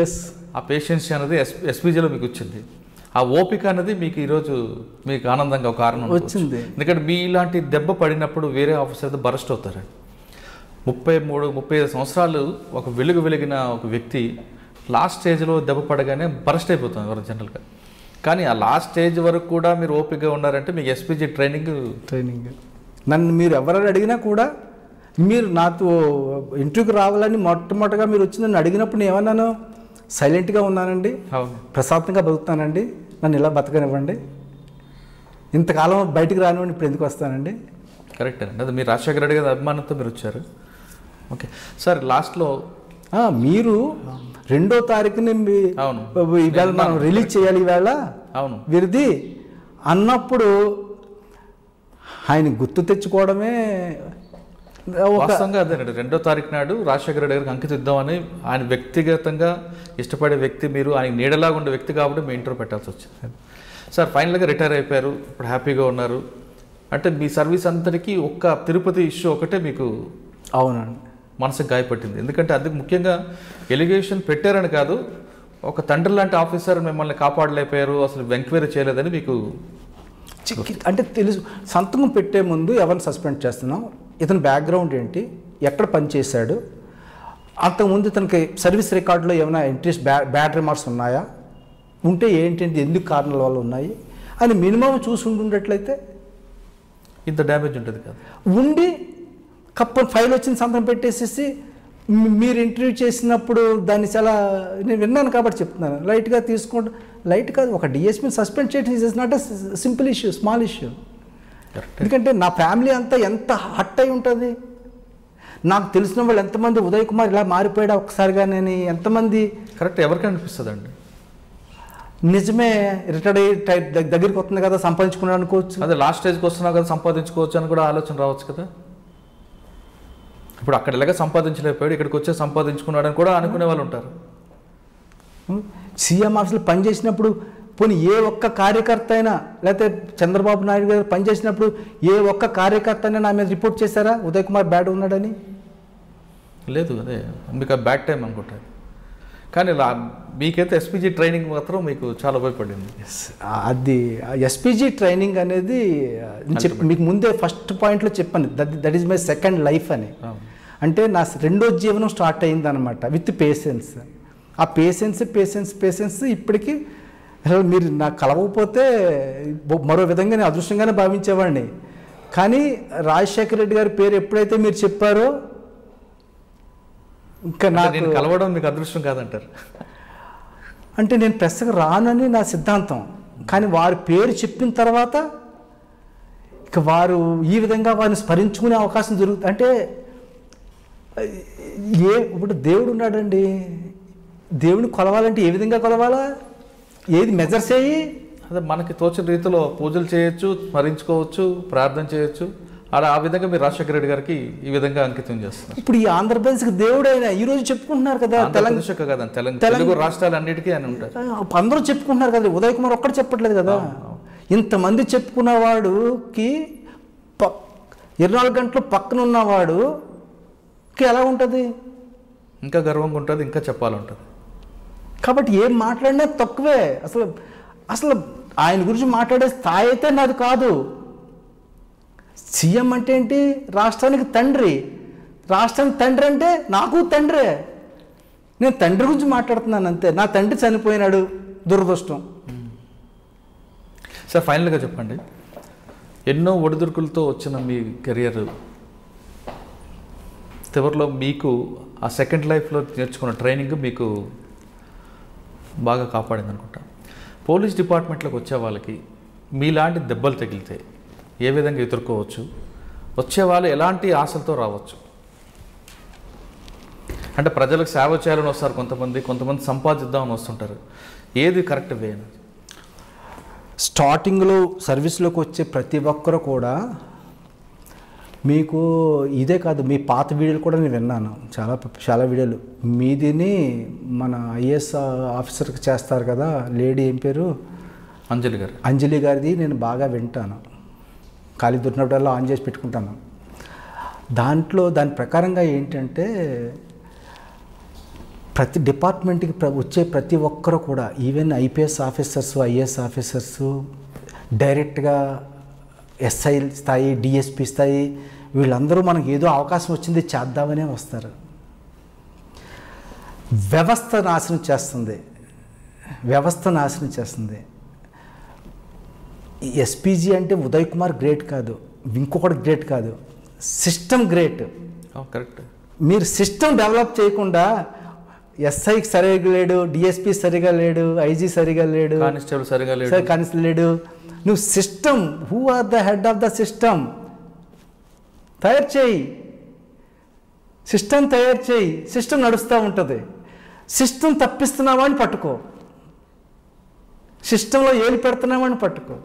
ఎస్, ఆ పేషెన్స్ అనేది ఎస్పీజీలో మీకు వచ్చింది. ఆ ఓపిక అనేది మీకు ఈరోజు మీకు ఆనందంగా ఒక కారణం వచ్చింది. ఎందుకంటే మీ ఇలాంటి దెబ్బ పడినప్పుడు వేరే ఆఫీసర్ బరస్ట్ అవుతారు. 33-35 సంవత్సరాలు ఒక వెలిగిన ఒక వ్యక్తి లాస్ట్ స్టేజ్లో దెబ్బ పడగానే బరస్ట్ అయిపోతుంది ఎవరు జనరల్గా. కానీ ఆ లాస్ట్ స్టేజ్ వరకు కూడా మీరు ఓపికగా ఉన్నారంటే మీకు ఎస్పీజీ ట్రైనింగ్. నన్ను మీరు ఎవరైనా అడిగినా కూడా, మీరు నాతో ఇంటర్వ్యూకి రావాలని మొట్టమొదటిగా మీరు వచ్చి నన్ను అడిగినప్పుడు నేను ఏమన్నాను? సైలెంట్గా ఉన్నానండి, ప్రశాంతంగా బతుకుతానండి, నన్ను ఇలా బతకనివ్వండి, ఇంతకాలం బయటికి రానివ్వండి, ఇప్పుడు ఎందుకు వస్తానండి. కరెక్టే అండి, అది మీరు రాజశేఖర రెడ్డి గారి అభిమానంతో మీరు వచ్చారు. ఓకే సార్, లాస్ట్లో మీరు 2వ తారీఖుని ఈవేళ మనం రిలీజ్ చేయాలి, ఈవేళ అవును విరిది అన్నప్పుడు ఆయన గుర్తు తెచ్చుకోవడమే వాస్తవంగా అదేనండి 2వ తారీఖు నాడు రాజశేఖర రెడ్డి గారికి అంకితం ఇద్దామని ఆయన వ్యక్తిగతంగా ఇష్టపడే వ్యక్తి, మీరు ఆయన నీడలాగా ఉండే వ్యక్తి కాబట్టి మీ ఇంటర్వ్యూ పెట్టాల్సి వచ్చింది. సార్ ఫైనల్గా రిటైర్ అయిపోయారు, ఇప్పుడు హ్యాపీగా ఉన్నారు. అంటే మీ సర్వీస్ అంతటికీ ఒక్క తిరుపతి ఇష్యూ ఒకటే మీకు అవునండి మనసుకు గాయపట్టింది. ఎందుకంటే అందుకు ముఖ్యంగా ఎలిగేషన్ పెట్టారని కాదు, ఒక తండ్రి లాంటి ఆఫీసర్ మిమ్మల్ని కాపాడలేకపోయారు, అసలు ఎంక్వైరీ చేయలేదని మీకు అంటే తెలుసు. సంతకం పెట్టే ముందు ఎవరిని సస్పెండ్ చేస్తున్నాం, ఇతని బ్యాక్గ్రౌండ్ ఏంటి, ఎక్కడ పనిచేశాడు, అంతకుముందు ఇతనికి సర్వీస్ రికార్డులో ఏమైనా ఎంట్రీస్ బ్యాడ్ రిమార్క్స్ ఉన్నాయా, ఉంటే ఏంటంటే ఎందుకు కారణాల వల్ల ఉన్నాయి అని మినిమం చూసి ఉండేట్లయితే ఇంత డ్యామేజ్ ఉంటుంది కదా. ఉండి ఫైల్ వచ్చిన సంతకం పెట్టేసేసి మీరు ఇంటర్వ్యూ చేసినప్పుడు దాన్ని చాలా నేను విన్నాను కాబట్టి చెప్తున్నాను, లైట్గా తీసుకోండి. లైట్ కాదు, ఒక డిఎస్పీని సస్పెండ్ చేయడం is not a simple issue, small issue. ఎందుకంటే నా ఫ్యామిలీ అంతా ఎంత హట్ అయి ఉంటుంది, నాకు తెలిసిన వాళ్ళు ఎంతమంది ఉదయ్ కుమార్ ఇలా మారిపోయాడా ఒక్కసారిగా నేను ఎంతమంది. కరెక్ట్, ఎవరికి అనిపిస్తుంది అండి నిజమే, రిటైర్డ్ అయ్యి దగ్గరికి వస్తుంది కదా సంపాదించుకున్నాడు అనుకోవచ్చు. అదే లాస్ట్ స్టేజ్కి వస్తున్నావు కదా సంపాదించుకోవచ్చు అని కూడా ఆలోచన రావచ్చు కదా. ఇప్పుడు అక్కడ ఎలాగ సంపాదించలేకపోయాడు, ఇక్కడికి వచ్చే సంపాదించుకున్నాడు అని కూడా అనుకునే వాళ్ళు ఉంటారు. సీఎం ఆఫీస్లో పనిచేసినప్పుడు పోనీ ఏ ఒక్క కార్యకర్త అయినా, లేకపోతే చంద్రబాబు నాయుడు గారు పనిచేసినప్పుడు ఏ ఒక్క కార్యకర్త అయినా నా మీద రిపోర్ట్ చేశారా ఉదయ్ కుమార్ బ్యాడ్ ఉన్నాడని? లేదు, అదే మీకు బ్యాడ్ టైం అనుకుంటారు. కానీ మీకైతే ఎస్పీజీ ట్రైనింగ్ మాత్రం మీకు చాలా ఉపయోగపడింది. అది ఎస్పీజీ ట్రైనింగ్ అనేది మీకు ముందే ఫస్ట్ పాయింట్లో చెప్పాను, that is my second life అని. అంటే నా 2వ జీవనం స్టార్ట్ అయింది అనమాట విత్ పేషెన్స్. ఆ పేషెన్స్ ఇప్పటికీ మీరు నాకు కలవకపోతే మరో విధంగా నేను అదృష్టంగానే భావించేవాడిని. కానీ రాజశేఖర రెడ్డి గారి పేరు ఎప్పుడైతే మీరు చెప్పారో ఇంకా నేను కలవడం మీకు అదృష్టం కాదంటారు. అంటే నేను ప్రెస్కి రానని నా సిద్ధాంతం, కానీ వారి పేరు చెప్పిన తర్వాత ఇక వారు ఈ విధంగా వారిని స్మరించుకునే అవకాశం జరుగుతుంది. అంటే ఇప్పుడు దేవుడు ఉన్నాడండి, దేవుని కొలవాలంటే ఏ విధంగా కొలవాలా, ఏది మెజర్స్ అయ్యి, అదే మనకి తోచిన రీతిలో పూజలు చేయొచ్చు, స్మరించుకోవచ్చు, ప్రార్థన చేయొచ్చు. అలా ఆ విధంగా మీరు రాజశేఖర రెడ్డి గారికి ఈ విధంగా అంకితం చేస్తున్నారు. ఇప్పుడు ఈ ఆంధ్రప్రదేశ్కి దేవుడు అయినా ఈ రోజు చెప్పుకుంటున్నారు కదా, తెలుగు రాష్ట్రాలు అన్నిటికీ అని ఉంటారు, అందరూ చెప్పుకుంటున్నారు కదా, ఉదయ్ కుమార్ ఒక్కడు చెప్పట్లేదు కదా. ఇంతమంది చెప్పుకున్నవాడుకి 24 గంటలు పక్కన ఉన్నవాడుకి ఎలా ఉంటుంది? ఇంకా గర్వంగా ఉంటుంది, ఇంకా చెప్పాలంటుంది. కాబట్టి ఏం మాట్లాడినా తక్కువే. అసలు ఆయన గురించి మాట్లాడే స్థాయి అయితే నాది కాదు. సీఎం అంటే ఏంటి? రాష్ట్రానికి తండ్రి. రాష్ట్రానికి తండ్రి అంటే నాకు తండ్రే. నేను తండ్రి గురించి మాట్లాడుతున్నాను అంతే. నా తండ్రి చనిపోయినాడు, దురదృష్టం. సార్ ఫైనల్గా చెప్పండి, ఎన్నో ఒడిదుడుకులతో వచ్చిన మీ కెరియర్ చివరిలో మీకు ఆ సెకండ్ లైఫ్లో నేర్చుకున్న ట్రైనింగ్ మీకు బాగా కాపాడింది అనుకుంటా. పోలీస్ డిపార్ట్మెంట్లోకి వచ్చే వాళ్ళకి మీలాంటి దెబ్బలు తగిలితే ఏ విధంగా ఎదుర్కోవచ్చు, వచ్చే వాళ్ళు ఎలాంటి ఆశలతో రావచ్చు? అంటే ప్రజలకు సేవ చేయాలని వస్తారు కొంతమంది సంపాదిద్దామని వస్తుంటారు. ఏది కరెక్ట్ వే? స్టార్టింగ్లో సర్వీస్లోకి వచ్చే ప్రతి ఒక్కరు కూడా మీకు ఇదే కాదు, మీ పాత వీడియోలు కూడా నేను విన్నాను, చాలా వీడియోలు మీదిని. మన ఐఏఎస్ ఆఫీసర్కి చేస్తారు కదా లేడీ, ఏం పేరు, అంజలి గారిది నేను బాగా వింటాను. ఖాళీ దొరికినప్పుడల్లా ఆన్ చేసి పెట్టుకుంటాను. దాని ప్రకారంగా ఏంటంటే ప్రతి డిపార్ట్మెంట్కి వచ్చే ప్రతి ఒక్కరు కూడా, even IPS officers, IAS officers, డైరెక్ట్గా ఎస్ఐ స్థాయి, డిఎస్పీ స్థాయి, వీళ్ళందరూ మనకు ఏదో అవకాశం వచ్చింది చేద్దామనే వస్తారు. వ్యవస్థ నాశనం చేస్తుంది. ఎస్పీజీ అంటే ఉదయ్ కుమార్ గ్రేట్ కాదు, ఇంకొకటి గ్రేట్ కాదు, సిస్టమ్ గ్రేట్. కరెక్ట్. మీరు సిస్టమ్ డెవలప్ చేయకుండా ఎస్ఐకి సరిగా లేడు, డిఎస్పీ సరిగా లేడు, ఐజీ సరిగా లేడు, కానిస్టేబుల్ సరిగా లేడు, నువ్వు system, who are the head of the system తయారు చేయి, సిస్టమ్ నడుస్తూ ఉంటుంది. సిస్టమ్ తప్పిస్తున్నావని పట్టుకో, సిస్టంలో ఏలు పెడుతున్నామని పట్టుకో.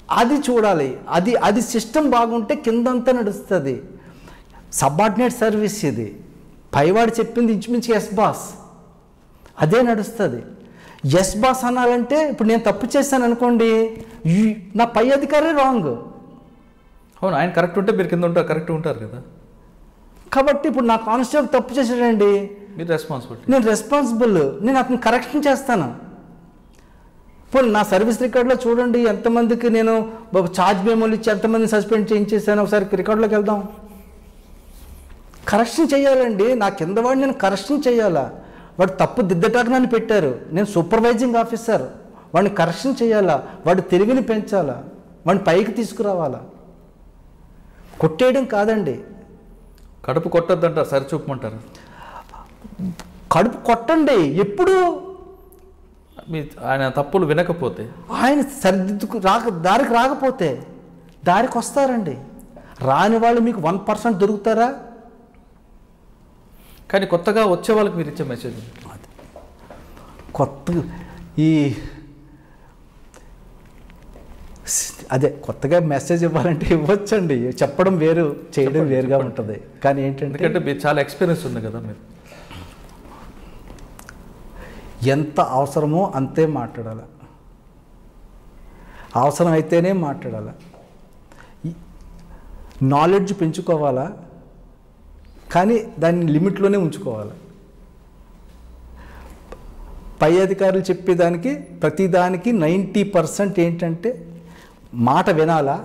అది చూడాలి. అది సిస్టమ్ బాగుంటే కిందంతా నడుస్తుంది. సబార్డినేట్ సర్వీస్ ఇది. పైవాడు చెప్పింది ఇంచుమించు ఎస్ బాస్, అదే నడుస్తుంది. ఎస్ బాస్ అనాలంటే ఇప్పుడు నేను తప్పు చేశాను అనుకోండి, నా పై అధికారి రాంగ్. అవును, ఆయన కరెక్ట్ ఉంటే మీరు కింద ఉంటారు, కరెక్ట్ ఉంటారు కదా. కాబట్టి ఇప్పుడు నా కానిస్టేబుల్ తప్పు చేశాడండి, మీరు రెస్పాన్సిబిలిటీ, నేను రెస్పాన్సిబుల్, నేను అతను కరెక్షన్ చేస్తాను. ఇప్పుడు నా సర్వీస్ రికార్డులో చూడండి ఎంతమందికి నేను ఛార్జ్ మెమోలు ఇచ్చి ఎంతమందిని సస్పెండ్ చేయించేసాను. ఒకసారి రికార్డులోకి వెళ్దాం. కరెక్షన్ చేయాలండి. నా కింద వాడిని నేను కరెక్షన్ చేయాలా? వాడు తప్పు దిద్దటానికి నన్ను పెట్టారు, నేను సూపర్వైజింగ్ ఆఫీసర్, వాడిని కరెక్షన్ చేయాలా? వాడు తెలివిని పెంచాలా? వాడిని పైకి తీసుకురావాలా? కొట్టేయడం కాదండి. కడుపు కొట్టద్దంటారు, సరి చూపమంటారు. కడుపు కొట్టండి. ఎప్పుడు మీ ఆయన తప్పులు వినకపోతే, ఆయన సరిదిద్దుకు దారికి రాకపోతే దారికి వస్తారండి. రాని వాళ్ళు మీకు 1% దొరుకుతారా? కానీ కొత్తగా వచ్చే వాళ్ళకి మీరు ఇచ్చే మెసేజ్ కొత్త అదే కొత్తగా మెసేజ్ ఇవ్వాలంటే ఇవ్వచ్చండి. చెప్పడం వేరు, చేయడం వేరుగా ఉంటుంది. కానీ ఏంటంటే, ఎందుకంటే మీరు చాలా ఎక్స్పీరియన్స్ ఉంది కదా, మీరు ఎంత అవసరమో అంతే మాట్లాడాలి, అవసరం అయితేనే మాట్లాడాలి. నాలెడ్జ్ పెంచుకోవాలా, కానీ దాన్ని లిమిట్లోనే ఉంచుకోవాలి. పై అధికారులు చెప్పేదానికి ప్రతిదానికి 90% ఏంటంటే మాట వినాలా,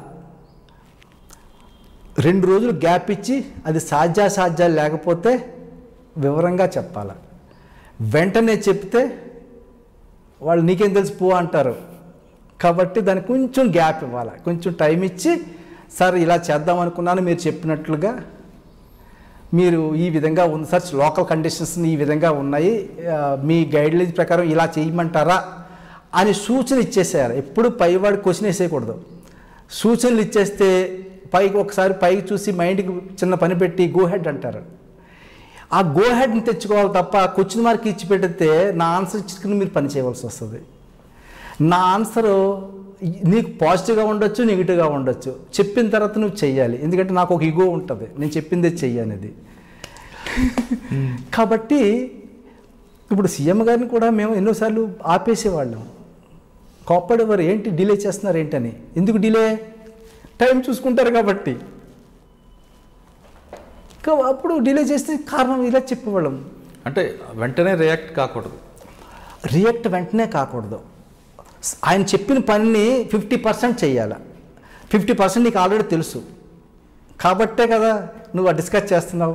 2 రోజులు గ్యాప్ ఇచ్చి అది సాధ్యాసాధ్యాలు లేకపోతే వివరంగా చెప్పాలా. వెంటనే చెప్తే వాళ్ళు నీకేం తెలిసి పో అంటారు. కాబట్టి దానికి కొంచెం గ్యాప్ ఇవ్వాలి, కొంచెం టైం ఇచ్చి, సార్ ఇలా చేద్దాం అనుకున్నాను, మీరు చెప్పినట్లుగా మీరు ఈ విధంగా ఉంది సార్, లోకల్ కండిషన్స్ ఈ విధంగా ఉన్నాయి, మీ గైడ్లైన్స్ ప్రకారం ఇలా చేయమంటారా అని సూచన ఇచ్చేసేయాలి. ఎప్పుడు పైవాడు క్వశ్చన్ వేసేయకూడదు. సూచనలు ఇచ్చేస్తే పైకి ఒకసారి పైకి చూసి మైండ్కి చిన్న పని పెట్టి గో హెడ్ అంటారు. ఆ గో హెడ్ని తెచ్చుకోవాలి తప్ప క్వశ్చన్ మార్క్ ఇచ్చి పెడితే నా ఆన్సర్ ఇచ్చుకుని మీరు పని చేయవలసి వస్తుంది. నా ఆన్సరు నీకు పాజిటివ్గా ఉండొచ్చు, నెగిటివ్గా ఉండొచ్చు. చెప్పిన తర్వాత నువ్వు చెయ్యాలి. ఎందుకంటే నాకు ఒక ఈగో ఉంటుంది, నేను చెప్పిందే చెయ్యనేది. కాబట్టి ఇప్పుడు సీఎం గారిని కూడా మేము ఎన్నోసార్లు ఆపేసేవాళ్ళం, కోప్పడేవారు. ఏంటి డిలే చేస్తున్నారు ఏంటని. ఎందుకు డిలే? టైం చూసుకుంటారు కాబట్టి. అప్పుడు డిలే చేస్తే కారణం ఇలా చెప్పేవాళ్ళం. అంటే వెంటనే రియాక్ట్ కాకూడదు. రియాక్ట్ వెంటనే కాకూడదు. ఆయన చెప్పిన పనిని 50% చేయాలి. 50% నీకు ఆల్రెడీ తెలుసు కాబట్టే కదా నువ్వు డిస్కస్ చేస్తున్నావు.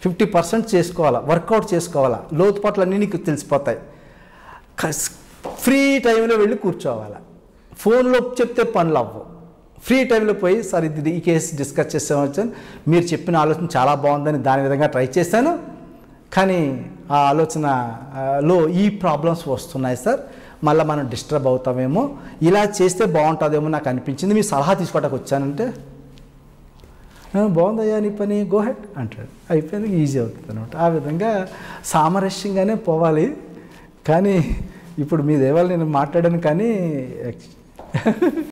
50% చేసుకోవాలా, వర్కౌట్ చేసుకోవాలా, లోతుపాట్లన్నీ నీకు తెలిసిపోతాయి. ఫ్రీ టైంలో వెళ్ళి కూర్చోవాలా. ఫోన్లో చెప్తే పనులు అవ్వవు. ఫ్రీ టైంలో పోయి సార్ ఇది ఈ కేసు డిస్కస్ చేసామని, మీరు చెప్పిన ఆలోచన చాలా బాగుందని దాని విధంగా ట్రై చేశాను, కానీ ఆ ఆలోచనలో ఈ ప్రాబ్లమ్స్ వస్తున్నాయి సార్, మళ్ళీ మనం డిస్టర్బ్ అవుతామేమో, ఇలా చేస్తే బాగుంటుందేమో నాకు అనిపించింది, మీ సలహా తీసుకోవడానికి వచ్చానంటే బాగుందయ్యా నీ పని, గో హెడ్ అంటాడు. అయిపోయింది, ఈజీ అవుతుంది అనమాట. ఆ విధంగా సామరస్యంగానే పోవాలి. కానీ ఇప్పుడు మీ దేవాళ్ళు నేను మాట్లాడాను కానీ